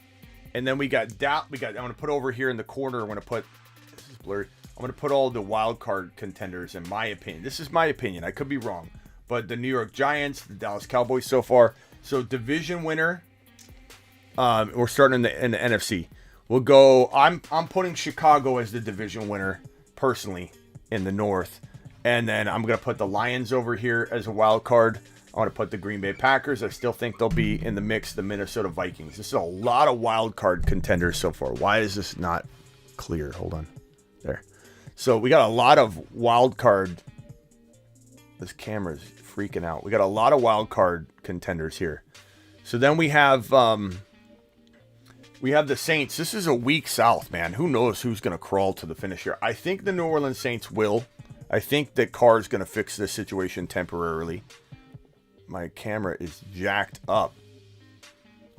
and then we got I'm gonna put over here in the corner. This is blurry. I'm gonna put all the wild card contenders. In my opinion, this is my opinion. I could be wrong, but the New York Giants, the Dallas Cowboys so far. So division winner. We're starting in the NFC. We'll go. I'm putting Chicago as the division winner personally in the North. And then I'm going to put the Lions over here as a wild card. I want to put the Green Bay Packers. I still think they'll be in the mix. The Minnesota Vikings. This is a lot of wild card contenders so far. Why is this not clear? Hold on. There. So we got a lot of wild card. This camera's freaking out. We got a lot of wild card contenders here. So then we have the Saints. This is a weak South, man. Who knows who's going to crawl to the finish here? I think the New Orleans Saints will. I think that Carr's going to fix this situation temporarily. My camera is jacked up.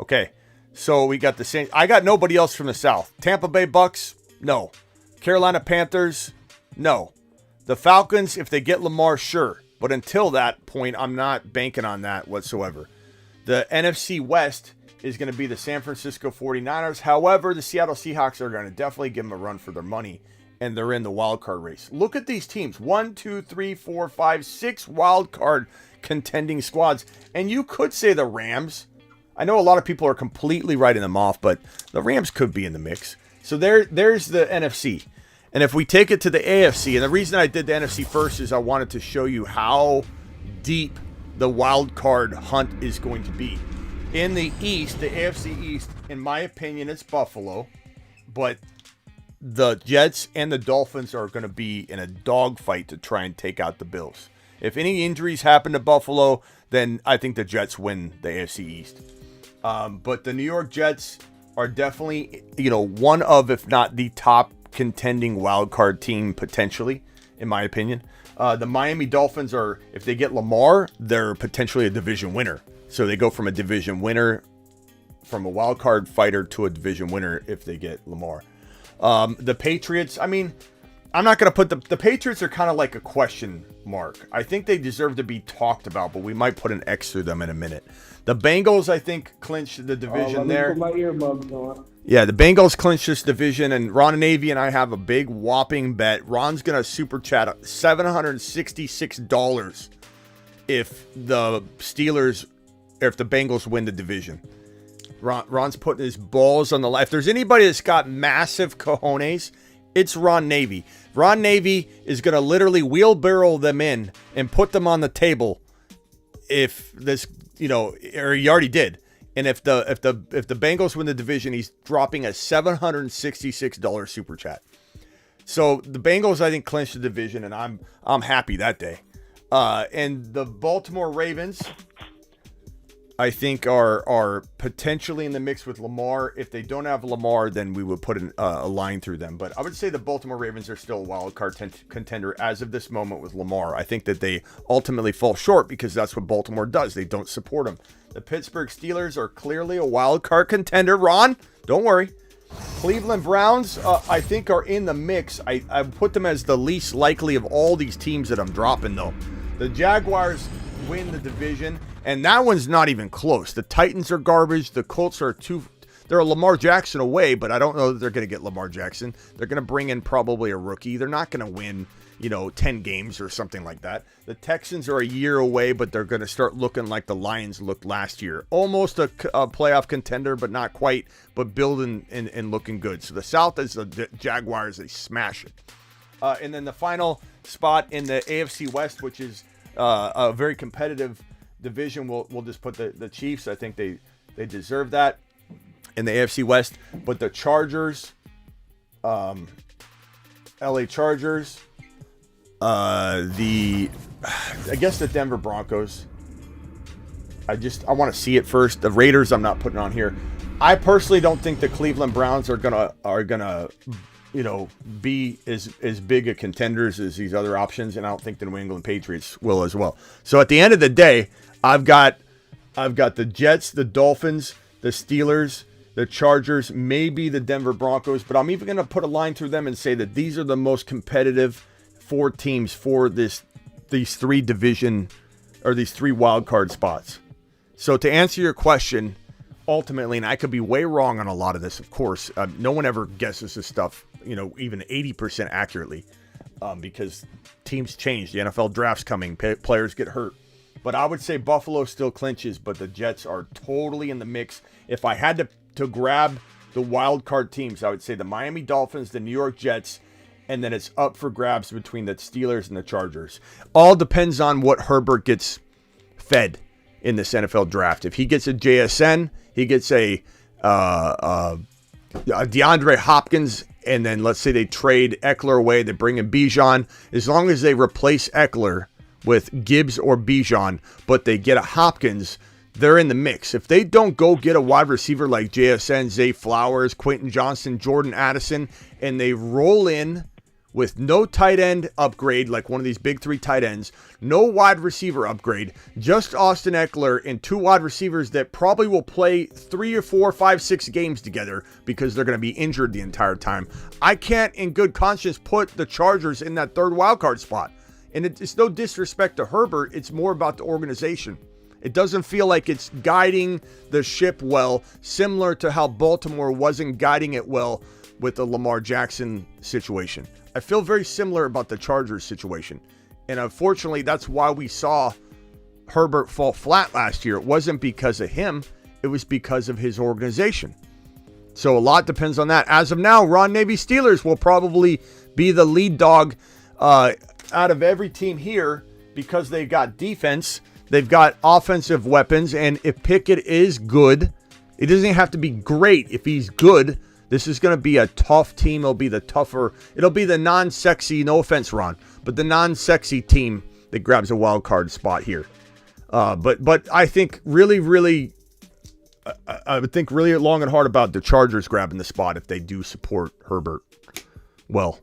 Okay, so we got the Saints. I got nobody else from the South. Tampa Bay Bucks, no. Carolina Panthers, no. The Falcons, if they get Lamar, sure. But until that point, I'm not banking on that whatsoever. The NFC West is going to be the San Francisco 49ers. However, the Seattle Seahawks are going to definitely give them a run for their money. And they're in the wild card race. Look at these teams. 1, 2, 3, 4, 5, 6 wild card contending squads. And you could say the Rams. I know a lot of people are completely writing them off, but the Rams could be in the mix. So there's the NFC. And if we take it to the AFC, and the reason I did the NFC first is I wanted to show you how deep the wild card hunt is going to be. In the East, the AFC East, in my opinion, it's Buffalo. But the Jets and the Dolphins are going to be in a dogfight to try and take out the Bills. If any injuries happen to Buffalo, then I think the Jets win the AFC East. But the New York Jets are definitely, one of, if not the top contending wild card team potentially, in my opinion. The Miami Dolphins are, if they get Lamar, they're potentially a division winner. So they go from a division winner, from a wild card fighter to a division winner if they get Lamar. The Patriots, I mean, I'm not going to put the Patriots are kind of like a question mark. I think they deserve to be talked about, but we might put an X through them in a minute. The Bengals, I think, clinched the division there. Put my earbuds on. Yeah, the Bengals clinched this division, and Ron and Navy and I have a big whopping bet. Ron's going to super chat $766 if the Bengals win the division. Ron's putting his balls on the line. If there's anybody that's got massive cojones, it's Ron Navy. Ron Navy is going to literally wheelbarrow them in and put them on the table if this, or he already did. And if the Bengals win the division, he's dropping a $766 super chat. So the Bengals, I think, clinched the division, and I'm happy that day. And the Baltimore Ravens, I think, are potentially in the mix with Lamar. If they don't have Lamar, then we would put a line through them. But I would say the Baltimore Ravens are still a wild card contender as of this moment with Lamar. I think that they ultimately fall short because that's what Baltimore does. They don't support him. The Pittsburgh Steelers are clearly a wild card contender. Ron, don't worry. Cleveland Browns, I think, are in the mix. I put them as the least likely of all these teams that I'm dropping, though. The Jaguars win the division. And that one's not even close. The Titans are garbage. The Colts are they're a Lamar Jackson away, but I don't know that they're going to get Lamar Jackson. They're going to bring in probably a rookie. They're not going to win, 10 games or something like that. The Texans are a year away, but they're going to start looking like the Lions looked last year. Almost a playoff contender, but not quite, but building and looking good. So the South is the Jaguars. They smash it. And then the final spot in the AFC West, which is a very competitive division, we'll just put the Chiefs. I think they deserve that in the AFC West. But the Chargers, LA Chargers, I guess the Denver Broncos. I want to see it first. The Raiders, I'm not putting on here. I personally don't think the Cleveland Browns are gonna be as big a contenders as these other options, and I don't think the New England Patriots will as well. So at the end of the day, I've got the Jets, the Dolphins, the Steelers, the Chargers, maybe the Denver Broncos, but I'm even going to put a line through them and say that these are the most competitive 4 teams for these 3 division or these 3 wild card spots. So to answer your question, ultimately, and I could be way wrong on a lot of this, of course, no one ever guesses this stuff, even 80% accurately, because teams change. The NFL draft's coming, players get hurt. But I would say Buffalo still clinches, but the Jets are totally in the mix. If I had to grab the wild card teams, I would say the Miami Dolphins, the New York Jets, and then it's up for grabs between the Steelers and the Chargers. All depends on what Herbert gets fed in this NFL draft. If he gets a JSN, he gets a DeAndre Hopkins, and then let's say they trade Eckler away, they bring in Bijan. As long as they replace Eckler with Gibbs or Bijan, but they get a Hopkins, they're in the mix. If they don't go get a wide receiver like JSN, Zay Flowers, Quentin Johnson, Jordan Addison, and they roll in with no tight end upgrade, like one of these big 3 tight ends, no wide receiver upgrade, just Austin Eckler and 2 wide receivers that probably will play 3 or 4, 5, 6 games together because they're going to be injured the entire time. I can't in good conscience put the Chargers in that 3rd wildcard spot. And it's no disrespect to Herbert. It's more about the organization. It doesn't feel like it's guiding the ship well, similar to how Baltimore wasn't guiding it well with the Lamar Jackson situation. I feel very similar about the Chargers situation. And unfortunately, that's why we saw Herbert fall flat last year. It wasn't because of him. It was because of his organization. So a lot depends on that. As of now, Ron Navy Steelers will probably be the lead dog out of every team here because they've got defense. They've got offensive weapons. And if Pickett is good, it doesn't have to be great. If he's good, this is going to be a tough team. It'll be the non-sexy, no offense, Ron, but the non-sexy team that grabs a wild card spot here. But I think really, I would think really long and hard about the Chargers grabbing the spot if they do support Herbert. Well,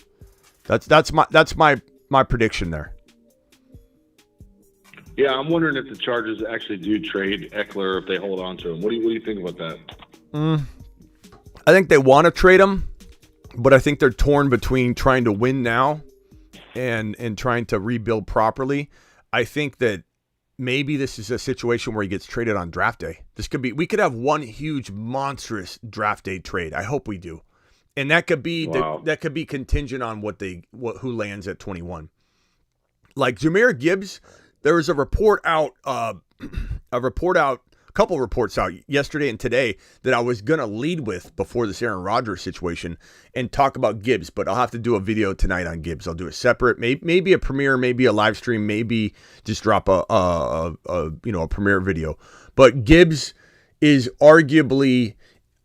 that's my prediction there. Yeah, I'm wondering if the Chargers actually do trade Eckler or if they hold on to him. What do you think about that? I think they want to trade him, but I think they're torn between trying to win now and trying to rebuild properly. I think that maybe this is a situation where he gets traded on draft day. We could have one huge monstrous draft day trade. I hope we do. And that could be that could be contingent on who lands at 21. Like Jahmyr Gibbs, there was a report out, a couple reports out yesterday and today that I was going to lead with before this Aaron Rodgers situation and talk about Gibbs, but I'll have to do a video tonight on Gibbs. I'll do a separate, maybe a premiere, maybe a live stream, maybe just drop a premiere video. But Gibbs is arguably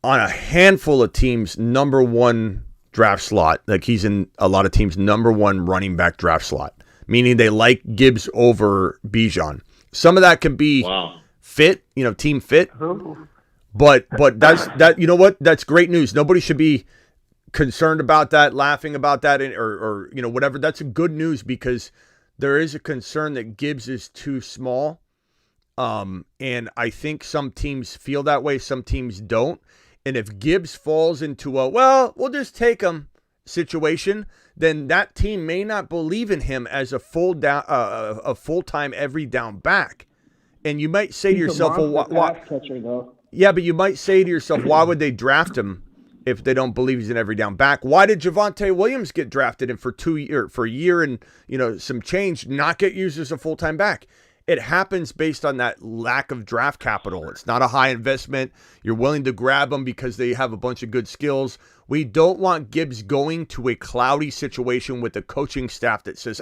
on a handful of teams' number 1 draft slot. Like he's in a lot of teams' number 1 running back draft slot, meaning they like Gibbs over Bijan. Some of that could be fit, team fit. But that you know what? That's great news. Nobody should be concerned about that, laughing about that, or whatever. That's a good news because there is a concern that Gibbs is too small. And I think some teams feel that way, some teams don't. And if Gibbs falls into a we'll just take him situation, then that team may not believe in him as a full-time every down back. And you might say to yourself, yeah, but you might say to yourself, why would they draft him if they don't believe he's an every down back? Why did Javonte Williams get drafted and for a year and some change not get used as a full-time back? It happens based on that lack of draft capital. It's not a high investment. You're willing to grab them because they have a bunch of good skills. We don't want Gibbs going to a cloudy situation with a coaching staff that says,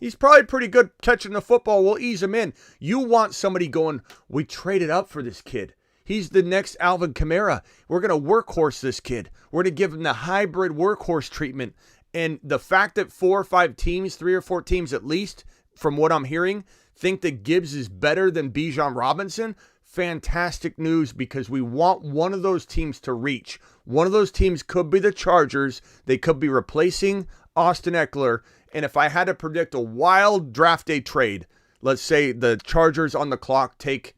he's probably pretty good catching the football. We'll ease him in. You want somebody going, we traded up for this kid. He's the next Alvin Kamara. We're going to workhorse this kid. We're going to give him the hybrid workhorse treatment. And the fact that 4 or 5 teams, 3 or 4 teams at least, from what I'm hearing, think that Gibbs is better than Bijan Robinson, fantastic news, because we want one of those teams to reach. One of those teams could be the Chargers. They could be replacing Austin Eckler. And if I had to predict a wild draft day trade, let's say the Chargers on the clock take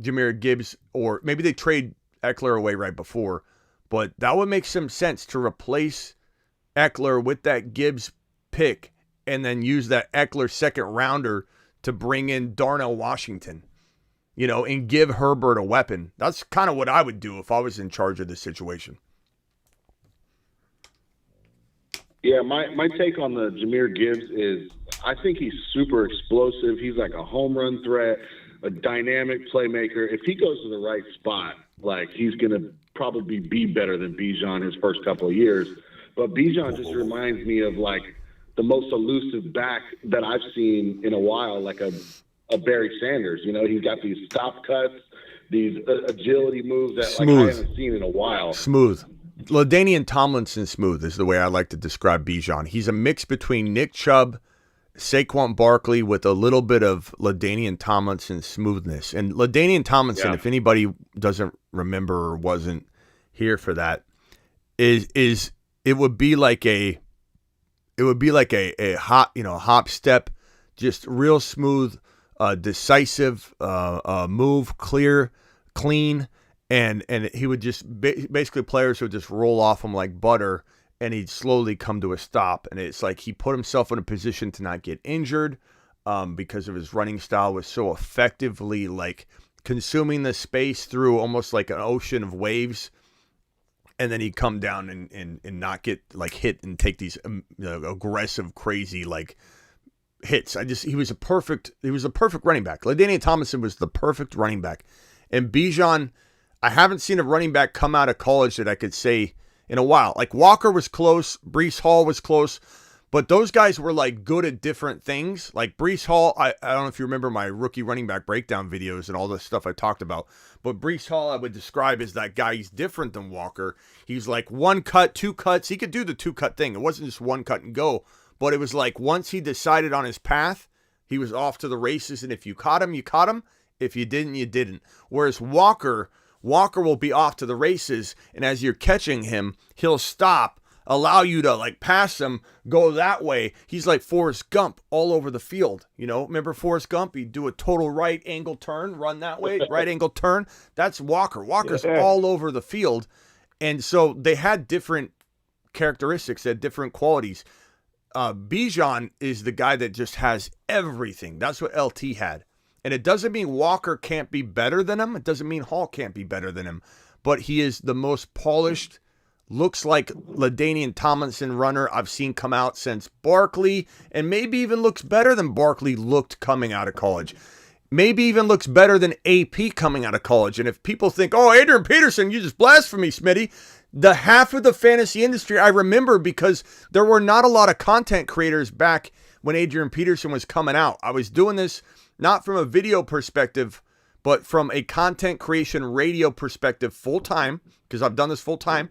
Jahmyr Gibbs, or maybe they trade Eckler away right before, but that would make some sense to replace Eckler with that Gibbs pick and then use that Eckler second rounder to bring in Darnell Washington, and give Herbert a weapon. That's kind of what I would do if I was in charge of this situation. Yeah, my take on the Jahmyr Gibbs is I think he's super explosive. He's like a home run threat, a dynamic playmaker. If he goes to the right spot, like, he's going to probably be better than Bijan his first couple of years. But Bijan just reminds me of, like, the most elusive back that I've seen in a while, like a Barry Sanders. He's got these stop cuts, these agility moves that Smooth. like I haven't seen in a while. Smooth. LaDainian Tomlinson smooth is the way I like to describe Bijan. He's a mix between Nick Chubb, Saquon Barkley with a little bit of LaDainian Tomlinson smoothness. And LaDainian Tomlinson, if anybody doesn't remember or wasn't here for that, is it would be like a hop step, just real smooth, decisive move, clean, and he would just basically players would just roll off him like butter, and he'd slowly come to a stop. And it's like he put himself in a position to not get injured because of his running style was so effectively like consuming the space through almost like an ocean of waves. And then he'd come down and not get like hit and take these aggressive, crazy like hits. He was a perfect running back. LaDainian Tomlinson was the perfect running back. And Bijan, I haven't seen a running back come out of college that I could say in a while. Like Walker was close, Breece Hall was close, but those guys were like good at different things. Like Breece Hall, I don't know if you remember my rookie running back breakdown videos and all the stuff I talked about, but Breece Hall I would describe as that guy. He's different than Walker. He's like 1 cut, 2 cuts. He could do the 2 cut thing. It wasn't just 1 cut and go, but it was like once he decided on his path, he was off to the races. And if you caught him, you caught him. If you didn't, you didn't. Whereas Walker will be off to the races, and as you're catching him, he'll stop, allow you to like pass him, go that way. He's like Forrest Gump all over the field. Remember Forrest Gump? He'd do a total right angle turn, run that way, right angle turn. That's Walker. Walker's all over the field. And so they had different characteristics, they had different qualities. Bijan is the guy that just has everything. That's what LT had. And it doesn't mean Walker can't be better than him. It doesn't mean Hall can't be better than him. But he is the most polished, looks like LaDainian Tomlinson runner I've seen come out since Barkley, and maybe even looks better than Barkley looked coming out of college. Maybe even looks better than AP coming out of college. And if people think, oh, Adrian Peterson, you just blasphemy, Smitty. The half of the fantasy industry I remember because there were not a lot of content creators back when Adrian Peterson was coming out. I was doing this not from a video perspective, but from a content creation radio perspective full time, because I've done this full time.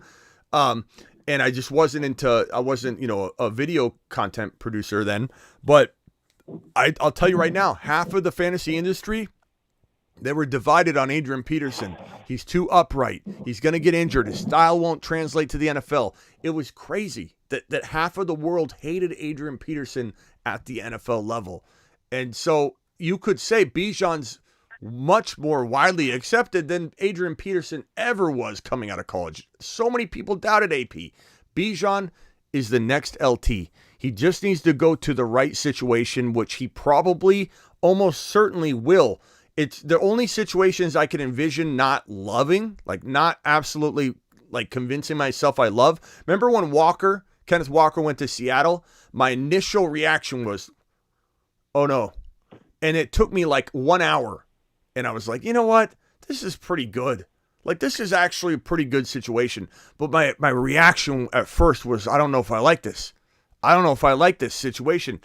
And I just wasn't a video content producer then. But I'll tell you right now, half of the fantasy industry, they were divided on Adrian Peterson. He's too upright. He's going to get injured. His style won't translate to the NFL. It was crazy that half of the world hated Adrian Peterson at the NFL level. And so you could say Bijan's much more widely accepted than Adrian Peterson ever was coming out of college. So many people doubted AP. Bijan is the next LT. He just needs to go to the right situation, which he probably almost certainly will. It's the only situations I can envision not loving, like not absolutely like convincing myself I love. Remember when Kenneth Walker went to Seattle? My initial reaction was, oh no. And it took me like 1 hour. And I was like, you know what? This is pretty good. Like, this is actually a pretty good situation. But my reaction at first was, I don't know if I like this. I don't know if I like this situation.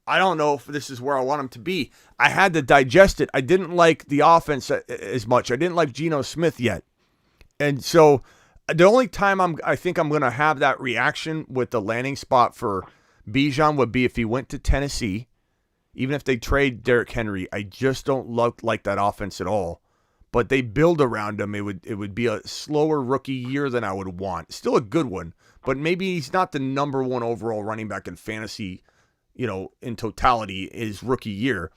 I don't know if this is where I want him to be. I had to digest it. I didn't like the offense as much. I didn't like Geno Smith yet. And so The only time I think I'm going to have that reaction with the landing spot for Bijan would be if he went to Tennessee. Even if they trade Derrick Henry, I just don't like that offense at all. But they build around him. It would be a slower rookie year than I would want. Still a good one, but maybe he's not the number one overall running back in fantasy, in totality his rookie year.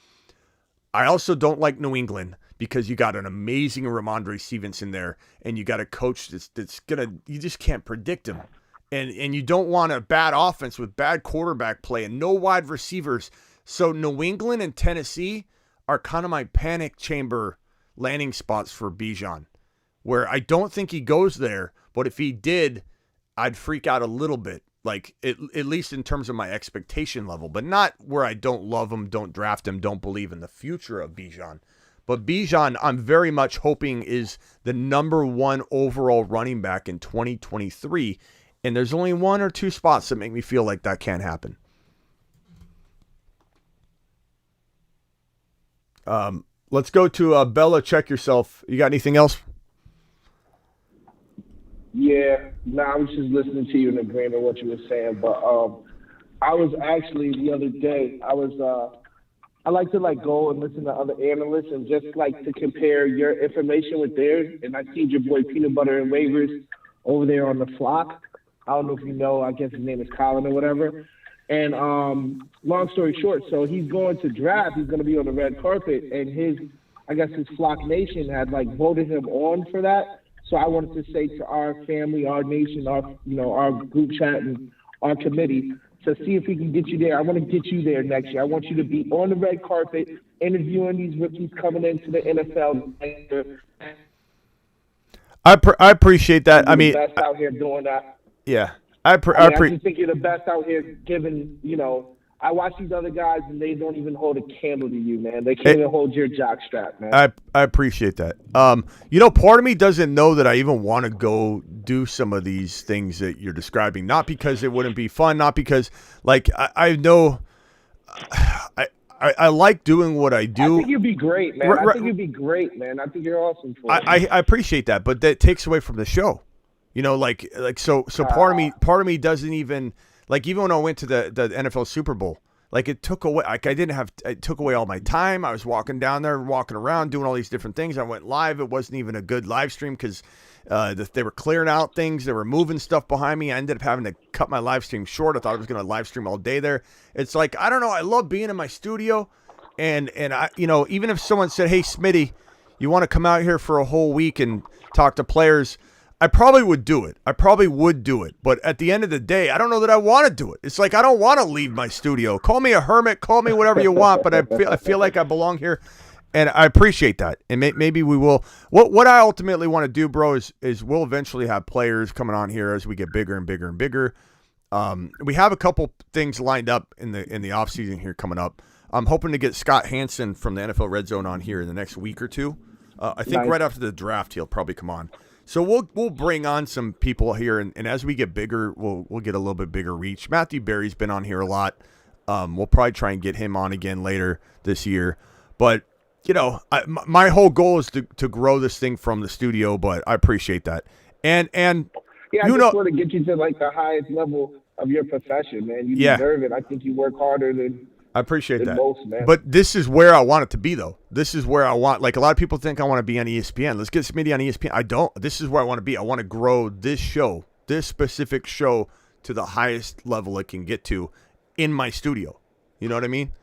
I also don't like New England because you got an amazing Ramondre Stevenson there, and you got a coach that's you just can't predict him. And you don't want a bad offense with bad quarterback play and no wide receivers. So New England and Tennessee are kind of my panic chamber landing spots for Bijan, where I don't think he goes there, but if he did, I'd freak out a little bit, like at least in terms of my expectation level, but not where I don't love him, don't draft him, don't believe in the future of Bijan. But Bijan, I'm very much hoping is the number one overall running back in 2023, and there's only one or two spots that make me feel like that can't happen. Let's go to Bella. Check yourself. You got anything else? Yeah, I was just listening to you and agreeing with what you were saying. But I was actually the other day. I like to go and listen to other analysts and just like to compare your information with theirs. And I see your boy Peanut Butter and Waivers over there on the flock. I don't know if you know. I guess his name is Colin or whatever. And long story short, so he's going to draft. He's going to be on the red carpet, and his Flock Nation had voted him on for that. So I wanted to say to our family, our nation, our group chat and our committee to see if we can get you there. I want to get you there next year. I want you to be on the red carpet interviewing these rookies coming into the NFL. I appreciate that. I mean, best out here doing that. Yeah. I just think you're the best out here giving, I watch these other guys and they don't even hold a candle to you, man. They can't even hold your jock strap, man. I appreciate that. Part of me doesn't know that I even want to go do some of these things that you're describing. Not because it wouldn't be fun, not because I know I like doing what I do. I think you'd be great, man. I think you'd be great, man. I think you're awesome for it. I appreciate that, but that takes away from the show. So part of me doesn't even even when I went to the NFL Super Bowl, it took away it took away all my time. I was walking down there, walking around, doing all these different things. I went live. It wasn't even a good live stream because they were clearing out things. They were moving stuff behind me. I ended up having to cut my live stream short. I thought I was going to live stream all day there. It's I don't know. I love being in my studio, and I even if someone said, "Hey, Smitty, you want to come out here for a whole week and talk to players?" I probably would do it. But at the end of the day, I don't know that I want to do it. It's I don't want to leave my studio. Call me a hermit. Call me whatever you want. But I feel like I belong here, and I appreciate that. And maybe we will. What I ultimately want to do, bro, is we'll eventually have players coming on here as we get bigger and bigger and bigger. We have a couple things lined up in the offseason here coming up. I'm hoping to get Scott Hansen from the NFL Red Zone on here in the next week or two. I think right after the draft he'll probably come on. So we'll bring on some people here, and as we get bigger, we'll get a little bit bigger reach. Matthew Berry's been on here a lot. We'll probably try and get him on again later this year. But my whole goal is to grow this thing from the studio. But I appreciate that. And yeah, I just want to get you to the highest level of your profession, man. You deserve it. I think you work harder than. I appreciate that. Most, man. But this is where I want it to be, though. This is where I want, a lot of people think I want to be on ESPN. Let's get Smitty on ESPN. I don't. This is where I want to be. I want to grow this show, this specific show, to the highest level it can get to in my studio. You know what I mean?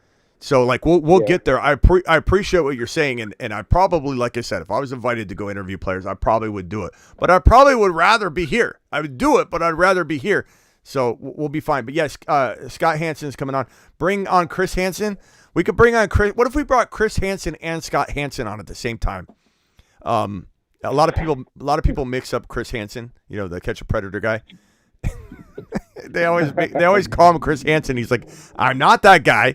So, we'll get there. I appreciate what you're saying, and I probably, like I said, if I was invited to go interview players, I probably would do it. But I probably would rather be here. I would do it, but I'd rather be here. So we'll be fine. But yes, Scott Hansen's coming on. Bring on Chris Hansen. We could bring on Chris. What if we brought Chris Hansen and Scott Hansen on at the same time? A lot of people mix up Chris Hansen, the catch a predator guy. they always call him Chris Hansen. He's like, I'm not that guy.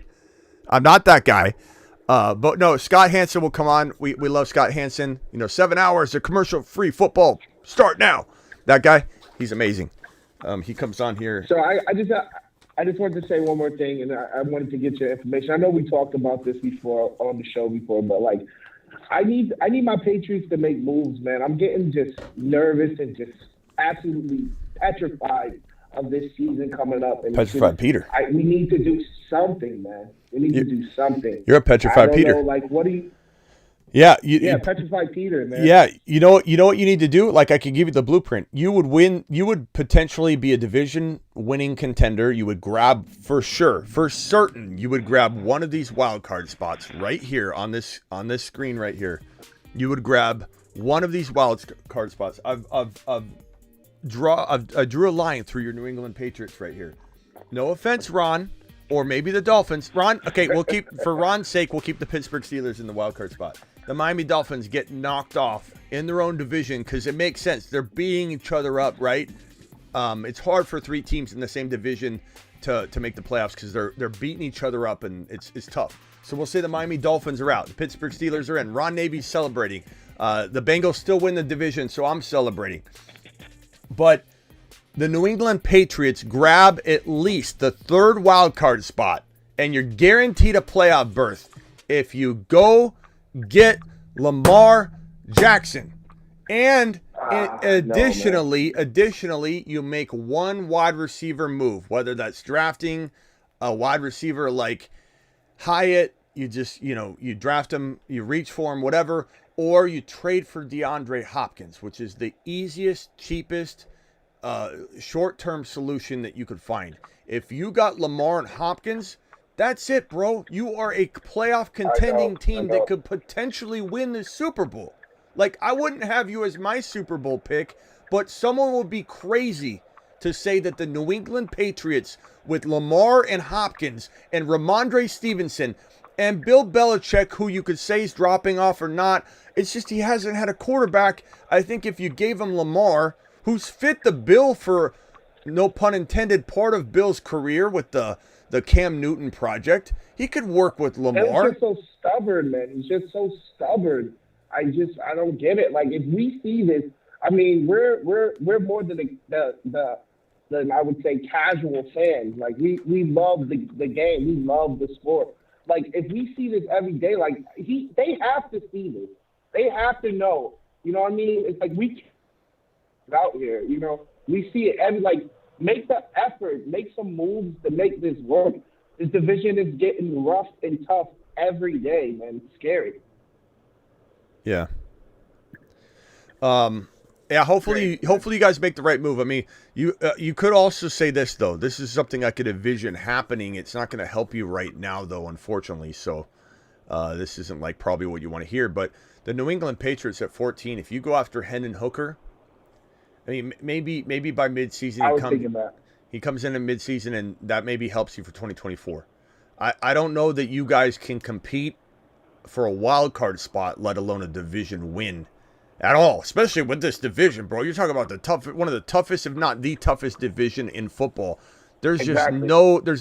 But no, Scott Hansen will come on. We love Scott Hansen. 7 hours of commercial-free football. Start now. That guy, he's amazing. He comes on here. So I just wanted to say one more thing, and I wanted to get your information. I know we talked about this before on the show before, but I need my Patriots to make moves, man. I'm getting just nervous and absolutely petrified of this season coming up. And Petrified Peter. We need to do something, man. We need to do something. You're a petrified Peter. I don't know, like, what do you... Yeah, petrified Peter, man. Yeah, you know what you need to do? Like, I could give you the blueprint. You would potentially be a division winning contender. You would grab for certain, you would grab one of these wild card spots right here on this screen right here. You would grab one of these wild card spots. I drew a line through your New England Patriots right here. No offense, Ron, or maybe the Dolphins. Ron, okay, for Ron's sake, we'll keep the Pittsburgh Steelers in the wild card spot. The Miami Dolphins get knocked off in their own division because it makes sense. They're beating each other up, right? It's hard for three teams in the same division to make the playoffs because they're beating each other up, and it's tough. So we'll say the Miami Dolphins are out. The Pittsburgh Steelers are in. Ron Navy's celebrating. The Bengals still win the division, so I'm celebrating. But the New England Patriots grab at least the third wild card spot, and you're guaranteed a playoff berth if you go get Lamar Jackson. And additionally, you make one wide receiver move, whether that's drafting a wide receiver like Hyatt, you draft him, you reach for him, whatever, or you trade for DeAndre Hopkins, which is the easiest, cheapest, short-term solution that you could find. If you got Lamar and Hopkins, that's it, bro. You are a playoff contending team that could potentially win the Super Bowl. Like, I wouldn't have you as my Super Bowl pick, but someone would be crazy to say that the New England Patriots with Lamar and Hopkins and Ramondre Stevenson and Bill Belichick, who you could say is dropping off or not, it's just he hasn't had a quarterback. I think if you gave him Lamar, who's fit the bill for, no pun intended, part of Bill's career with the Cam Newton project, he could work with Lamar. He's just so stubborn, man. He's just so stubborn. I don't get it. Like, if we see this, I mean, we're more than than I would say casual fans. Like, we love the game. We love the sport. Like, if we see this every day, like, they have to see this. They have to know. You know what I mean? It's like we out here, we see it every, like, make the effort, make some moves to make this work. This division is getting rough and tough every day, man. It's scary. Yeah. Yeah, hopefully you guys make the right move. I mean, you could also say this, though. This is something I could envision happening. It's not going to help you right now, though, unfortunately. So this isn't like probably what you want to hear. But the New England Patriots at 14, if you go after Hendon Hooker, I mean, maybe by midseason he comes in midseason, and that maybe helps you for 2024. I don't know that you guys can compete for a wild card spot, let alone a division win at all, especially with this division, bro. You're talking about one of the toughest, if not the toughest division in football. There's just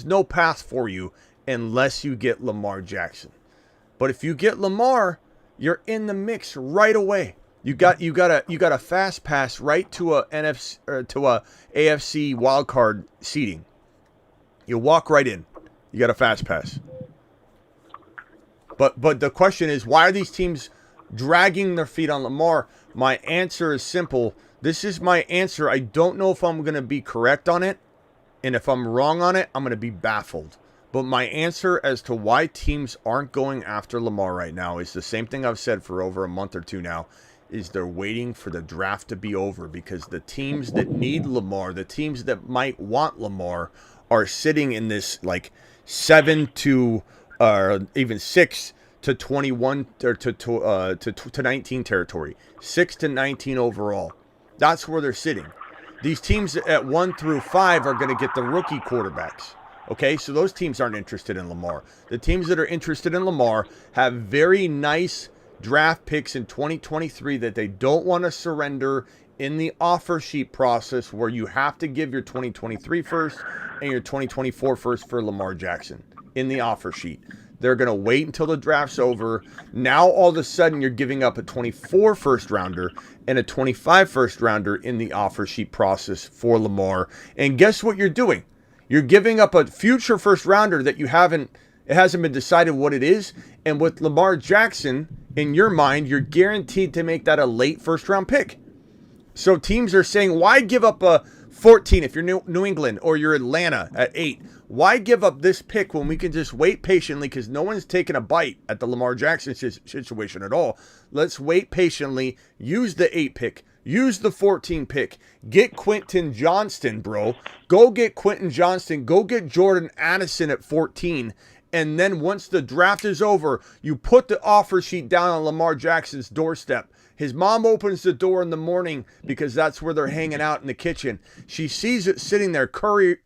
no path for you unless you get Lamar Jackson. But if you get Lamar, you're in the mix right away. You got a fast pass right to a NFC or to a AFC wild card seeding. You walk right in. You got a fast pass. But the question is, why are these teams dragging their feet on Lamar? My answer is simple. This is my answer. I don't know if I'm going to be correct on it. And if I'm wrong on it, I'm going to be baffled. But my answer as to why teams aren't going after Lamar right now is the same thing I've said for over a month or two now, is they're waiting for the draft to be over, because the teams that need Lamar, the teams that might want Lamar, are sitting in this like 7 to even 6 to 21 or to 19 territory, 6 to 19 overall. That's where they're sitting. These teams at 1 through 5 are going to get the rookie quarterbacks. Okay, so those teams aren't interested in Lamar. The teams that are interested in Lamar have very nice draft picks in 2023 that they don't want to surrender in the offer sheet process, where you have to give your 2023 first and your 2024 first for Lamar Jackson in the offer sheet. They're going to wait until the draft's over. Now, all of a sudden, you're giving up a 24 first rounder and a 25 first rounder in the offer sheet process for Lamar. And guess what you're doing? You're giving up a future first rounder that it hasn't been decided what it is. And with Lamar Jackson, in your mind, you're guaranteed to make that a late first round pick. So teams are saying, why give up a 14 if you're New England or you're Atlanta at 8? Why give up this pick when we can just wait patiently because no one's taking a bite at the Lamar Jackson situation at all? Let's wait patiently. Use the 8 pick. Use the 14 pick. Get Quentin Johnston, bro. Go get Quentin Johnston. Go get Jordan Addison at 14. And then once the draft is over, you put the offer sheet down on Lamar Jackson's doorstep. His mom opens the door in the morning because that's where they're hanging out in the kitchen. She sees it sitting there.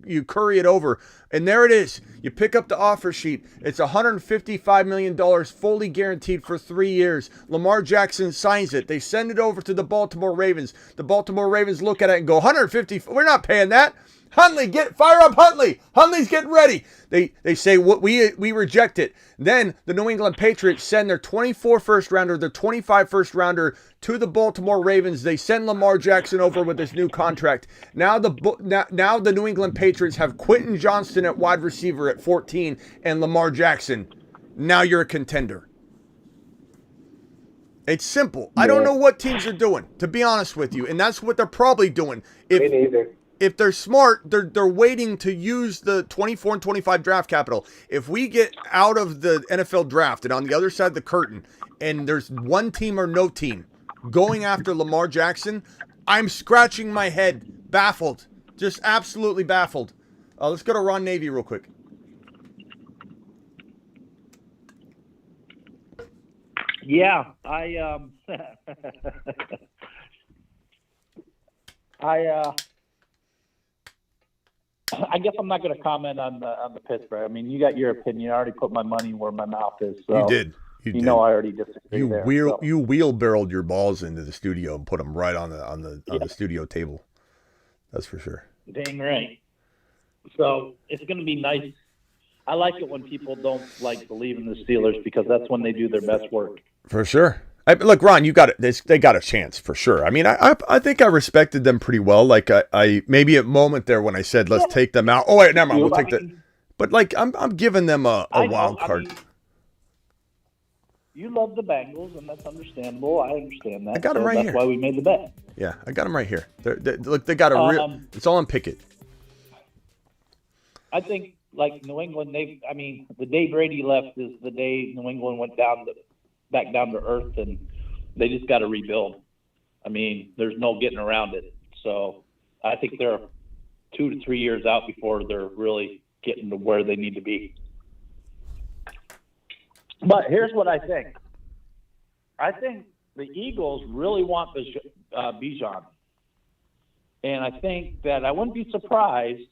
You curry it over. And there it is. You pick up the offer sheet. It's $155 million fully guaranteed for 3 years. Lamar Jackson signs it. They send it over to the Baltimore Ravens. The Baltimore Ravens look at it and go, 150, we're not paying that. Huntley, fire up Huntley. Huntley's getting ready. They say what we reject it. Then the New England Patriots send their 24 first rounder, their 25 first rounder to the Baltimore Ravens. They send Lamar Jackson over with this new contract. Now the New England Patriots have Quentin Johnston at wide receiver at 14 and Lamar Jackson. Now you're a contender. It's simple. I don't know what teams are doing, to be honest with you, and that's what they're probably doing. Me neither. If they're smart, they're waiting to use the 24 and 25 draft capital. If we get out of the NFL draft and on the other side of the curtain, and there's one team or no team going after Lamar Jackson, I'm scratching my head, baffled, just absolutely baffled. Let's go to Ron Navy real quick. Yeah, I guess I'm not going to comment on the Pittsburgh. I mean, you got your opinion. I already put my money where my mouth is. So you did. You know I already disagree there. You wheelbarreled your balls into the studio and put them right on the studio table. That's for sure. Dang right. So it's going to be nice. I like it when people don't believe in the Steelers because that's when they do their best work. For sure. Look, Ron, you got it. They got a chance for sure. I mean, I think I respected them pretty well. Like I maybe a moment there when I said let's take them out. Oh wait, never mind. We'll take that. But I'm giving them a wild card. You love the Bengals, and that's understandable. I understand that. I got them right here. That's why we made the bet. Yeah, I got them right here. Look, they got a real. It's all on Pickett. I think New England. The day Brady left is the day New England went back down to earth, and they just got to rebuild. I mean, there's no getting around it. So I think they're 2 to 3 years out before they're really getting to where they need to be. But here's what I think. I think the Eagles really want Bijan. And I think that I wouldn't be surprised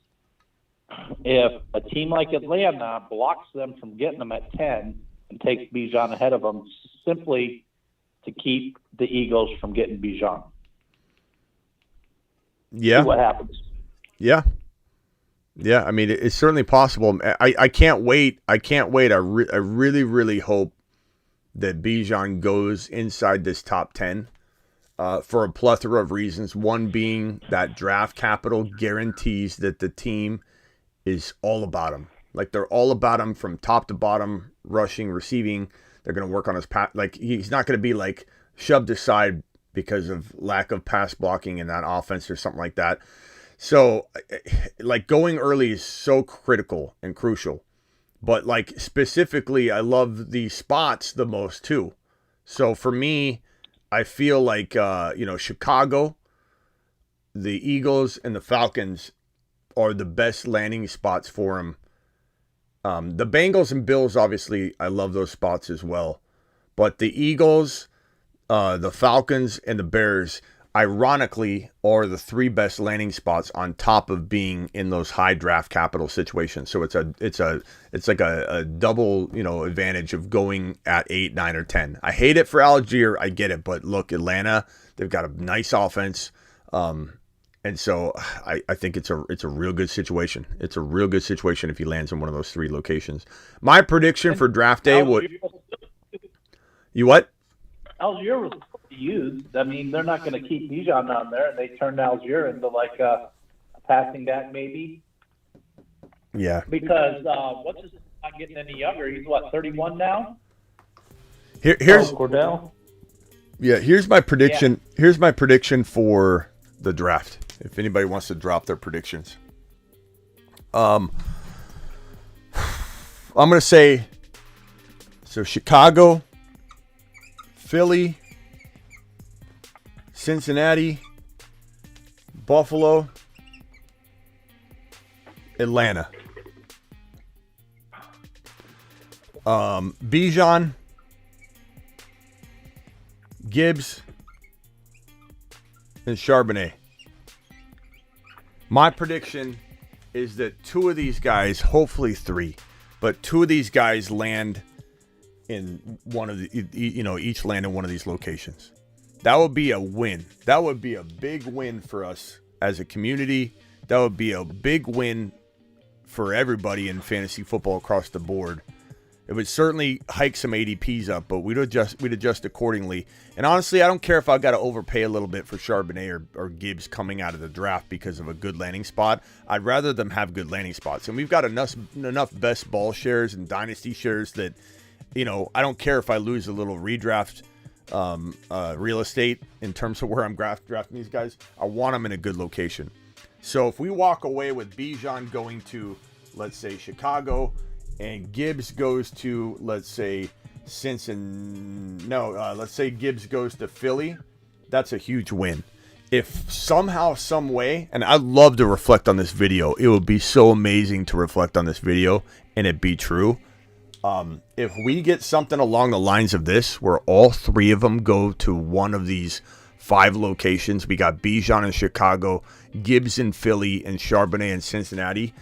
if a team like Atlanta blocks them from getting them at 10 and takes Bijan ahead of them simply to keep the Eagles from getting Bijan. Yeah. See what happens. Yeah. Yeah, I mean, it's certainly possible. I can't wait. I really, really hope that Bijan goes inside this top 10 for a plethora of reasons. One being that draft capital guarantees that the team is all about him. Like, they're all about him from top to bottom, rushing, receiving. They're going to work on his pass. Like, he's not going to be, shoved aside because of lack of pass blocking in that offense or something like that. So, going early is so critical and crucial. But, specifically, I love the spots the most, too. So, for me, I feel like, Chicago, the Eagles, and the Falcons are the best landing spots for him. The Bengals and Bills, obviously, I love those spots as well. But the Eagles, the Falcons, and the Bears, ironically, are the 3 best landing spots on top of being in those high draft capital situations. So it's like a double, advantage of going at 8, 9, or 10. I hate it for Algier. I get it. But look, Atlanta, they've got a nice offense. And so I think it's a real good situation. It's a real good situation if he lands in one of those 3 locations. My prediction for draft day would. You what? Algier was used. I mean, they're not going to keep Bijan on there, and they turned Algier into a passing back maybe. Yeah. Because what's his not getting any younger? He's 31 now. Here's Cordell. Yeah, here's my prediction. Yeah. Here's my prediction for the draft. If anybody wants to drop their predictions. I'm going to say, so Chicago, Philly, Cincinnati, Buffalo, Atlanta. Bijan, Gibbs, and Charbonnet. My prediction is that two of these guys, hopefully three, but two of these guys land in one of the, each land in one of these locations. That would be a win. That would be a big win for us as a community. That would be a big win for everybody in fantasy football across the board. It would certainly hike some ADPs up, but we'd adjust accordingly. And honestly, I don't care if I got to overpay a little bit for Charbonnet or Gibbs coming out of the draft because of a good landing spot. I'd rather them have good landing spots. And we've got enough best ball shares and dynasty shares that, I don't care if I lose a little redraft real estate in terms of where I'm drafting these guys. I want them in a good location. So if we walk away with Bijan going to, let's say, Chicago, and Gibbs goes to, let's say, let's say Gibbs goes to Philly, that's a huge win. If somehow, some way, and I'd love to reflect on this video. It would be so amazing to reflect on this video and it be true. If we get something along the lines of this, where all three of them go to one of these 5 locations, we got Bijan in Chicago, Gibbs in Philly, and Charbonnet in Cincinnati,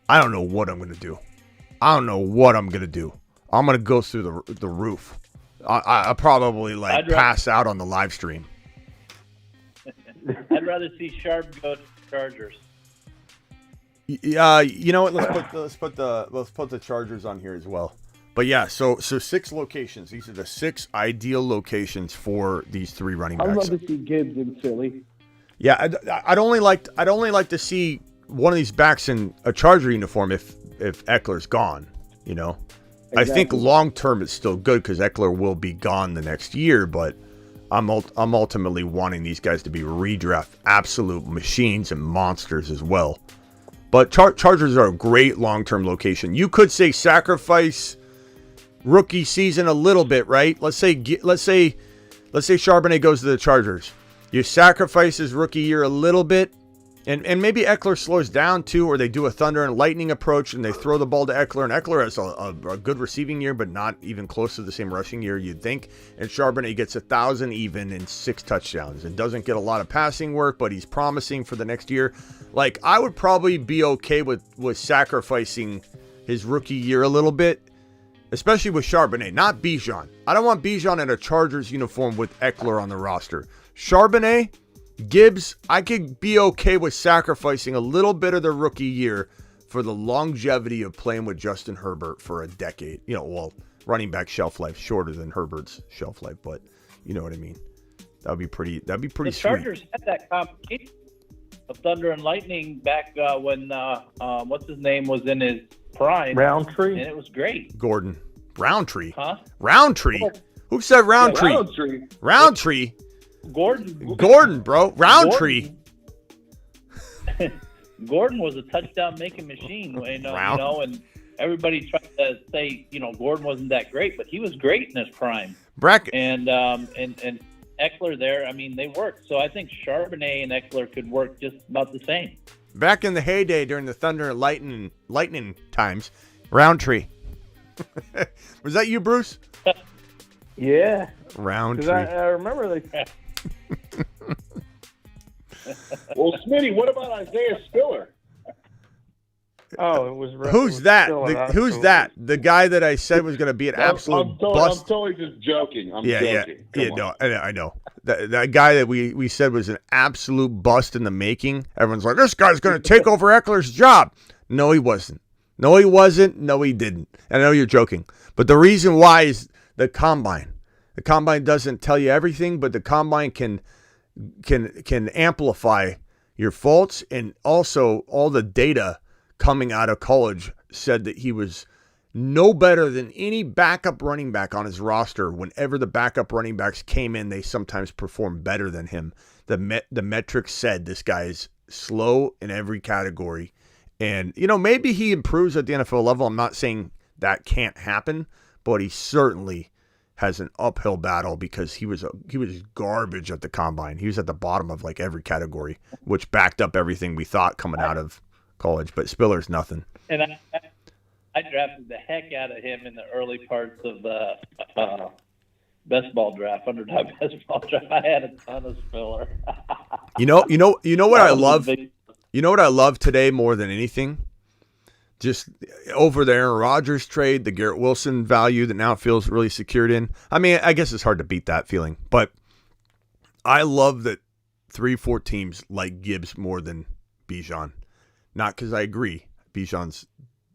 I don't know what I'm going to do. I'm going to go through the roof. I probably pass out on the live stream. I'd rather see Sharp go to Chargers. You know what? Let's put the Chargers on here as well. But yeah, so 6 locations. These are the 6 ideal locations for these 3 running backs. I'd love to see Gibbs in Philly. Yeah, I'd only like to see one of these backs in a Charger uniform if Eckler's gone. Exactly. I think long term it's still good because Eckler will be gone the next year, but I'm ultimately wanting these guys to be redraft absolute machines and monsters as well. But Chargers are a great long-term location. You could say sacrifice rookie season a little bit, right? Let's say Charbonnet goes to the Chargers. You sacrifice his rookie year a little bit, and maybe Eckler slows down too, or they do a thunder and lightning approach and they throw the ball to Eckler, and Eckler has a good receiving year, but not even close to the same rushing year you'd think. And Charbonnet gets 1,000 even and 6 touchdowns and doesn't get a lot of passing work, but he's promising for the next year. Like, I would probably be okay with sacrificing his rookie year a little bit, especially with Charbonnet, not Bijan. I don't want Bijan in a Chargers uniform with Eckler on the roster. Charbonnet, Gibbs, I could be okay with sacrificing a little bit of the rookie year for the longevity of playing with Justin Herbert for a decade. Running back shelf life shorter than Herbert's shelf life, but you know what I mean. That'd be pretty The sweet. Chargers had that competition of Thunder and Lightning back when what's his name was in his prime. Roundtree, and it was great. Gordon Roundtree. Huh? Roundtree. Who said Roundtree? Yeah, Roundtree. Roundtree. Gordon, bro. Roundtree. Gordon was a touchdown-making machine, and everybody tried to say, Gordon wasn't that great, but he was great in his prime. And Eckler there, they worked. So I think Charbonnet and Eckler could work just about the same. Back in the heyday during the Thunder and Lightning times, Roundtree. Was that you, Bruce? Yeah. Roundtree. I remember they. Well, Smitty, what about Isaiah Spiller? Oh, it was. Who's that? Who's that? The guy that I said was going to be an absolute bust. I'm totally just joking. I'm joking. No, I know. That guy that we said was an absolute bust in the making. Everyone's like, this guy's going to take over Eckler's job. No, he wasn't. No, he didn't. And I know you're joking. But the reason why is the combine. The combine doesn't tell you everything, but the combine can amplify your faults, and also all the data coming out of college said that he was no better than any backup running back on his roster. Whenever the backup running backs came in, they sometimes performed better than him. The metrics said this guy is slow in every category. And, maybe he improves at the NFL level. I'm not saying that can't happen, but he certainly has an uphill battle because he was garbage at the combine. He was at the bottom of like every category, which backed up everything we thought coming out of college. But Spiller's nothing. And I drafted the heck out of him in the early parts of the best ball draft, underdog best ball draft. I had a ton of Spiller. You know what I love? You know what I love today more than anything? Just over the Aaron Rodgers trade, the Garrett Wilson value that now feels really secured in. I mean, I guess it's hard to beat that feeling, but I love that 3-4 teams like Gibbs more than Bijan. Not because I agree. Bijan's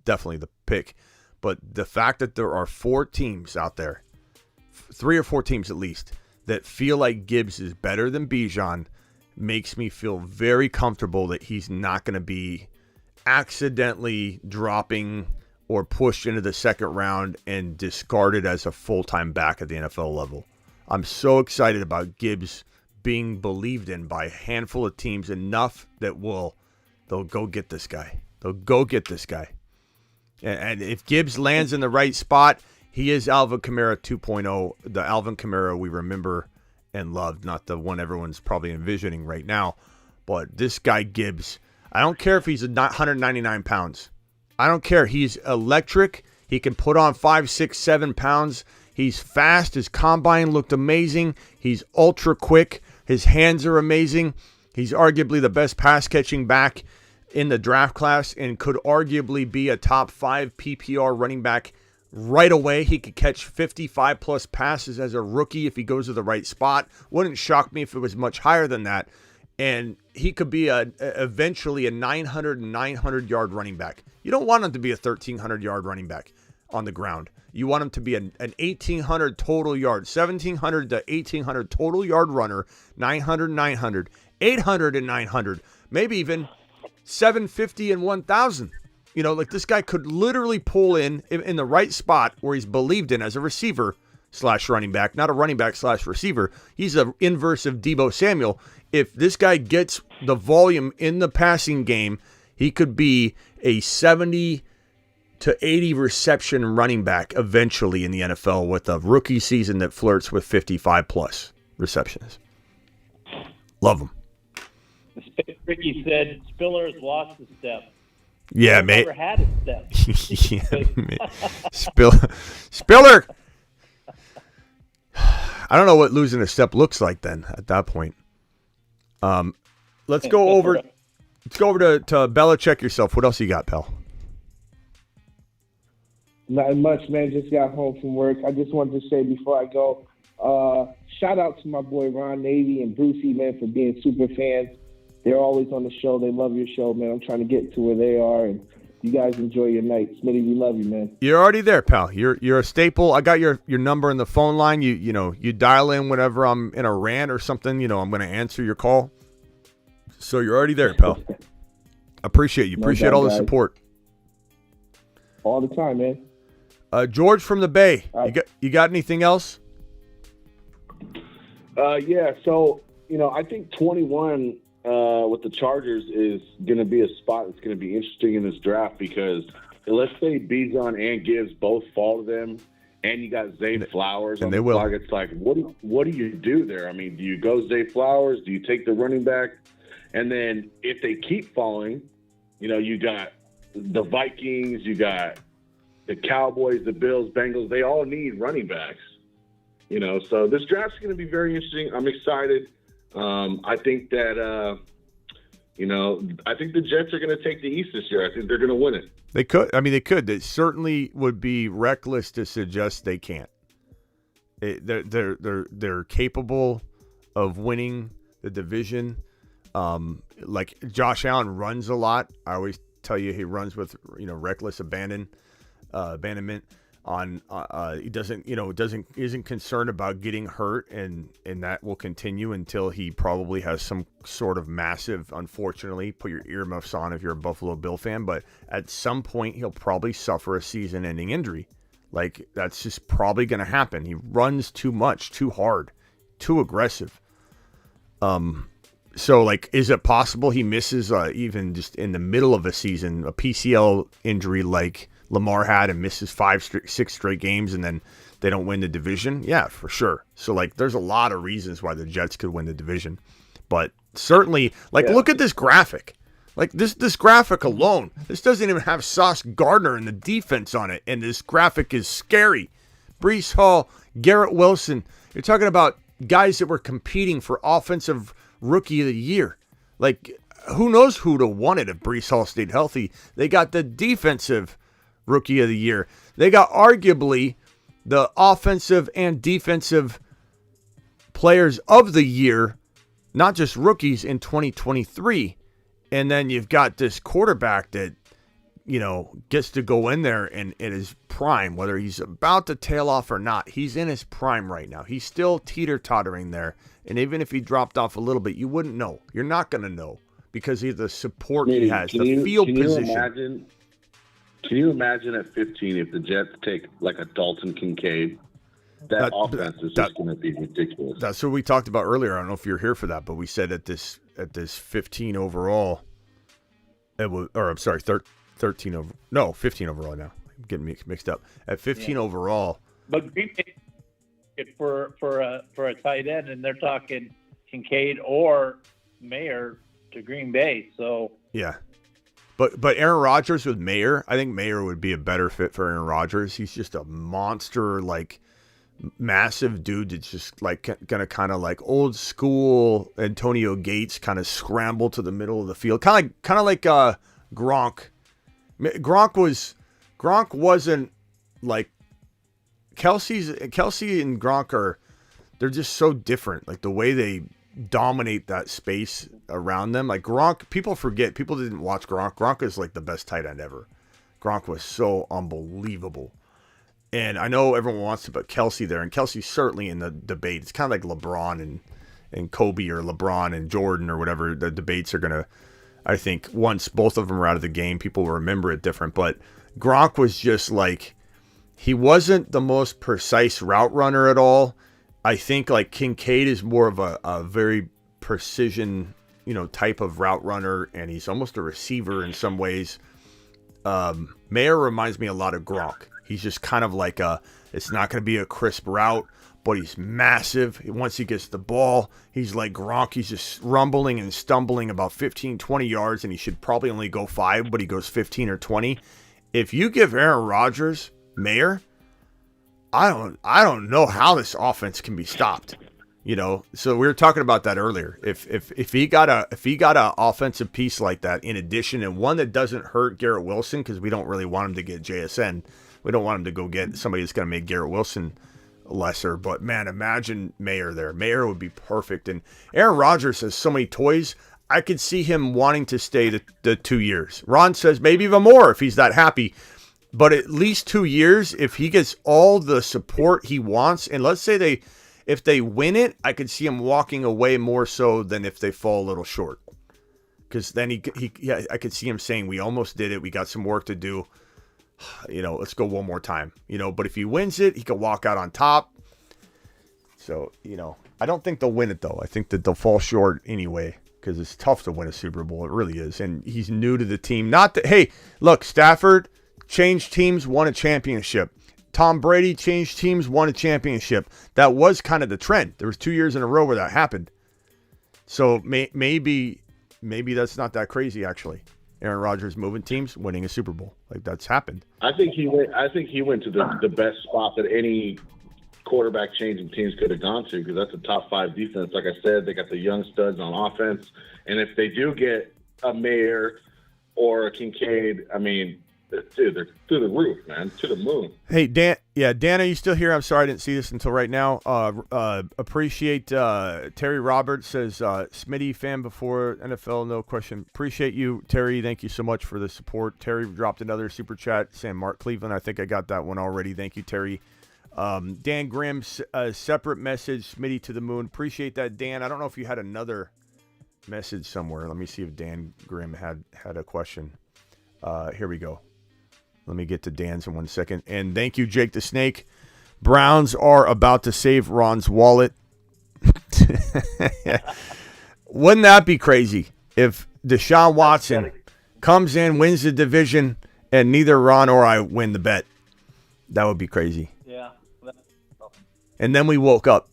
definitely the pick, but the fact that there are 4 teams out there, 3 or 4 teams at least, that feel like Gibbs is better than Bijan makes me feel very comfortable that he's not going to be accidentally dropping or pushed into the second round and discarded as a full-time back at the NFL level. I'm so excited about Gibbs being believed in by a handful of teams enough that they'll go get this guy. They'll go get this guy. And if Gibbs lands in the right spot, he is Alvin Kamara 2.0, the Alvin Kamara we remember and loved, not the one everyone's probably envisioning right now. But this guy Gibbs, I don't care if he's 199 pounds. I don't care. He's electric. He can put on 5, 6, 7 pounds. He's fast. His combine looked amazing. He's ultra quick. His hands are amazing. He's arguably the best pass-catching back in the draft class and could arguably be a top 5 PPR running back right away. He could catch 55-plus passes as a rookie if he goes to the right spot. Wouldn't shock me if it was much higher than that. And he could be eventually a 900-yard running back. You don't want him to be a 1,300-yard running back on the ground. You want him to be an 1,800 total yard, 1,700 to 1,800 total yard runner, 900, 800 and 900, maybe even 750 and 1,000. Like this guy could literally pull in the right spot where he's believed in as a receiver / running back, not a running back / receiver. He's an inverse of Deebo Samuel. If this guy gets the volume in the passing game, he could be a 70 to 80 reception running back eventually in the NFL with a rookie season that flirts with 55-plus receptions. Love him. Ricky said Spiller's lost a step. Yeah, mate. Never had a step. Yeah, mate. Spiller. I don't know what losing a step looks like then at that point. Let's go over to Belichick yourself. What else you got, pal? Not much, man. Just got home from work. I just wanted to say before I go, shout out to my boy Ron Navy and Brucey, man, for being super fans. They're always on the show. They love your show, man. I'm trying to get to where they are, and you guys enjoy your night. Smitty, we love you, man. You're already there, pal. You're a staple. I got your number in the phone line. You dial in whenever I'm in a rant or something. I'm going to answer your call. So you're already there, pal. Appreciate you. Appreciate all the support. All the time, man. George from the Bay. You got anything else? Yeah. So I think 21 with the Chargers is going to be a spot that's going to be interesting in this draft because let's say Bijan and Gibbs both fall to them, and you got Zay Flowers on the clock. It's like, what do you do there? I mean, do you go Zay Flowers? Do you take the running back? And then if they keep falling, you got the Vikings, you got the Cowboys, the Bills, Bengals. They all need running backs. So this draft's going to be very interesting. I'm excited. I think that, I think the Jets are going to take the East this year. I think they're going to win it. They could. I mean, they could. It certainly would be reckless to suggest they can't. They're capable of winning the division. Like Josh Allen runs a lot. I always tell you he runs with reckless abandonment. on he isn't concerned about getting hurt, and that will continue until he probably has some sort of massive, unfortunately, put your earmuffs on if you're a Buffalo Bill fan, but at some point he'll probably suffer a season-ending injury. Like, that's just probably going to happen. He runs too much, too hard, too aggressive. So, like, is it possible he misses even just in the middle of a season, a PCL injury like Lamar had, and misses 6 straight games, and then they don't win the division? Yeah, for sure. So, like, there's a lot of reasons why the Jets could win the division. But certainly, like, look at this graphic. Like, this graphic alone, this doesn't even have Sauce Gardner and the defense on it, and this graphic is scary. Breece Hall, Garrett Wilson, you're talking about guys that were competing for Offensive Rookie of the Year. Like, who knows who'd have won it if Breece Hall stayed healthy. They got the Defensive Rookie of the Year. They got arguably the Offensive and Defensive Players of the Year, not just rookies, in 2023. And then you've got this quarterback that, gets to go in there and in his prime, whether he's about to tail off or not. He's in his prime right now. He's still teeter-tottering there. And even if he dropped off a little bit, you wouldn't know. You're not going to know because of the support he has, the field position. Can you imagine at 15 if the Jets take like a Dalton Kincaid? That offense is just going to be ridiculous. That's what we talked about earlier. I don't know if you're here for that, but we said at this 15 overall, 13 over. No, 15 overall now. I'm getting mixed up. At 15 overall. But Green Bay for a tight end, and they're talking Kincaid or Mayer to Green Bay. So yeah. But Aaron Rodgers with Mayer, I think Mayer would be a better fit for Aaron Rodgers. He's just a monster, like, massive dude that's just like gonna kind of like old school Antonio Gates kind of scramble to the middle of the field, kind of like Gronk. Gronk wasn't like Kelsey and Gronk they're just so different. Like the way they dominate that space around them. Like Gronk, people didn't watch Gronk. Gronk is like the best tight end ever. Gronk was so unbelievable. And I know everyone wants to put Kelsey there, and Kelsey's certainly in the debate. It's kind of like LeBron and Kobe, or LeBron and Jordan, or whatever. The debates are going to, I think, once both of them are out of the game, people will remember it different. But Gronk was just like, he wasn't the most precise route runner at all. I think like Kincaid is more of a very precision, type of route runner, and he's almost a receiver in some ways. Mayer reminds me a lot of Gronk. He's just kind of like it's not going to be a crisp route, but he's massive. Once he gets the ball, he's like Gronk. He's just rumbling and stumbling about 15, 20 yards, and he should probably only go 5, but he goes 15 or 20. If you give Aaron Rodgers Mayer, I don't know how this offense can be stopped. So we were talking about that earlier. If he got a offensive piece like that in addition, and one that doesn't hurt Garrett Wilson, because we don't really want him to get JSN. We don't want him to go get somebody that's going to make Garrett Wilson lesser. But, man, imagine Mayer there. Mayer would be perfect. And Aaron Rodgers has so many toys. I could see him wanting to stay the 2 years. Ron says maybe even more if he's that happy. But at least 2 years, if he gets all the support he wants, and let's say if they win it, I could see him walking away more so than if they fall a little short. Because then I could see him saying, we almost did it. We got some work to do. Let's go one more time. But if he wins it, he could walk out on top. So, I don't think they'll win it, though. I think that they'll fall short anyway, because it's tough to win a Super Bowl. It really is. And he's new to the team. Not that, hey, look, Stafford changed teams, won a championship. Tom Brady changed teams, won a championship. That was kind of the trend. There was 2 years in a row where that happened. So maybe that's not that crazy, actually. Aaron Rodgers moving teams, winning a Super Bowl. Like, that's happened. I think he went to the best spot that any quarterback changing teams could have gone to, because that's a top 5 defense. Like I said, they got the young studs on offense. And if they do get a Mayer or a Kincaid, I mean, Dude, they're through the roof, man, to the moon. Hey, Dan. Yeah, Dan, are you still here? I'm sorry I didn't see this until right now. Appreciate Terry Roberts says, Smitty fan before NFL, no question. Appreciate you, Terry. Thank you so much for the support. Terry dropped another super chat. Sam Mark Cleveland, I think I got that one already. Thank you, Terry. Dan Grimm's separate message, Smitty to the moon. Appreciate that, Dan. I don't know if you had another message somewhere. Let me see if Dan Grimm had a question. Here we go. Let me get to Dan's in 1 second. And thank you, Jake the Snake. Browns are about to save Ron's wallet. Wouldn't that be crazy if Deshaun Watson comes in, wins the division, and neither Ron or I win the bet? That would be crazy. Yeah. And then we woke up,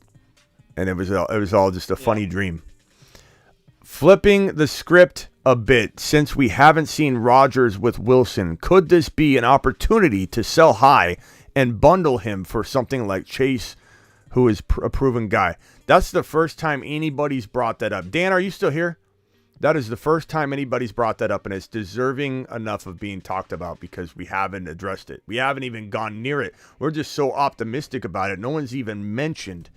and it was all just a funny dream. Flipping the script a bit, since we haven't seen Rodgers with Wilson, could this be an opportunity to sell high and bundle him for something like Chase, who is a proven guy? That's the first time anybody's brought that up. Dan, are you still here? That is the first time anybody's brought that up, and it's deserving enough of being talked about because we haven't addressed it. We haven't even gone near it. We're just so optimistic about it. No one's even mentioned,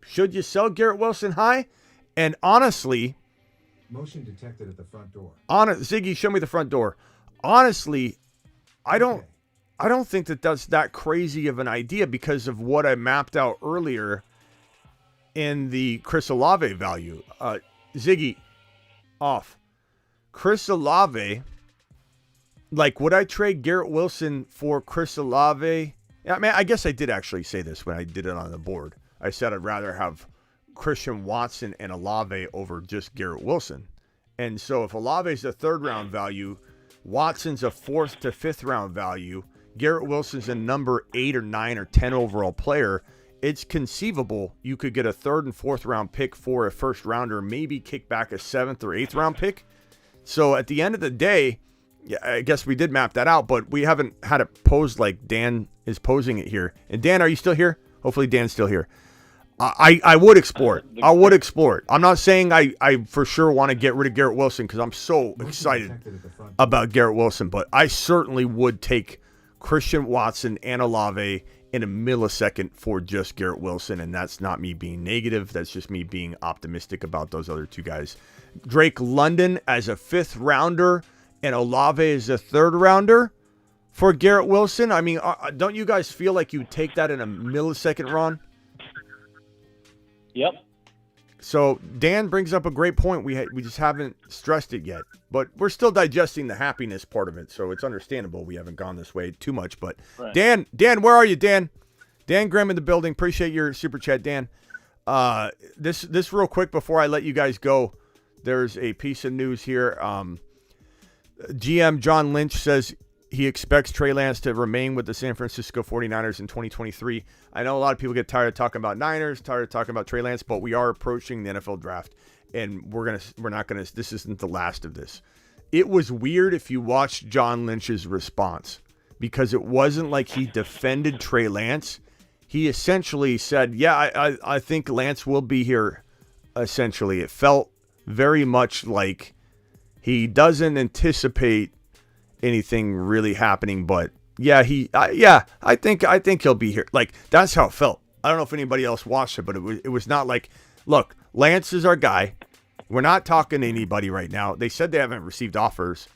should you sell Garrett Wilson high? And honestly, motion detected at the front door. Ziggy, show me the front door. Honestly, I don't think that's that crazy of an idea because of what I mapped out earlier in the Chris Olave value. Ziggy, off. Chris Olave, like, would I trade Garrett Wilson for Chris Olave? I mean, I guess I did actually say this when I did it on the board. I said I'd rather have Christian Watson and Olave over just Garrett Wilson. And so if Olave's a third-round value, Watson's a fourth to fifth-round value, Garrett Wilson's a number 8 or 9 or 10 overall player, it's conceivable you could get a third and fourth round pick for a first rounder, maybe kick back a seventh or eighth round pick. So at the end of the day, yeah, I guess we did map that out, but we haven't had it posed like Dan is posing it here. And Dan, are you still here? Hopefully Dan's still here. I would explore it. I would explore it. I'm not saying I for sure want to get rid of Garrett Wilson because I'm so excited about Garrett Wilson, but I certainly would take Christian Watson and Olave in a millisecond for just Garrett Wilson, and that's not me being negative. That's just me being optimistic about those other two guys. Drake London as a fifth rounder and Olave as a third rounder for Garrett Wilson. I mean, don't you guys feel like you take that in a millisecond, Ron? Yep. So Dan brings up a great point. We just haven't stressed it yet, but we're still digesting the happiness part of it. So it's understandable we haven't gone this way too much. But right. Dan, where are you, Dan? Dan Grimm in the building. Appreciate your super chat, Dan. This real quick before I let you guys go. There's a piece of news here. GM John Lynch says he expects Trey Lance to remain with the San Francisco 49ers in 2023. I know a lot of people get tired of talking about Niners, tired of talking about Trey Lance, but we are approaching the NFL draft, and this isn't the last of this. It was weird if you watched John Lynch's response because it wasn't like he defended Trey Lance. He essentially said, yeah, I think Lance will be here, essentially. It felt very much like he doesn't anticipate anything really happening, but I think he'll be here. Like, that's how it felt. I don't know if anybody else watched it, but it was not like, look, Lance is our guy. We're not talking to anybody right now. They said they haven't received offers,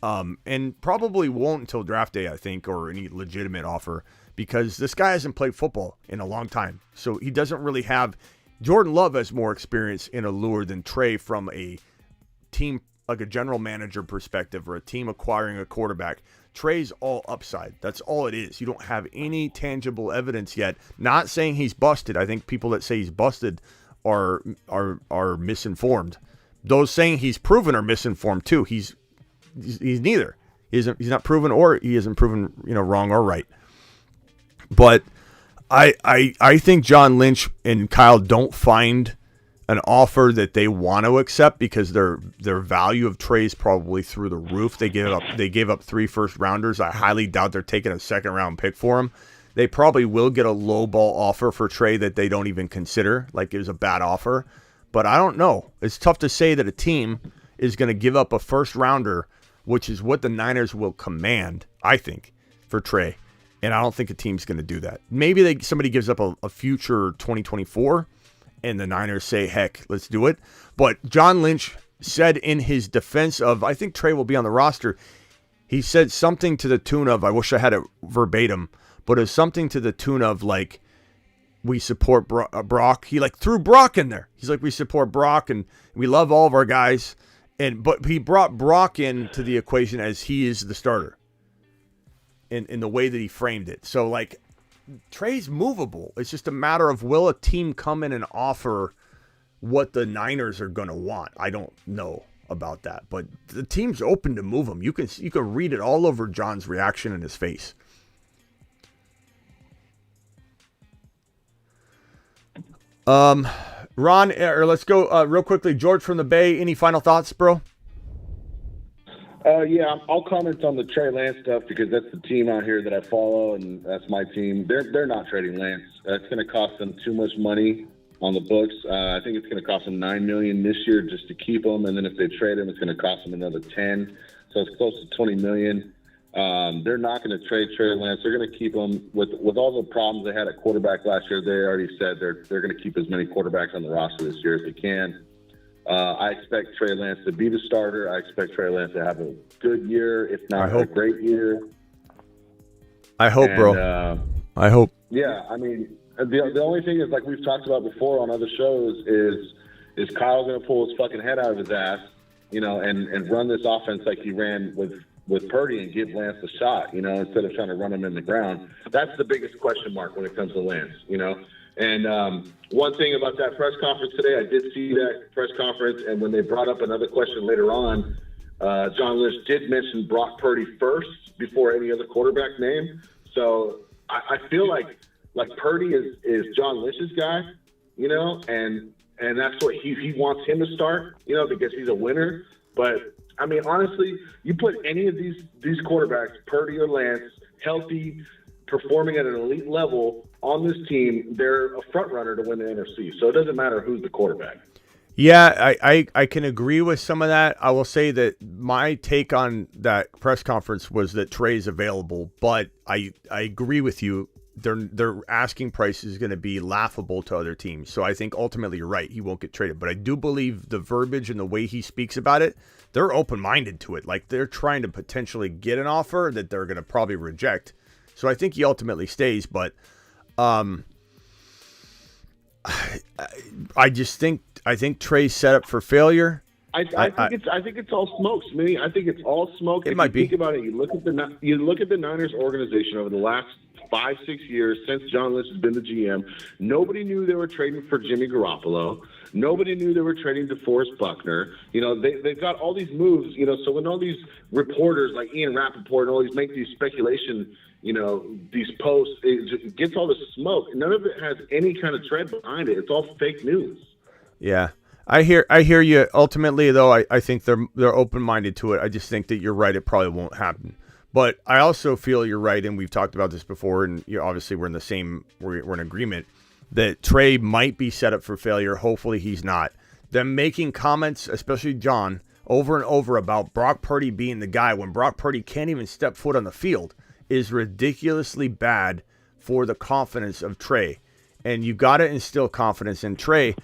and probably won't until draft day, I think, or any legitimate offer, because this guy hasn't played football in a long time. So he doesn't really have. Jordan Love has more experience in allure than Trey from a team, like a general manager perspective, or a team acquiring a quarterback. Trey's all upside. That's all it is. You don't have any tangible evidence yet. Not saying he's busted. I think people that say he's busted are misinformed. Those saying he's proven are misinformed too. He's neither. He's not proven, or he isn't proven, wrong or right. But I think John Lynch and Kyle don't find an offer that they want to accept because their value of Trey is probably through the roof. They gave up 3 first rounders. I highly doubt they're taking a second round pick for him. They probably will get a low ball offer for Trey that they don't even consider, like it was a bad offer. But I don't know. It's tough to say that a team is going to give up a first rounder which is what the Niners will command, I think, for Trey. And I don't think a team's going to do that. Maybe somebody gives up a future 2024, and the Niners say, heck, let's do it. But John Lynch said in his defense of, I think Trey will be on the roster, he said something to the tune of, I wish I had it verbatim, but it was something to the tune of, like, we support Brock. He, like, threw Brock in there. He's like, we support Brock, and we love all of our guys. But he brought Brock into the equation as he is the starter. In the way that he framed it. So, like, Trey's movable. It's just a matter of, will a team come in and offer what the Niners are going to want? I don't know about that. But the team's open to move him. You can read it all over John's reaction in his face. Ron, or let's go real quickly. George from the Bay, any final thoughts, bro? Yeah, I'll comment on the Trey Lance stuff because that's the team out here that I follow, and that's my team. They're not trading Lance. It's going to cost them too much money on the books. I think it's going to cost them $9 million this year just to keep him, and then if they trade him, it's going to cost them another $10 million. So it's close to $20 million. They're not going to trade Trey Lance. They're going to keep him with all the problems they had at quarterback last year. They already said they're going to keep as many quarterbacks on the roster this year as they can. I expect Trey Lance to be the starter. I expect Trey Lance to have a good year, if not a great year. I hope, bro. I hope. Yeah, I mean, the only thing is, like we've talked about before on other shows, is Kyle going to pull his fucking head out of his ass, and run this offense like he ran with Purdy and give Lance a shot, instead of trying to run him in the ground. That's the biggest question mark when it comes to Lance, And one thing about that press conference today, I did see that press conference, and when they brought up another question later on, John Lynch did mention Brock Purdy first before any other quarterback name. So I feel like Purdy is John Lynch's guy, and that's what he wants him to start, because he's a winner. But I mean, honestly, you put any of these quarterbacks, Purdy or Lance, healthy, performing at an elite level on this team, they're a front runner to win the NFC. So it doesn't matter who's the quarterback. Yeah, I can agree with some of that. I will say that my take on that press conference was that Trey's available, but I agree with you. Their asking price is going to be laughable to other teams. So I think ultimately you're right. He won't get traded. But I do believe the verbiage and the way he speaks about it, they're open-minded to it. Like, they're trying to potentially get an offer that they're going to probably reject. So I think he ultimately stays, but I think Trey's set up for failure. I think it's all smoke, Smitty. I think it's all smoke. It might be. Think about it. You look at the Niners organization over the last 5-6 years since John Lynch has been the GM. Nobody knew they were trading for Jimmy Garoppolo. Nobody knew they were trading DeForest Buckner. They've got all these moves. So when all these reporters like Ian Rappaport and all these make these speculation, these posts, it gets all the smoke. None of it has any kind of tread behind it. It's all fake news. Yeah. I hear you. Ultimately, though, I think they're open-minded to it. I just think that you're right. It probably won't happen. But I also feel you're right, and we've talked about this before, and obviously we're in agreement that Trey might be set up for failure. Hopefully he's not. Them making comments, especially John, over and over about Brock Purdy being the guy when Brock Purdy can't even step foot on the field is ridiculously bad for the confidence of Trey. And you got to instill confidence in Trey.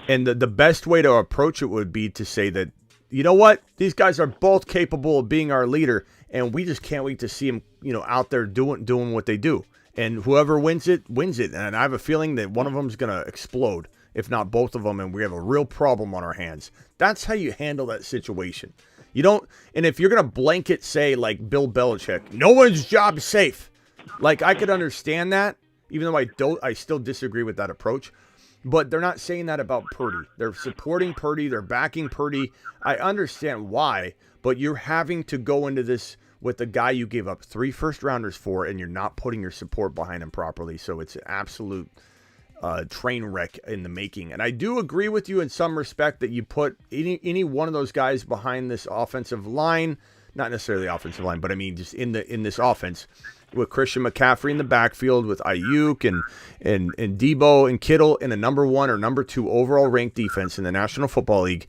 And the best way to approach it would be to say that, you know what? These guys are both capable of being our leader, and we just can't wait to see them, out there doing what they do. And whoever wins it, wins it. And I have a feeling that one of them is going to explode, if not both of them, and we have a real problem on our hands. That's how you handle that situation. You don't, and if you're going to blanket say, like Bill Belichick, no one's job is safe. Like, I could understand that, even though I still disagree with that approach. But they're not saying that about Purdy. They're supporting Purdy. They're backing Purdy. I understand why, but you're having to go into this with the guy you gave up 3 first-rounders for, and you're not putting your support behind him properly. So it's an absolute train wreck in the making. And I do agree with you in some respect that you put any one of those guys behind this offensive line, not necessarily the offensive line, but I mean just in this offense, with Christian McCaffrey in the backfield, with Ayuk and Debo and Kittle in a number 1 or number 2 overall ranked defense in the National Football League,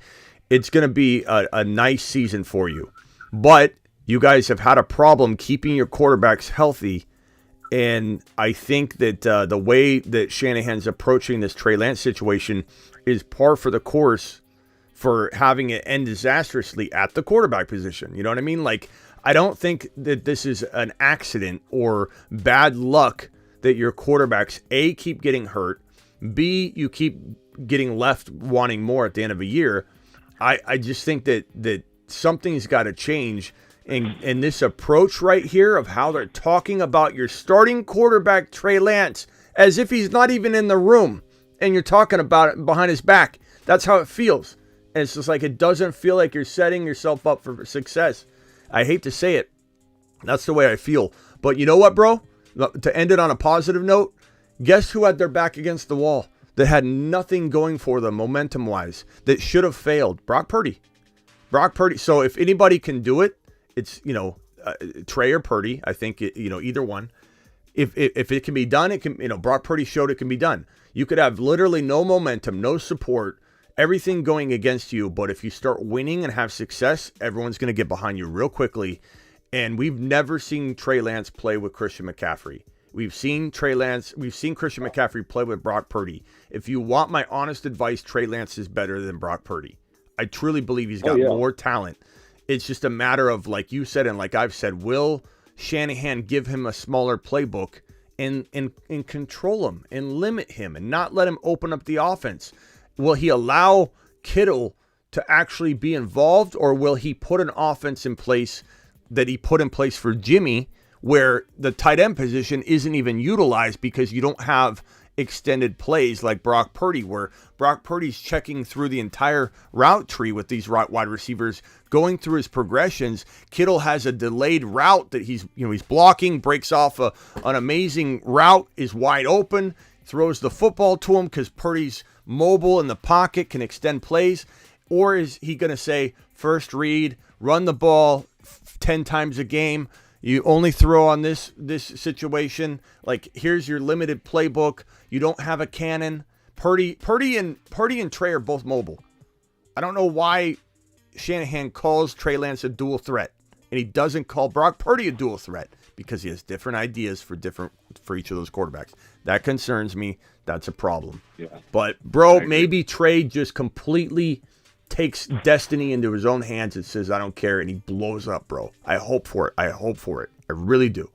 it's going to be a nice season for you. But You guys have had a problem keeping your quarterbacks healthy. And I think that the way that Shanahan's approaching this Trey Lance situation is par for the course for having it end disastrously at the quarterback position. You know what I mean? Like, I don't think that this is an accident or bad luck that your quarterbacks, A, keep getting hurt, B, you keep getting left wanting more at the end of a year. I just think that something's got to change. And this approach right here of how they're talking about your starting quarterback, Trey Lance, as if he's not even in the room, and you're talking about it behind his back. That's how it feels. And it's just like, it doesn't feel like you're setting yourself up for success. I hate to say it. That's the way I feel. But you know what, bro? To end it on a positive note, guess who had their back against the wall that had nothing going for them momentum-wise, that should have failed? Brock Purdy. Brock Purdy. So if anybody can do it, it's, Trey or Purdy. I think, either one. If it can be done, it can, Brock Purdy showed it can be done. You could have literally no momentum, no support, everything going against you. But if you start winning and have success, everyone's going to get behind you real quickly. And we've never seen Trey Lance play with Christian McCaffrey. We've seen Christian McCaffrey play with Brock Purdy. If you want my honest advice, Trey Lance is better than Brock Purdy. I truly believe he's got more talent. It's just a matter of, like you said, and like I've said, will Shanahan give him a smaller playbook and control him and limit him and not let him open up the offense? Will he allow Kittle to actually be involved, or will he put an offense in place that he put in place for Jimmy, where the tight end position isn't even utilized because you don't have extended plays like Brock Purdy, where Brock Purdy's checking through the entire route tree with these wide receivers, going through his progressions. Kittle has a delayed route that he's blocking, breaks off an amazing route, is wide open, throws the football to him because Purdy's mobile in the pocket, can extend plays. Or is he going to say, first read, run the ball 10 times a game, you only throw on this situation, like, here's your limited playbook, you don't have a cannon. Purdy and Trey are both mobile. I don't know why Shanahan calls Trey Lance a dual threat and he doesn't call Brock Purdy a dual threat, because he has different ideas for each of those quarterbacks. That concerns me. That's a problem. Yeah. But bro, maybe Trey just completely takes destiny into his own hands and says, I don't care, and he blows up, bro. I hope for it. I really do.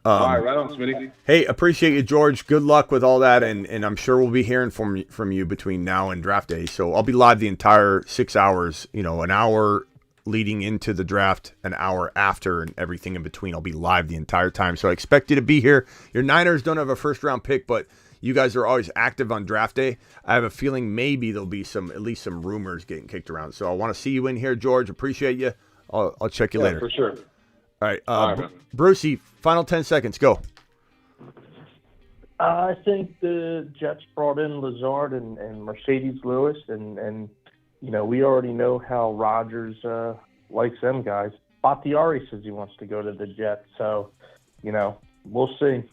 All right, right on, Smitty. Hey, appreciate you, George. Good luck with all that, and I'm sure we'll be hearing from you between now and draft day. So I'll be live the entire 6 hours, an hour leading into the draft, an hour after, and everything in between. I'll be live the entire time. So I expect you to be here. Your Niners don't have a first-round pick, but you guys are always active on draft day. I have a feeling maybe there'll be at least some rumors getting kicked around. So I want to see you in here, George. Appreciate you. I'll check you later. For sure. All right, Brucey, final 10 seconds. Go. I think the Jets brought in Lazard and Mercedes Lewis, and we already know how Rodgers likes them guys. Bakhtiari says he wants to go to the Jets, so we'll see.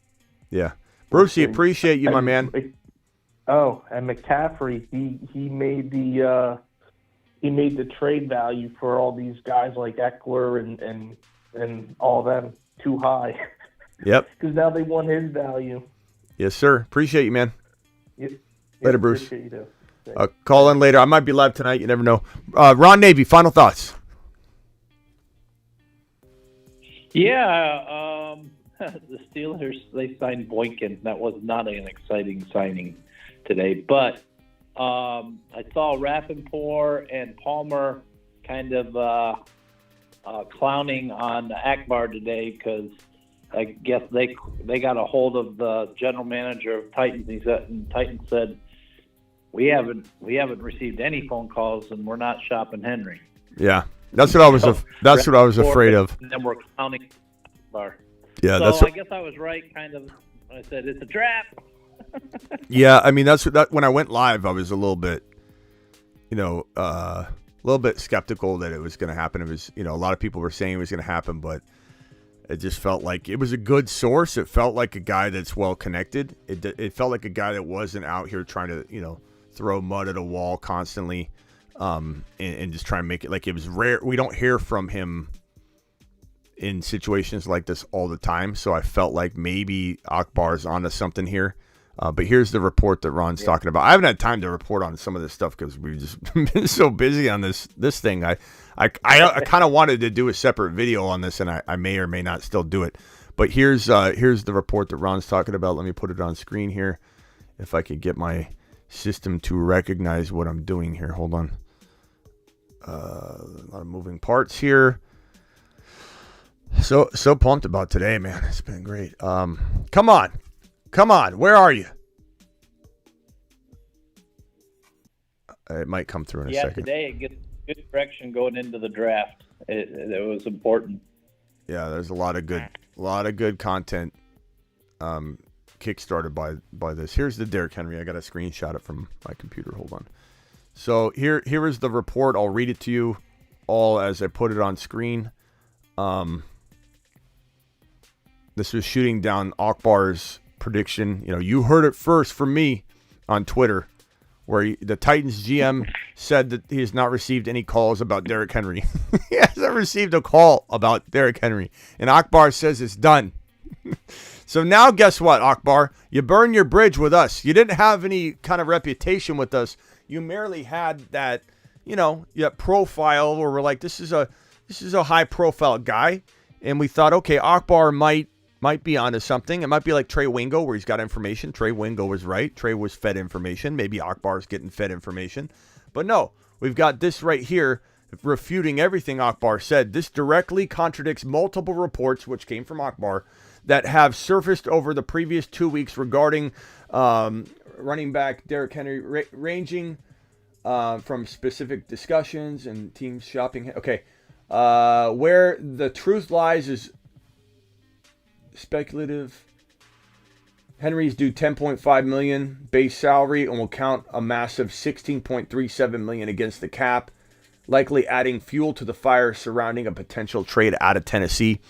Yeah, Brucey, appreciate you, my man. Oh, and McCaffrey, he made the trade value for all these guys like Eckler and all them too high. Yep. Because now they want his value. Yes, sir. Appreciate you, man. Later, Bruce. Appreciate you too. Call in later. I might be live tonight. You never know. Ron Navy, final thoughts. Yeah, the Steelers, they signed Boykin. That was not an exciting signing today. But I saw Rappaport and Palmer kind of clowning on Akbar today because I guess they got a hold of the general manager of Titans. And Titans said, we haven't received any phone calls, and we're not shopping Henry. Yeah, that's what I was. That's what I was afraid of. And then we're clowning Akbar. Yeah, so I guess I was right. Kind of, I said it's a trap. Yeah, I mean that's when I went live, I was a little bit, a little bit skeptical that it was going to happen. It was, a lot of people were saying it was going to happen, but it just felt like it was a good source. It felt like a guy that's well connected. It felt like a guy that wasn't out here trying to, throw mud at a wall constantly. and just try and make it like it was rare. We don't hear from him in situations like this all the time, so I felt like maybe Akbar's onto something here. But here's the report that Ron's talking about. I haven't had time to report on some of this stuff because we've just been so busy on this thing. I kind of wanted to do a separate video on this, and I may or may not still do it. But here's the report that Ron's talking about. Let me put it on screen here, if I could get my system to recognize what I'm doing here. Hold on. A lot of moving parts here. So pumped about today, man. It's been great. Come on. Where are you? It might come through in a second. Today it gets good direction going into the draft. It was important. Yeah, there's a lot of good content kickstarted by this. Here's the Derrick Henry. I got to screenshot it from my computer. Hold on. So here is the report. I'll read it to you all as I put it on screen. This was shooting down Akbar's prediction. You heard it first from me on Twitter, where the Titans GM said that he has not received any calls about Derrick Henry. He hasn't received a call about Derrick Henry. And Akbar says it's done. So now guess what, Akbar? You burned your bridge with us. You didn't have any kind of reputation with us. You merely had that, profile where we're like, this is a high profile guy. And we thought, okay, Akbar might be onto something. It might be like Trey Wingo, where he's got information. Trey Wingo was right. Trey was fed information. Maybe Akbar's getting fed information. But no, we've got this right here refuting everything Akbar said. This directly contradicts multiple reports, which came from Akbar, that have surfaced over the previous 2 weeks regarding running back Derrick Henry ranging from specific discussions and teams shopping. Okay. Where the truth lies is speculative. Henry's due $10.5 million base salary and will count a massive $16.37 million against the cap, likely adding fuel to the fire surrounding a potential trade out of Tennessee.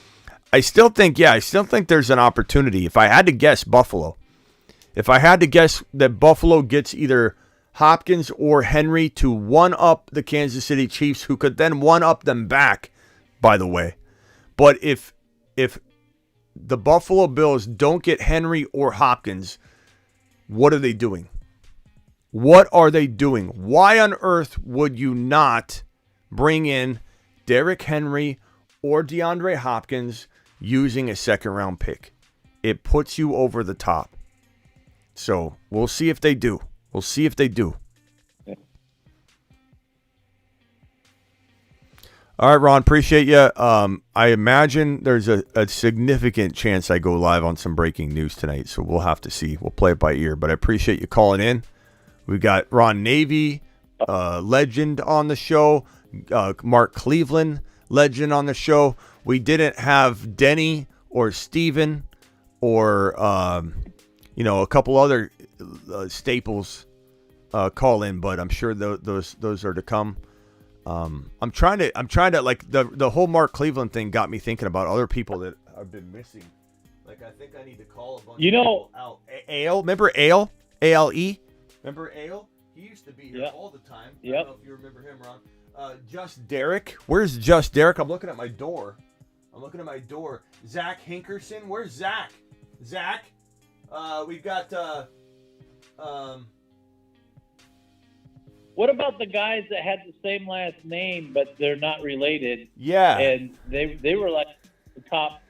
I still think there's an opportunity. If I had to guess, Buffalo. If I had to guess that Buffalo gets either Hopkins or Henry to one-up the Kansas City Chiefs, who could then one-up them back, by the way. But if the Buffalo Bills don't get Henry or Hopkins, what are they doing? What are they doing? Why on earth would you not bring in Derrick Henry or DeAndre Hopkins using a second-round pick? It puts you over the top. So we'll see if they do. All right, Ron, appreciate you. I imagine there's a significant chance I go live on some breaking news tonight, so we'll have to see. We'll play it by ear, but I appreciate you calling in. We got Ron Navy, legend on the show, Mark Cleveland, legend on the show. We didn't have Denny or Steven or a couple other staples call in, but I'm sure those are to come. I'm trying to like the whole Mark Cleveland thing got me thinking about other people that have been missing. Like I think I need to call a bunch of people out. Ale, remember Ale? ALE? Remember Ale? He used to be here all the time. I don't know if you remember him, Ron. Just Derek. Where's Just Derek? I'm looking at my door. Zach Hinkerson. Where's Zach? Zach. We've got What about the guys that had the same last name but they're not related? Yeah. And they were like the top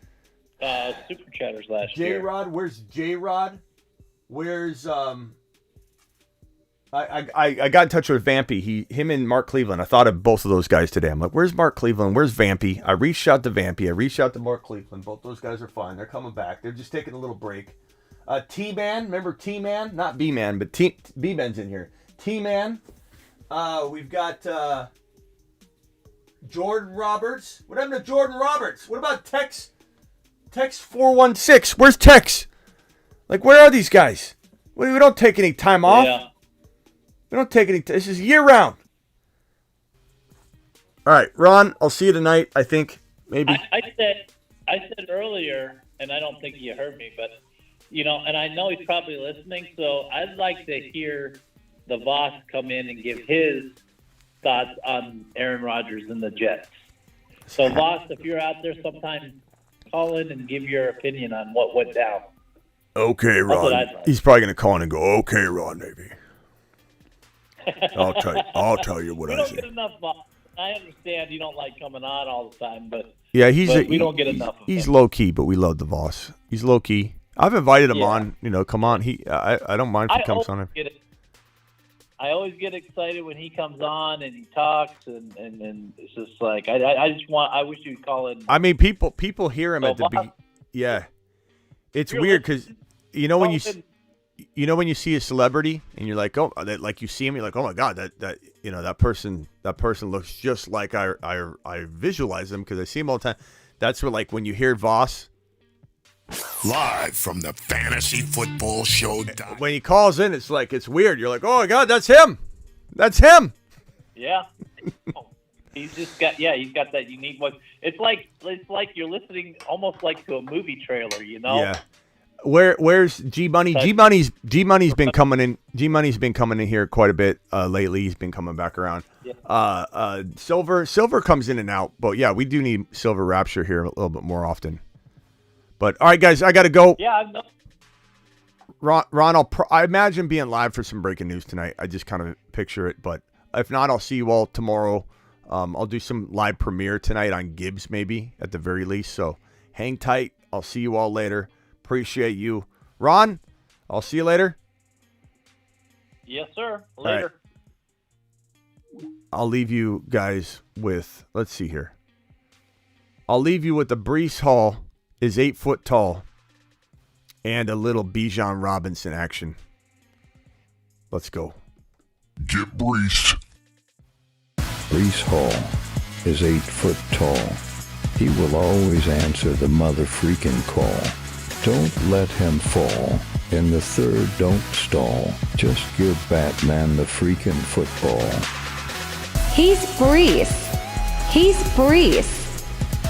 super chatters last year. J-Rod, where's J-Rod? Where's I got in touch with Vampy. Him and Mark Cleveland. I thought of both of those guys today. I'm like, where's Mark Cleveland? Where's Vampy? I reached out to Vampy. I reached out to Mark Cleveland. Both those guys are fine. They're coming back. They're just taking a little break. T-Man, remember T-Man? Not B-Man, but B-Man's in here. T-Man. We've got Jordan Roberts. What happened to Jordan Roberts? What about Tex 416? Where's Tex? Like, where are these guys? We don't take any time off. Yeah. We don't take any. This is year round. All right, Ron. I'll see you tonight. I think maybe. I said earlier, and I don't think you heard me, but and I know he's probably listening. So I'd like to hear the Voss come in and give his thoughts on Aaron Rodgers and the Jets. So, Voss, if you're out there sometime, call in and give your opinion on what went down. Okay, That's what Ron. I'd like. He's probably going to call in and go, okay, Ron, maybe. I'll tell you what we I don't say. get enough. I understand you don't like coming on all the time, but Yeah, we don't get enough. He's low key, but we love the Voss. He's low key. I've invited him on. Come on. I don't mind if he comes on. I always get excited when he comes on and he talks, and it's just like I wish you'd call in. I mean, people hear him at the beginning. Yeah, it's weird because when you see a celebrity and you're like, oh, like you see him, you're like, oh my god, that person looks just like I visualize them because I see him all the time. That's where, like, when you hear Voss live from the Fantasy Football Show. When he calls in, it's like, it's weird. You're like, oh my god, that's him. That's him. Yeah. He's he's got that unique voice. It's like you're listening almost like to a movie trailer, Yeah. Where's G Money? G Money's been coming in. G Money's been coming in here quite a bit lately. He's been coming back around. Yeah. Silver comes in and out, but yeah, we do need Silver Rapture here a little bit more often. But all right, guys, I got to go. Yeah. Ron, I imagine being live for some breaking news tonight. I just kind of picture it, but if not, I'll see you all tomorrow. I'll do some live premiere tonight on Gibbs, maybe at the very least. So hang tight. I'll see you all later. Appreciate you, Ron. I'll see you later. Yes, sir. Later. Right. I'll leave you guys with. Let's see here. I'll leave you with the Breece Hall is 8 foot tall and a little Bijan Robinson action. Let's go. Get Breece. Breece Hall is 8 foot tall. He will always answer the mother freaking call. Don't let him fall. In the third, don't stall. Just give Batman the freaking football. He's Breece. He's Breece.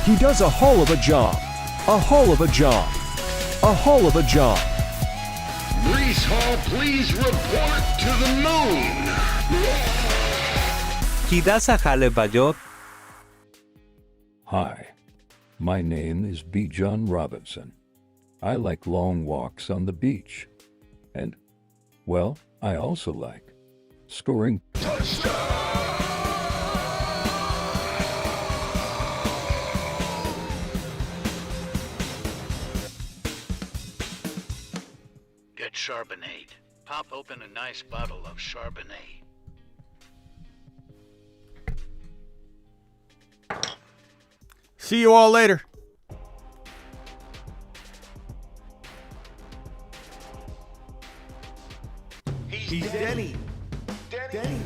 He does a hell of a job. A hell of a job. A hell of a job. Breece Hall, please report to the moon. He does a hell of a job. Hi, my name is Bijan Robinson. I like long walks on the beach. And, well, I also like scoring Get Charbonnet. Pop open a nice bottle of Charbonnet. See you all later. He's Denny. Denny.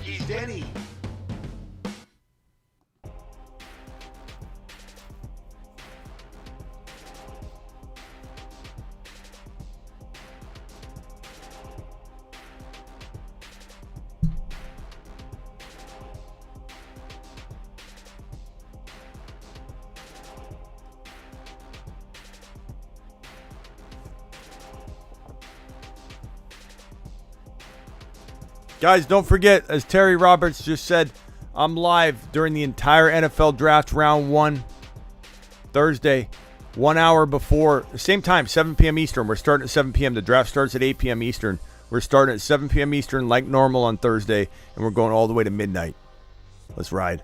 He's Denny. Guys, don't forget, as Terry Roberts just said, I'm live during the entire NFL Draft Round 1, Thursday, 1 hour before, same time, 7 p.m. Eastern. We're starting at 7 p.m. The draft starts at 8 p.m. Eastern. We're starting at 7 p.m. Eastern like normal on Thursday, and we're going all the way to midnight. Let's ride.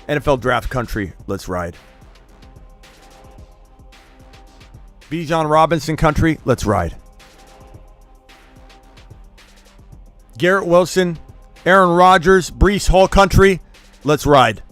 NFL Draft Country, let's ride. Bijan Robinson Country, let's ride. Garrett Wilson, Aaron Rodgers, Breece Hall Country, let's ride.